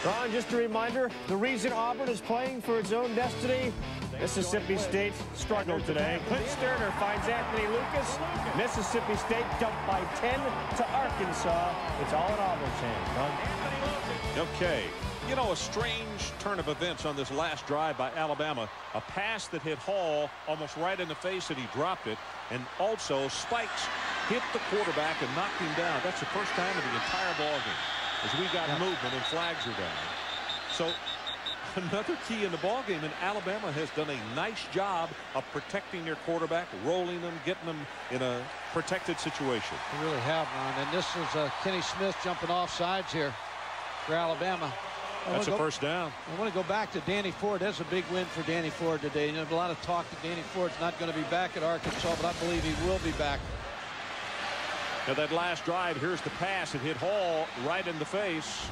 Ron, just a reminder, the reason Auburn is playing for its own destiny, Mississippi State struggled today. Clint Sterner finds Anthony Lucas. Mississippi State dumped by 10 to Arkansas. It's all in Auburn's hands, Ron. Okay. You know, a strange turn of events on this last drive by Alabama. A pass that hit Hall almost right in the face, and he dropped it. And also, Spikes hit the quarterback and knocked him down. That's the first time in the entire ballgame as we got movement and flags are down. So another key in the ballgame, and Alabama has done a nice job of protecting their quarterback, rolling them, getting them in a protected situation. They really have, Ron. And this is Kenny Smith jumping off sides here for Alabama. That's a first down. I want to go back to Danny Ford. That's a big win for Danny Ford today. You know, a lot of talk that Danny Ford's not going to be back at Arkansas, but I believe he will be back. Now that last drive, here's the pass. It hit Hall right in the face.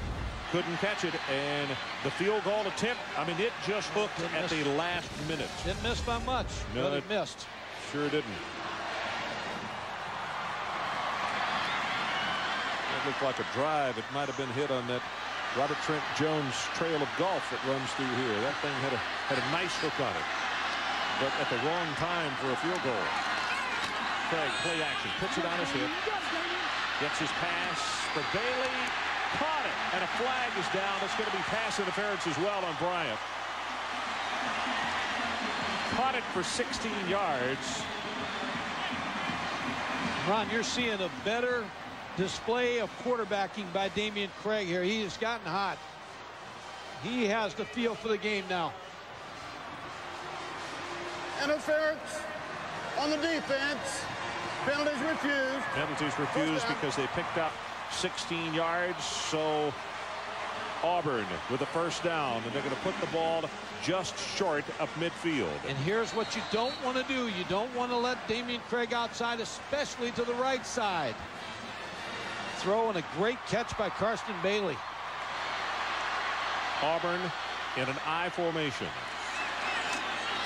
Couldn't catch it, and the field goal attempt, I mean, it just hooked at the last minute. Didn't miss by much, but it missed. Sure didn't. It looked like a drive. It might have been hit on that Robert Trent Jones trail of golf that runs through here. That thing had a nice hook on it, but at the wrong time for a field goal. Craig, play action, puts it on his hip, gets his pass for Bailey, caught it, and a flag is down. It's going to be pass interference as well on Bryant. Caught it for 16 yards. Ron, you're seeing a better display of quarterbacking by Damian Craig here. He has gotten hot. He has the feel for the game now. Interference on the defense. Penalties refused. Penalties refused because they picked up 16 yards. So Auburn with a first down, and they're going to put the ball just short of midfield. And here's what you don't want to do. You don't want to let Damian Craig outside, especially to the right side. Throw and a great catch by Karsten Bailey. Auburn in an I formation.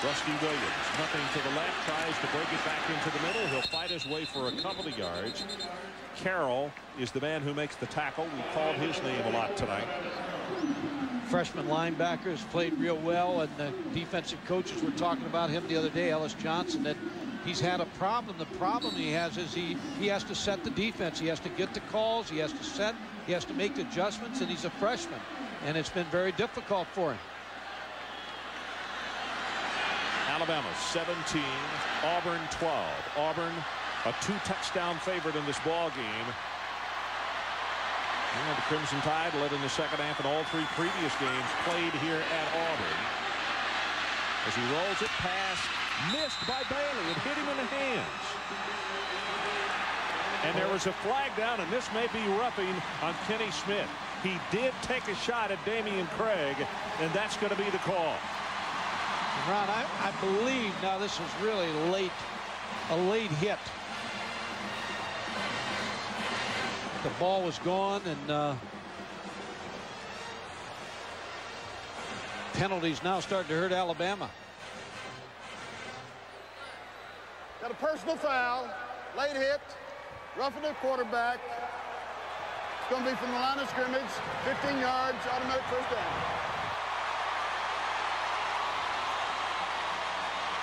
Rusty Williams, nothing to the left, tries to break it back into the middle. He'll fight his way for a couple of yards. Carroll is the man who makes the tackle. We called his name a lot tonight. Freshman linebackers played real well, and the defensive coaches were talking about him the other day, Ellis Johnson, that he's had a problem. The problem he has is he has to set the defense. He has to get the calls. He has to set. He has to make adjustments, and he's a freshman, and it's been very difficult for him. Alabama 17, Auburn 12. Auburn a 2-touchdown favorite in this ball game. And the Crimson Tide led in the second half in all 3 previous games played here at Auburn. As he rolls it past, missed by Bailey. It hit him in the hands. And there was a flag down, and this may be roughing on Kenny Smith. He did take a shot at Damian Craig, and that's going to be the call. Ron, I believe now this was really a late hit. The ball was gone, and penalties now starting to hurt Alabama. Got a personal foul, late hit, roughing the quarterback. It's going to be from the line of scrimmage, 15 yards, automatic first down.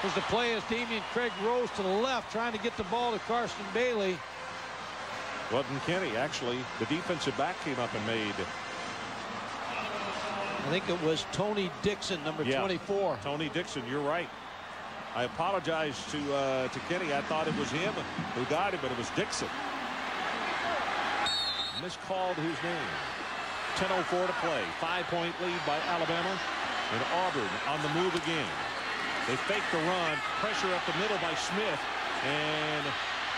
There's the play as Damian Craig rolls to the left, trying to get the ball to Carson Bailey. Wasn't Kenny, actually. The defensive back came up and made. I think it was Tony Dixon, number 24. Tony Dixon, you're right. I apologize to Kenny. I thought it was him who got him, but it was Dixon. Miscalled his name. 10:04 to play. 5-point lead by Alabama, and Auburn on the move again. They fake the run, pressure up the middle by Smith, and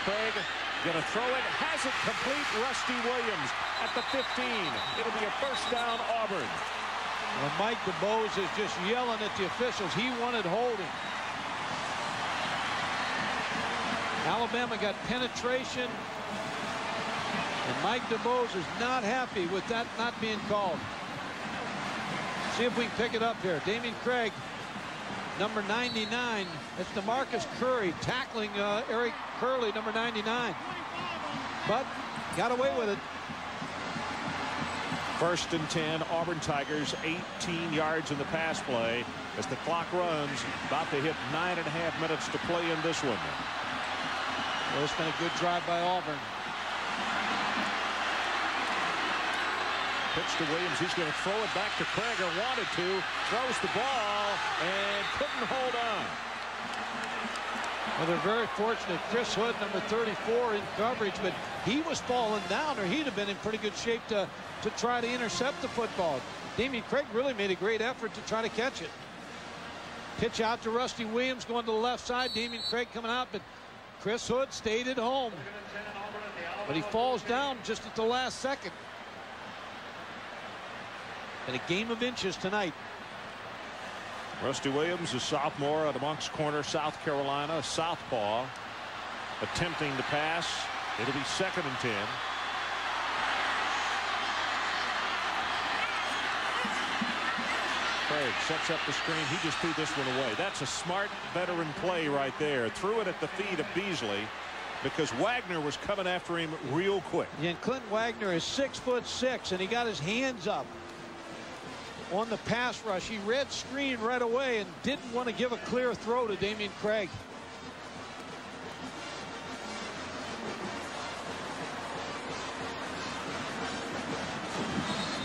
Craig gonna throw it, has it complete. Rusty Williams at the 15. It'll be a first down, Auburn. Well, Mike DeBose is just yelling at the officials. He wanted holding. Alabama got penetration, and Mike DeBose is not happy with that not being called. See if we can pick it up here. Damian Craig, number 99. That's DeMarcus Curry tackling Eric Curley, number 99. But got away with it. First and 10, Auburn Tigers, 18 yards in the pass play as the clock runs. About to hit 9.5 minutes to play in this one. Well, it's been a good drive by Auburn. Pitch to Williams. He's going to throw it back to Craig, or wanted to. Throws the ball and couldn't hold on. Well, they're very fortunate. Chris Hood, number 34, in coverage, but he was falling down, or he'd have been in pretty good shape to try to intercept the football. Damian Craig really made a great effort to try to catch it. Pitch out to Rusty Williams going to the left side. Damian Craig coming out, but Chris Hood stayed at home. But he falls down just at the last second. And a game of inches tonight. Rusty Williams, a sophomore out of Moncks Corner, South Carolina, southpaw, attempting to pass. It'll be 2nd and 10. Craig sets up the screen. He just threw this one away. That's a smart veteran play right there. Threw it at the feet of Beasley because Wagner was coming after him real quick. Yeah, and Clint Wagner is 6'6", and he got his hands up on the pass rush. He read screen right away and didn't want to give a clear throw to Damian Craig.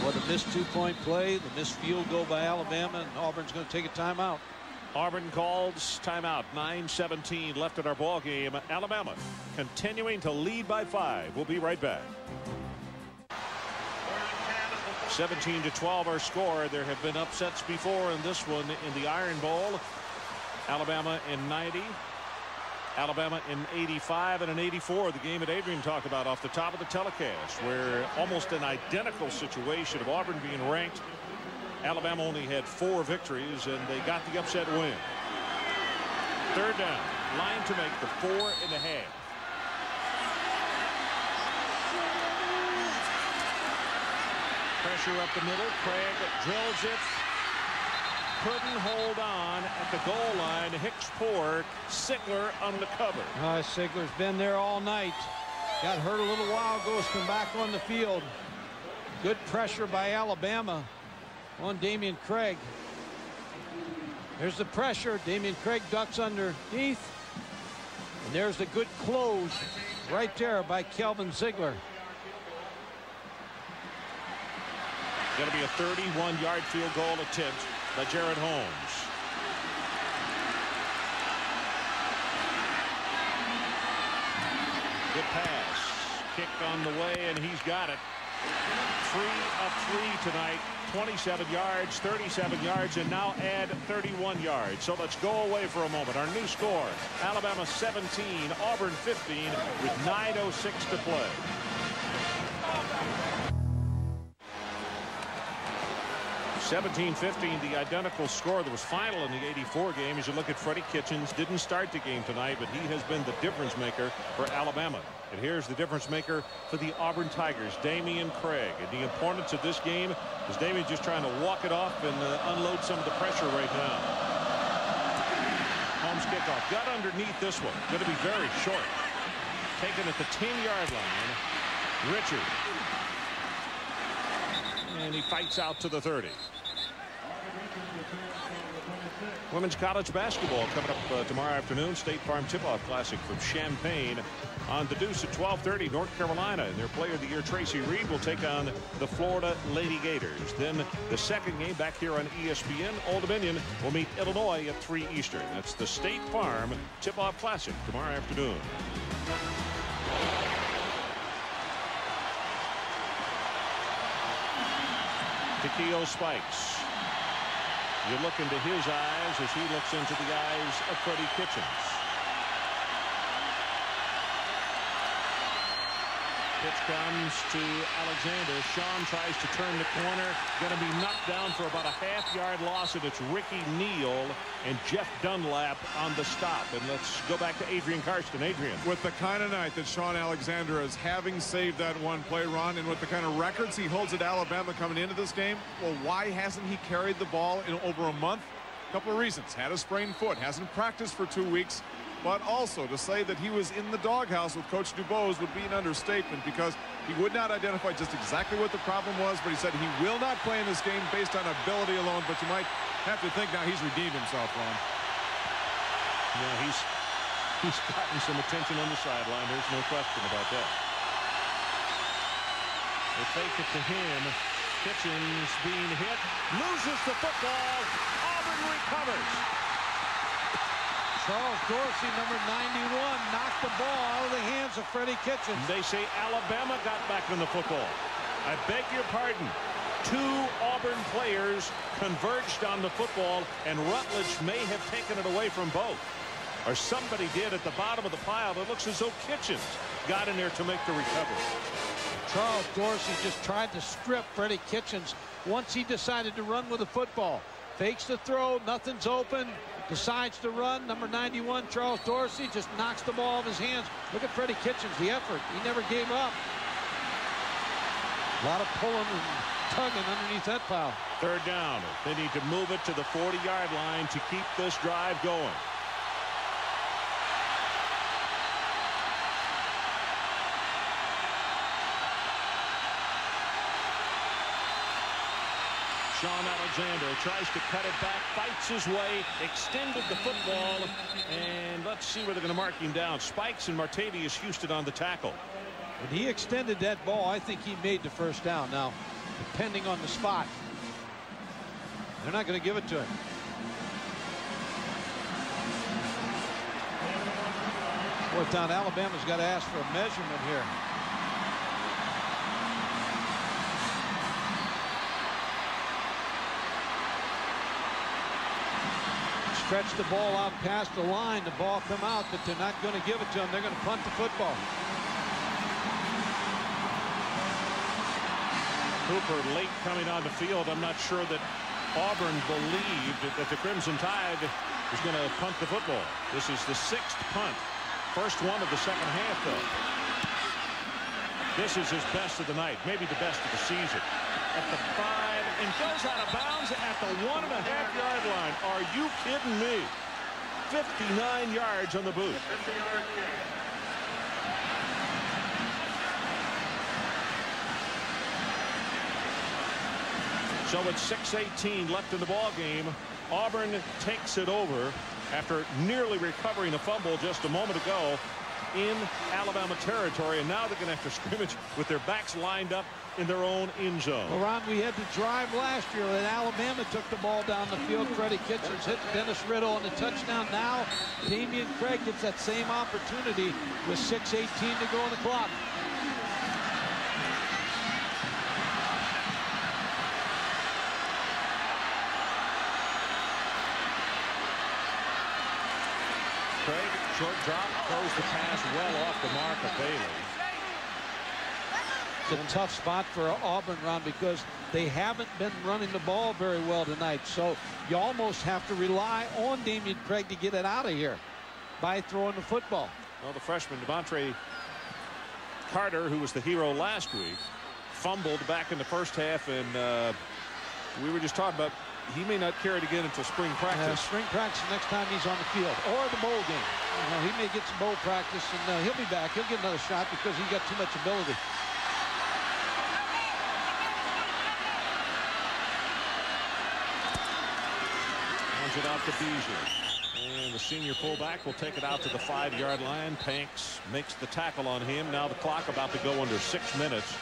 What a missed 2-point play, the missed field goal by Alabama, and Auburn's going to take a timeout. Auburn calls timeout. 9:17 left in our ball game. Alabama continuing to lead by 5. We'll be right back. 17-12 our score. There have been upsets before in this one in the Iron Bowl. Alabama in 90. Alabama in 85 and in 84. The game that Adrian talked about off the top of the telecast, where almost an identical situation of Auburn being ranked. Alabama only had 4 victories, and they got the upset win. 3rd down. Line to make the 4.5. Pressure up the middle. Craig drills it. couldn't hold on at the goal line. Hicks poor. Sigler on the cover. Sigler's been there all night. Got hurt a little while ago. Has come back on the field. Good pressure by Alabama on Damian Craig. There's the pressure. Damian Craig ducks underneath. And there's the good close right there by Kelvin Sigler. Going to be a 31-yard field goal attempt by Jared Holmes. Good pass. Kick on the way, and he's got it. 3 of 3 tonight. 27 yards, 37 yards, and now add 31 yards. So let's go away for a moment. Our new score, Alabama 17, Auburn 15, with 9:06 to play. (17-15), the identical score that was final in the '84 game. As you look at Freddie Kitchens, didn't start the game tonight, but he has been the difference maker for Alabama. And here's the difference maker for the Auburn Tigers, Damian Craig. And the importance of this game is Damian just trying to walk it off and unload some of the pressure right now. Holmes kickoff. Got underneath this one. Going to be very short. Taken at the 10-yard line. Richard. And he fights out to the 30. Women's college basketball coming up tomorrow afternoon. State Farm Tip-Off Classic from Champaign on the Deuce at 12:30. North Carolina and their Player of the Year Tracy Reed will take on the Florida Lady Gators. Then the second game back here on ESPN. Old Dominion will meet Illinois at 3 Eastern. That's the State Farm Tip-Off Classic tomorrow afternoon. Takeo Spikes. You look into his eyes as he looks into the eyes of Freddie Kitchens. Pitch comes to Alexander. Sean tries to turn the corner. Going to be knocked down for about a half-yard loss, and it's Ricky Neal and Jeff Dunlap on the stop. And let's go back to Adrian Karsten. Adrian. With the kind of night that Sean Alexander is having, saved that one play, Ron, and with the kind of records he holds at Alabama coming into this game, well, why hasn't he carried the ball in over a month? A couple of reasons. Had a sprained foot, hasn't practiced for 2 weeks. But also to say that he was in the doghouse with Coach DuBose would be an understatement, because he would not identify just exactly what the problem was, but he said he will not play in this game based on ability alone. But you might have to think now he's redeemed himself, Ron. Yeah, he's gotten some attention on the sideline. There's no question about that. They fake it to him. Kitchens being hit. Loses the football. Auburn recovers. Charles Dorsey, number 91, knocked the ball out of the hands of Freddie Kitchens. They say Alabama got back in the football. I beg your pardon. 2 Auburn players converged on the football, and Rutledge may have taken it away from both. Or somebody did at the bottom of the pile. It looks as though Kitchens got in there to make the recovery. Charles Dorsey just tried to strip Freddie Kitchens once he decided to run with the football. Fakes the throw, nothing's open. Decides to run. Number 91, Charles Dorsey, just knocks the ball out of his hands. Look at Freddie Kitchens, the effort. He never gave up. A lot of pulling and tugging underneath that pile. 3rd down. They need to move it to the 40-yard line to keep this drive going. Sean Alexander tries to cut it back, fights his way, extended the football, and let's see where they're going to mark him down. Spikes and Martavius Houston on the tackle. When he extended that ball, I think he made the 1st down. Now, depending on the spot, they're not going to give it to him. 4th down, Alabama's got to ask for a measurement here. Stretch the ball out past the line. The ball come out, but they're not going to give it to him. They're going to punt the football. Cooper late coming on the field. I'm not sure that Auburn believed that the Crimson Tide was going to punt the football. This is the 6th punt. First one of the 2nd half, though. This is his best of the night, maybe the best of the season. At the 5 and goes out of bounds at the 1.5-yard line. Are you kidding me? 59 yards on the boot. So with 6:18 left in the ball game, Auburn takes it over after nearly recovering a fumble just a moment ago in Alabama territory, and now they're going to have to scrimmage with their backs lined up in their own end zone. Well, Ron, we had the drive last year that Alabama took the ball down the field. Freddie Kitchens hit Dennis Riddle on the touchdown. Now Damian Craig gets that same opportunity with 6:18 to go on the clock. Craig, short drop, throws the pass well off the mark of Bailey. It's a tough spot for Auburn, Ron, because they haven't been running the ball very well tonight. So you almost have to rely on Damian Craig to get it out of here by throwing the football. Well, the freshman Devontae Carter, who was the hero last week, fumbled back in the first half, and we were just talking about he may not carry it again until spring practice. Spring practice next time he's on the field, or the bowl game. You know, he may get some bowl practice, and he'll be back. He'll get another shot because he's got too much ability. Hands it out to Beasley. And the senior fullback will take it out to the 5-yard line. Panks makes the tackle on him. Now the clock about to go under 6 minutes.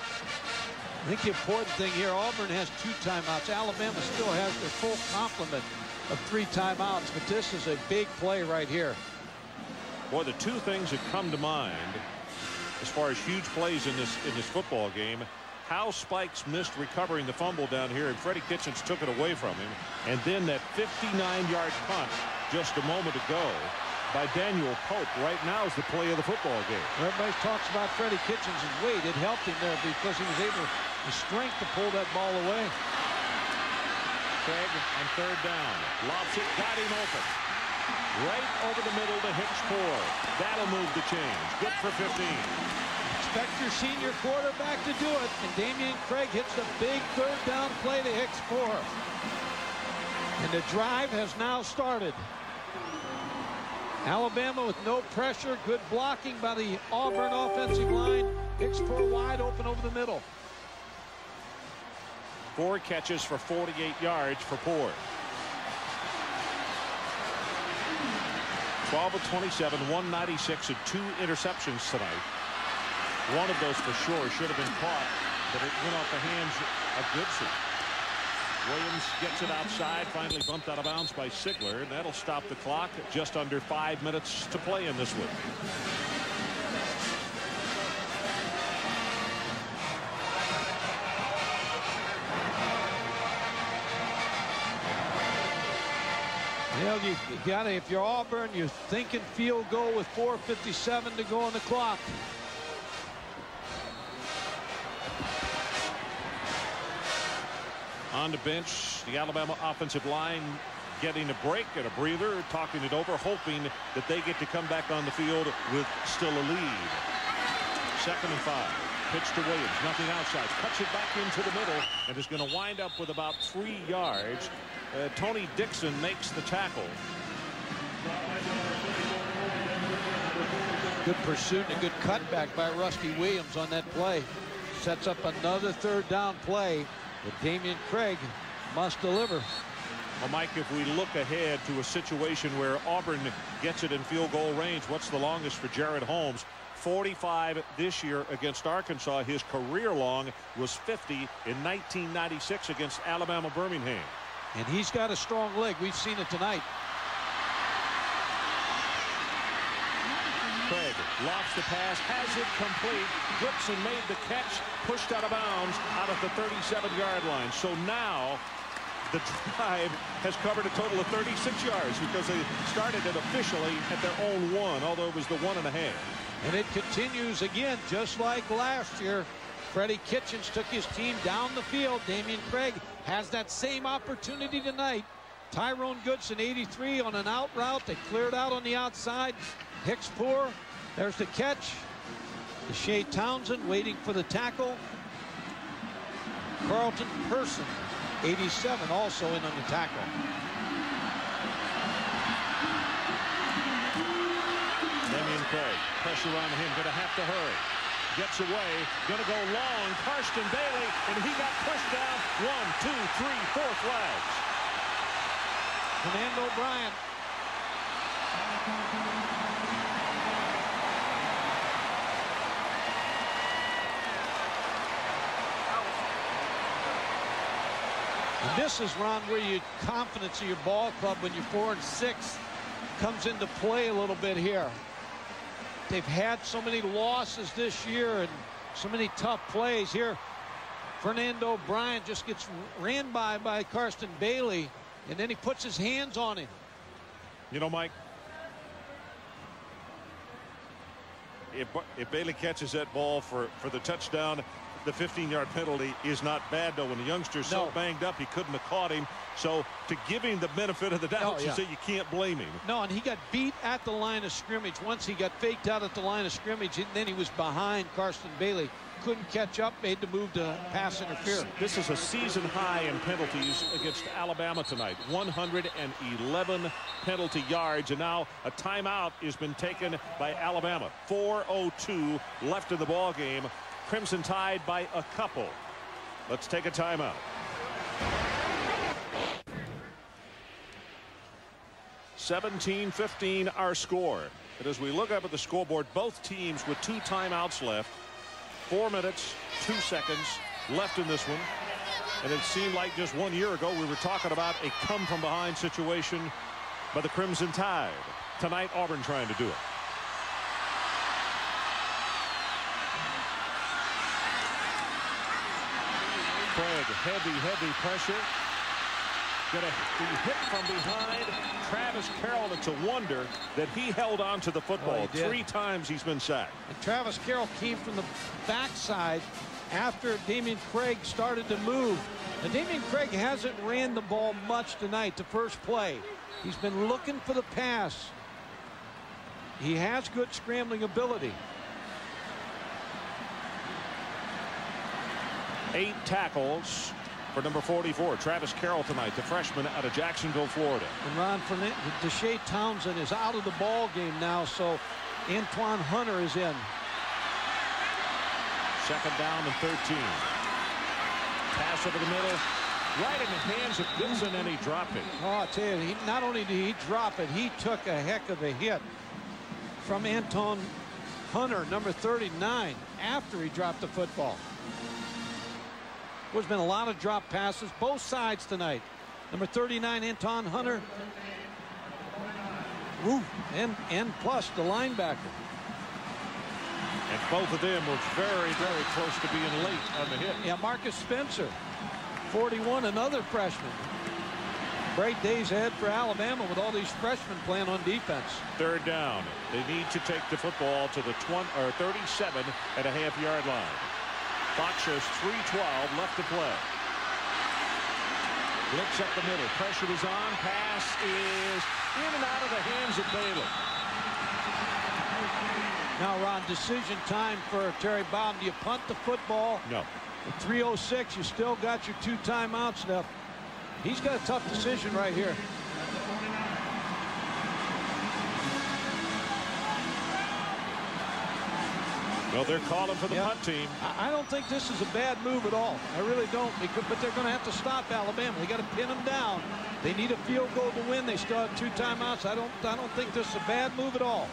I think the important thing here, Auburn has 2 timeouts. Alabama still has their full complement of 3 timeouts, but this is a big play right here. Boy, the 2 things that come to mind as far as huge plays in this football game, how Spikes missed recovering the fumble down here, and Freddie Kitchens took it away from him, and then that 59-yard punt just a moment ago by Daniel Pope. Right now is the play of the football game. Everybody talks about Freddie Kitchens' weight. It helped him there because he was able, the strength to pull that ball away. Craig on 3rd down. Lobs it, got him open. Right over the middle to Hicks 4. That'll move the chains. Good for 15. Expect your senior quarterback to do it. And Damian Craig hits the big 3rd down play to Hicks 4. And the drive has now started. Alabama with no pressure. Good blocking by the Auburn offensive line. Hicks 4 wide open over the middle. 4 catches for 48 yards for Poor. 12 of 27, 196, and 2 interceptions tonight. One of those for sure should have been caught, but it went off the hands of Goodson. Williams gets it outside, finally bumped out of bounds by Sigler, and that'll stop the clock at just under 5 minutes to play in this one. Well, you got to, if you're Auburn, you're thinking field goal with 4:57 to go on the clock. On the bench, the Alabama offensive line getting a break and a breather, talking it over, hoping that they get to come back on the field with still a lead. 2nd and 5. Pitch to Williams, nothing outside, cuts it back into the middle, and is going to wind up with about 3 yards. Tony Dixon makes the tackle. Good pursuit and a good cutback by Rusty Williams on that play. Sets up another 3rd down play that Damian Craig must deliver. Well, Mike, if we look ahead to a situation where Auburn gets it in field goal range, what's the longest for Jared Holmes? 45 this year against Arkansas. His career long was 50 in 1996 against Alabama Birmingham. And he's got a strong leg. We've seen it tonight. Craig lofts the pass, has it complete. Goodson made the catch, pushed out of bounds out of the 37-yard line. So now the drive has covered a total of 36 yards because they started it officially at their own 1, although it was the 1.5. And it continues again, just like last year. Freddie Kitchens took his team down the field. Damian Craig has that same opportunity tonight. Tyrone Goodson, 83 on an out route. They cleared out on the outside. Hicks 4. There's the catch. Deshae Townsend waiting for the tackle. Carlton Person, 87, also in on the tackle. Damian Craig, pressure on him, going to have to hurry. Gets away, going to go long. Karsten Bailey, and he got pushed down. 1, 2, 3, 4 flags. Fernando Bryant. And this is, Ron, where your confidence of your ball club when you're 4 and 6 comes into play a little bit here. They've had so many losses this year and so many tough plays here. Fernando Bryant just gets ran by Karsten Bailey, and then he puts his hands on him. You know, Mike, if Bailey catches that ball for the touchdown, the 15-yard penalty is not bad, though. When the youngster's so banged up, he couldn't have caught him. So to give him the benefit of the doubt, you say you can't blame him. No, and he got beat at the line of scrimmage. Once he got faked out at the line of scrimmage, and then he was behind Karsten Bailey. Couldn't catch up, made the move to pass interference. This is a season high in penalties against Alabama tonight. 111 penalty yards, and now a timeout has been taken by Alabama. 4:02 left in the ball game. Crimson Tide by a couple. Let's take a timeout. (17-15) our score. But as we look up at the scoreboard, both teams with 2 timeouts left. 4 minutes, 2 seconds left in this one. And it seemed like just 1 year ago we were talking about a come-from-behind situation by the Crimson Tide. Tonight, Auburn trying to do it. Craig, heavy pressure. Gonna be hit from behind. Travis Carroll, it's a wonder that he held on to the football. 3 times he's been sacked. And Travis Carroll came from the backside after Damian Craig started to move. And Damian Craig hasn't ran the ball much tonight, the first play. He's been looking for the pass. He has good scrambling ability. 8 tackles for number 44, Travis Carroll tonight, the freshman out of Jacksonville, Florida. And Ron, Deshae Townsend is out of the ball game now, so Antoine Hunter is in. 2nd down and 13. Pass over the middle, right in the hands of Gibson, and he dropped it. Oh, I tell you, not only did he drop it, he took a heck of a hit from Antoine Hunter, number 39, after he dropped the football. There's been a lot of drop passes, both sides tonight. Number 39, Anton Hunter. Ooh, and plus the linebacker. And both of them were very close to being late on the hit. Yeah, Marcus Spencer, 41, another freshman. Great days ahead for Alabama with all these freshmen playing on defense. 3rd down. They need to take the football to the 37.5-yard line. Clock shows 3:12 left to play. Blitz up the middle. Pressure is on. Pass is in and out of the hands of Bailey. Now, Ron, decision time for Terry Bowden. Do you punt the football? No. At 3:06, you still got your 2 timeouts left. He's got a tough decision right here. Well, they're calling for the punt team. I don't think this is a bad move at all. I really don't. But they're going to have to stop Alabama. They got to pin them down. They need a field goal to win. They still have 2 timeouts. I don't think this is a bad move at all.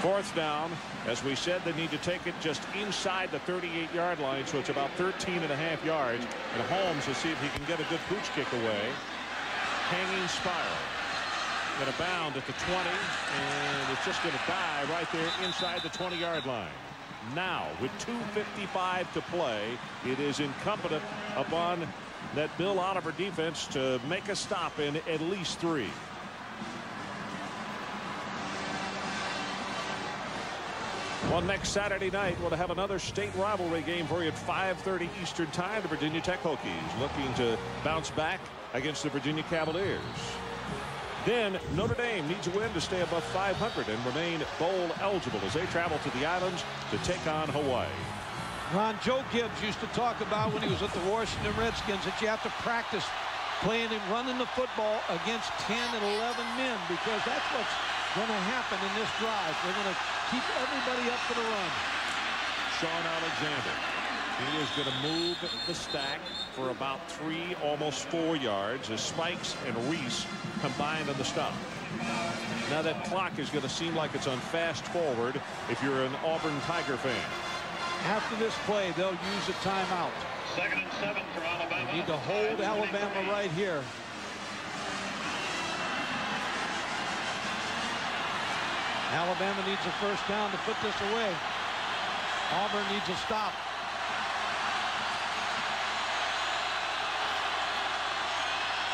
4th down. As we said, they need to take it just inside the 38-yard line, so it's about 13.5 yards. And Holmes will see if he can get a good pooch kick away. Hanging spiral. Going to bound at the 20, and it's just going to die right there inside the 20-yard line. Now, with 2:55 to play, it is incumbent upon that Bill Oliver defense to make a stop in at least 3. Well, next Saturday night, we'll have another state rivalry game for you at 5:30 Eastern Time. The Virginia Tech Hokies looking to bounce back against the Virginia Cavaliers. Then Notre Dame needs a win to stay above 500 and remain bowl eligible as they travel to the islands to take on Hawaii. Ron, Joe Gibbs used to talk about when he was at the Washington Redskins that you have to practice playing and running the football against 10 and 11 men, because that's what's going to happen in this drive. They're going to keep everybody up for the run. Sean Alexander. He is going to move the stack for about 3, almost 4 yards as Spikes and Reese combined on the stop. Now that clock is going to seem like it's on fast forward if you're an Auburn Tiger fan. After this play, they'll use a timeout. 2nd and 7 for Alabama. They need to hold Alabama right here. Alabama needs a first down to put this away. Auburn needs a stop.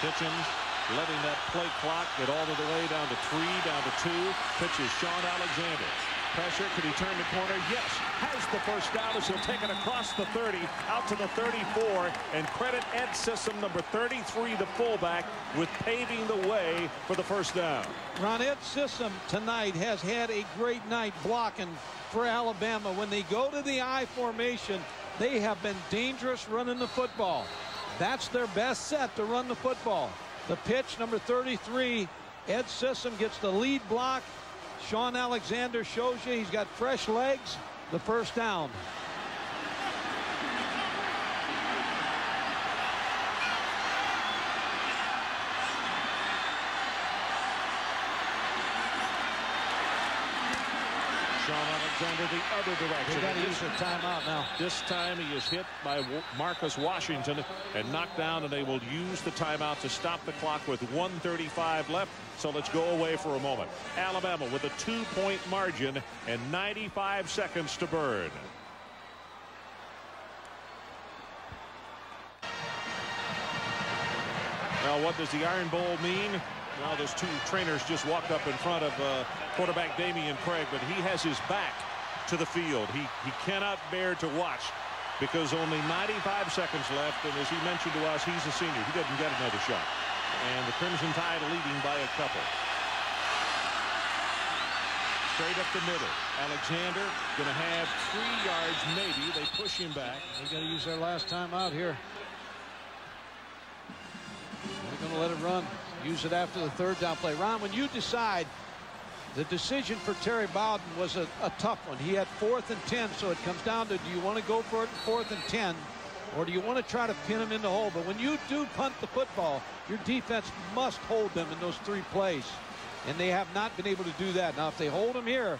Kitchens letting that play clock get all of the way down to 3, down to 2. Pitches Sean Alexander. Pressure. Could he turn the corner? Yes. Has the first down as he'll take it across the 30 out to the 34. And credit Ed Sissom, number 33, the fullback, with paving the way for the first down. Ron, Ed Sissom tonight has had a great night blocking for Alabama. When they go to the I formation, they have been dangerous running the football. That's their best set, to run the football. The pitch, number 33, Ed Sissom gets the lead block. Sean Alexander shows you he's got fresh legs. The first down. Sean Alexander the other direction. They got to use their timeout now. This time he is hit by Marcus Washington and knocked down, and they will use the timeout to stop the clock with 1:35 left. So let's go away for a moment. Alabama with a 2-point margin and 95 seconds to burn. Now, what does the Iron Bowl mean? Well, those two trainers just walked up in front of quarterback Damian Craig, but he has his back to the field. He cannot bear to watch because only 95 seconds left, and as he mentioned to us, he's a senior. He doesn't get another shot. And the Crimson Tide leading by a couple. Straight up the middle. Alexander going to have 3 yards maybe. They push him back. They got to use their last time out here. They're going to let it run. Use it after the third down play. Ron, when you decide, the decision for Terry Bowden was a tough one. He had 4th and 10, so it comes down to, do you want to go for it in 4th and 10, or do you want to try to pin him in the hole? But when you do punt the football, your defense must hold them in those 3 plays, and they have not been able to do that. Now, if they hold them here,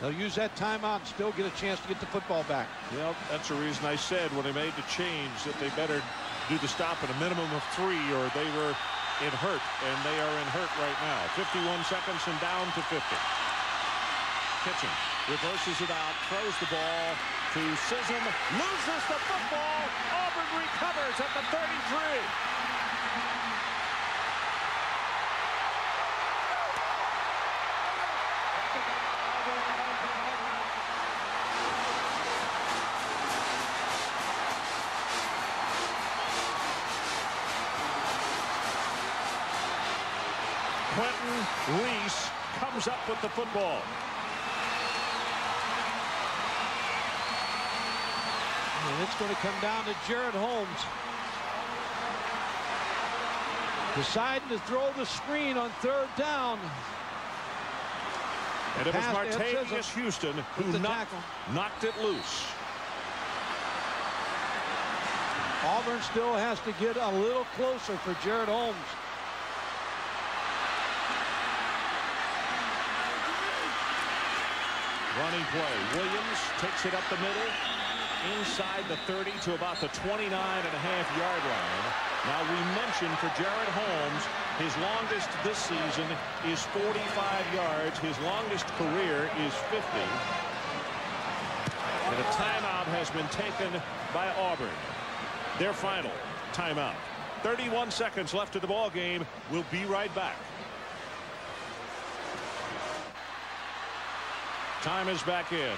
they'll use that timeout and still get a chance to get the football back. Well, that's the reason I said when they made the change that they better do the stop at a minimum of 3, or they were in hurt, and they are in hurt right now. 51 seconds and down to 50. Kitchen reverses it out, throws the ball to Sissom, loses the football. Auburn recovers at the 33. Quentin Reese comes up with the football. And it's going to come down to Jared Holmes. Deciding to throw the screen on 3rd down. And it was Martavius Houston who knocked it loose. Auburn still has to get a little closer for Jared Holmes. Running play. Williams takes it up the middle, inside the 30 to about the 29.5-yard line. Now, we mentioned for Jared Holmes, his longest this season is 45 yards. His longest career is 50. And a timeout has been taken by Auburn. Their final timeout. 31 seconds left of the ball game. We'll be right back. Time is back in.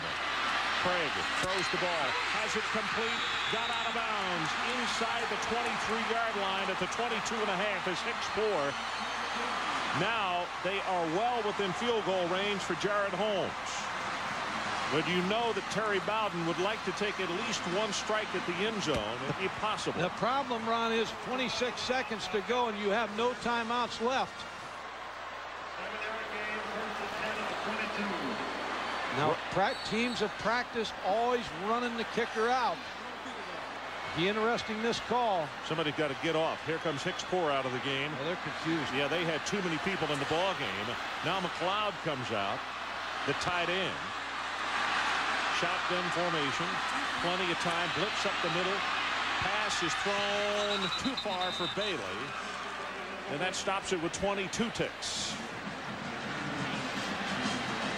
Craig throws the ball, has it complete, got out of bounds inside the 23-yard line at the 22.5 as Hicks 4. Now they are well within field goal range for Jared Holmes. But you know that Terry Bowden would like to take at least one strike at the end zone, if possible. The problem, Ron, is 26 seconds to go, and you have no timeouts left. Now, teams have practiced always running the kicker out. Be interesting, this call. Somebody's got to get off. Here comes Hicks-Poor out of the game. Well, they're confused. Yeah, they had too many people in the ball game. Now McLeod comes out, the tight end. Shotgun formation, plenty of time, blitz up the middle. Pass is thrown too far for Bailey, and that stops it with 22 ticks.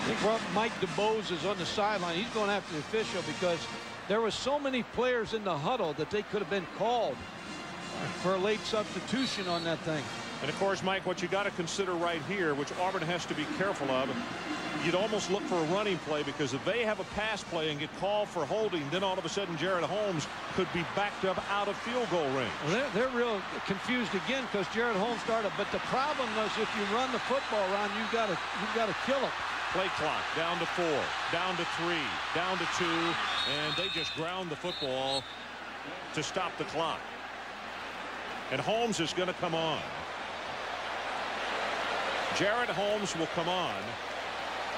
I think Mike DeBose is on the sideline. He's going after the official because there were so many players in the huddle that they could have been called for a late substitution on that thing. And of course, Mike, what you got to consider right here, which Auburn has to be careful of, you'd almost look for a running play, because if they have a pass play and get called for holding, then all of a sudden Jared Holmes could be backed up out of field goal range. Well, they're real confused again because Jared Holmes started. But the problem was, if you run the football around, you've got to kill it. Play clock down to 4, down to 3, down to 2, and they just ground the football to stop the clock. And Holmes is going to come on. Jared Holmes will come on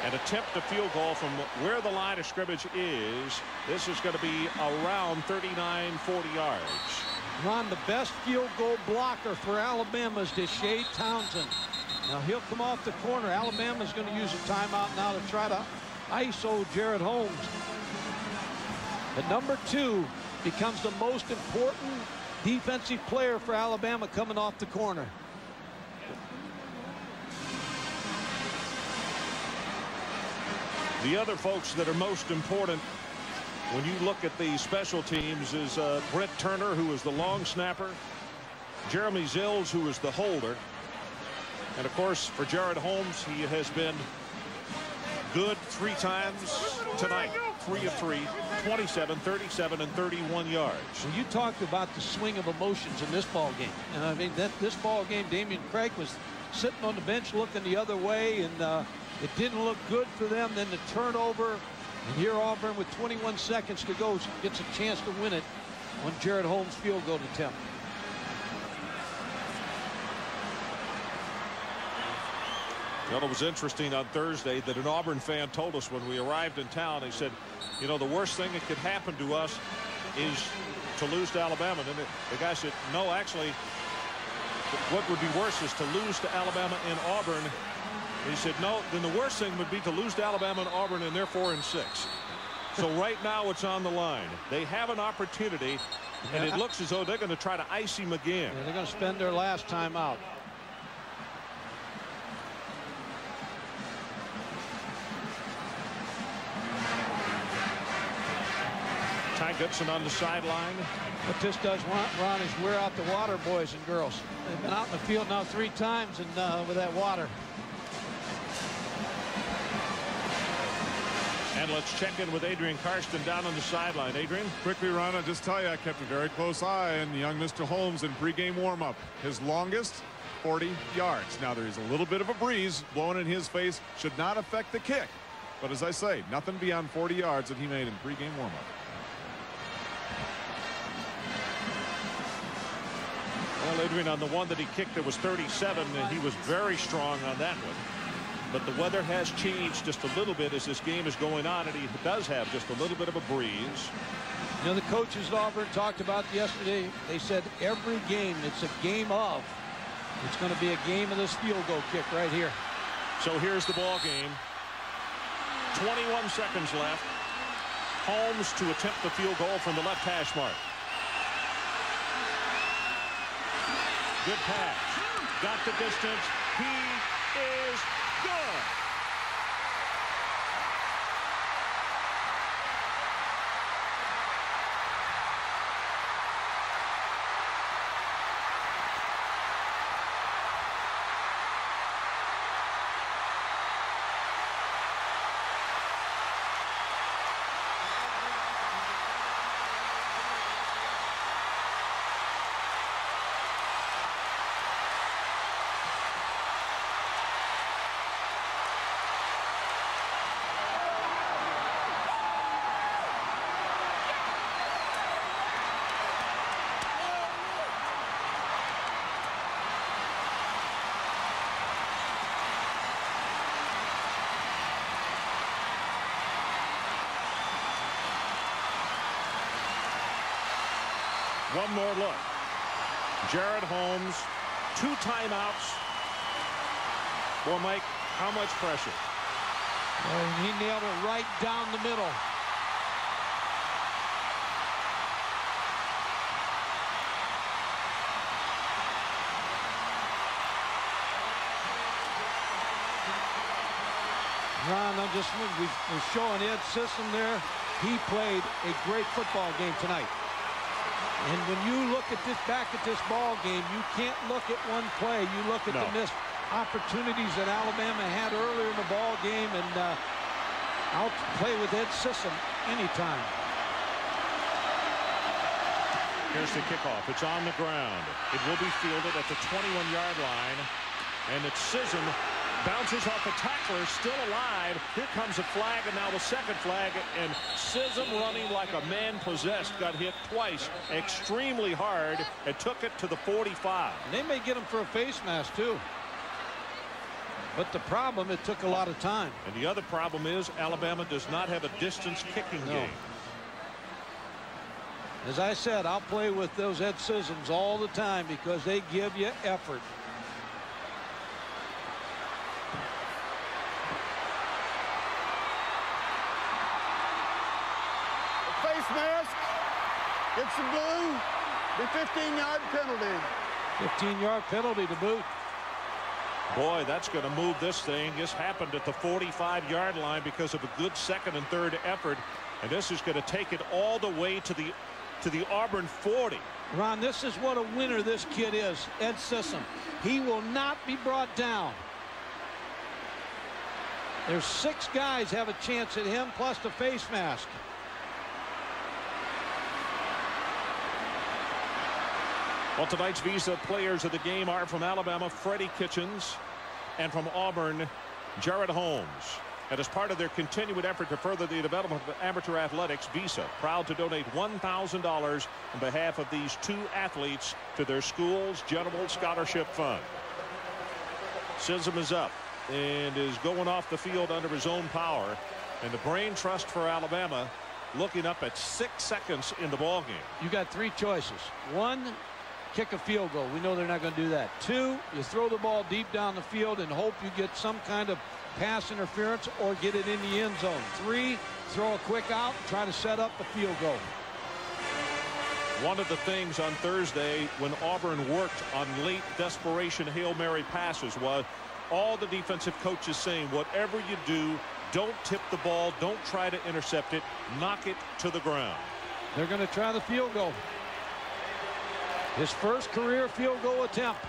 and attempt a field goal from where the line of scrimmage is. This is going to be around 39, 40 yards. Ron, the best field goal blocker for Alabama is Deshae Townsend. Now he'll come off the corner. Alabama's going to use a timeout now to try to ISO Jared Holmes. But number 2 becomes the most important defensive player for Alabama coming off the corner. The other folks that are most important when you look at the special teams is Brett Turner, who is the long snapper, Jeremy Zills, who is the holder, and of course for Jared Holmes, he has been good 3 times tonight. 3 of 3, 27, 37, and 31 yards. Well, you talked about the swing of emotions in this ball game, and I mean this ball game, Damian Craig was sitting on the bench looking the other way, and it didn't look good for them. Then the turnover, and here Auburn with 21 seconds to go gets a chance to win it on Jared Holmes' field goal attempt. Well, it was interesting on Thursday that an Auburn fan told us when we arrived in town, they said, you know, the worst thing that could happen to us is to lose to Alabama. And the guy said, no, actually, what would be worse is to lose to Alabama in Auburn. He said, no, then the worst thing would be to lose to Alabama and Auburn, and they're 4-6. So right now it's on the line. They have an opportunity, and it looks as though they're going to try to ice him again. Yeah, they're going to spend their last time out. Ty Goodson on the sideline. What this does, Ron, is wear out the water boys and girls. They've been out in the field now 3 times and with that water. And let's check in with Adrian Karsten down on the sideline. Adrian? Quickly, Ron, I'll just tell you, I kept a very close eye on young Mr. Holmes in pregame warm-up. His longest, 40 yards. Now, there is a little bit of a breeze blowing in his face. Should not affect the kick. But as I say, nothing beyond 40 yards that he made in pregame warm-up. Well, Adrian, on the one that he kicked, there was 37, and he was very strong on that one. But the weather has changed just a little bit as this game is going on, and he does have just a little bit of a breeze. You know, the coaches at Auburn talked about yesterday. They said every game, it's a game of. It's going to be a game of this field goal kick right here. So here's the ball game. 21 seconds left. Holmes to attempt the field goal from the left hash mark. Good pass. Got the distance. He is good. One more look. Jared Holmes, 2 timeouts. Boy, Mike, how much pressure? And he nailed it right down the middle. Ron, we're showing Ed Sissom there. He played a great football game tonight. And when you look at back at this ball game, you can't look at one play. You look at the missed opportunities that Alabama had earlier in the ball game, and I'll play with Ed Sissom anytime. Here's the kickoff. It's on the ground. It will be fielded at the 21-yard line, and it's Sissom. Bounces off the tackler, still alive. Here comes a flag, and now the second flag, and Sissom, running like a man possessed, got hit twice extremely hard and took it to the 45. And they may get him for a face mask too. But the problem, it took a lot of time. And the other problem is Alabama does not have a distance kicking game. As I said, I'll play with those Ed Sissoms all the time because they give you effort. Face mask. It's the blue. The 15-yard penalty. 15-yard penalty to boot. Boy, that's going to move this thing. This happened at the 45-yard line because of a good second and third effort, and this is going to take it all the way to the Auburn 40. Ron, this is what a winner this kid is, Ed Sissom. He will not be brought down. There's 6 guys have a chance at him, plus the face mask. Well, tonight's Visa players of the game are from Alabama, Freddie Kitchens, and from Auburn, Jared Holmes. And as part of their continued effort to further the development of amateur athletics, Visa proud to donate $1,000 on behalf of these 2 athletes to their school's General Scholarship Fund. Sissom is up and is going off the field under his own power. And the brain trust for Alabama looking up at 6 seconds in the ball game. You got 3 choices. 1, kick a field goal. We know they're not going to do that. 2, you throw the ball deep down the field and hope you get some kind of pass interference or get it in the end zone. 3, throw a quick out, try to set up a field goal. One of the things on Thursday when Auburn worked on late desperation Hail Mary passes was all the defensive coaches saying, whatever you do, don't tip the ball, don't try to intercept it, knock it to the ground. They're going to try the field goal. His first career field goal attempt.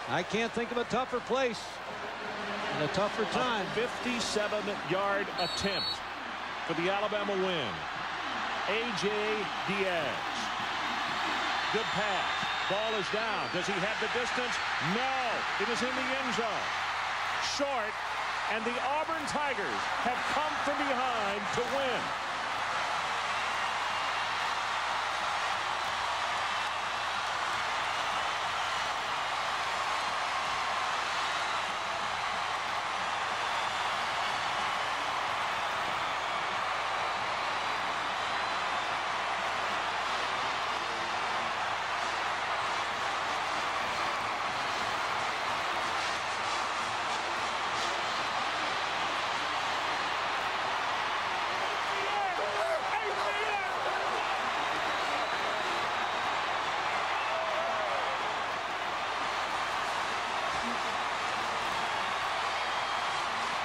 I can't think of a tougher place and a tougher time. A 57-yard attempt for the Alabama win. A.J. Diaz. Good pass. Ball is down. Does he have the distance? No. It is in the end zone. Short. And the Auburn Tigers have come from behind to win.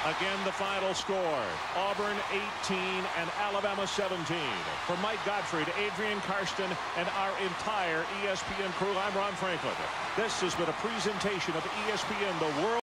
Again, the final score, Auburn 18 and Alabama 17. For Mike Gottfried, Adrian Karsten, and our entire ESPN crew, I'm Ron Franklin. This has been a presentation of ESPN, the world.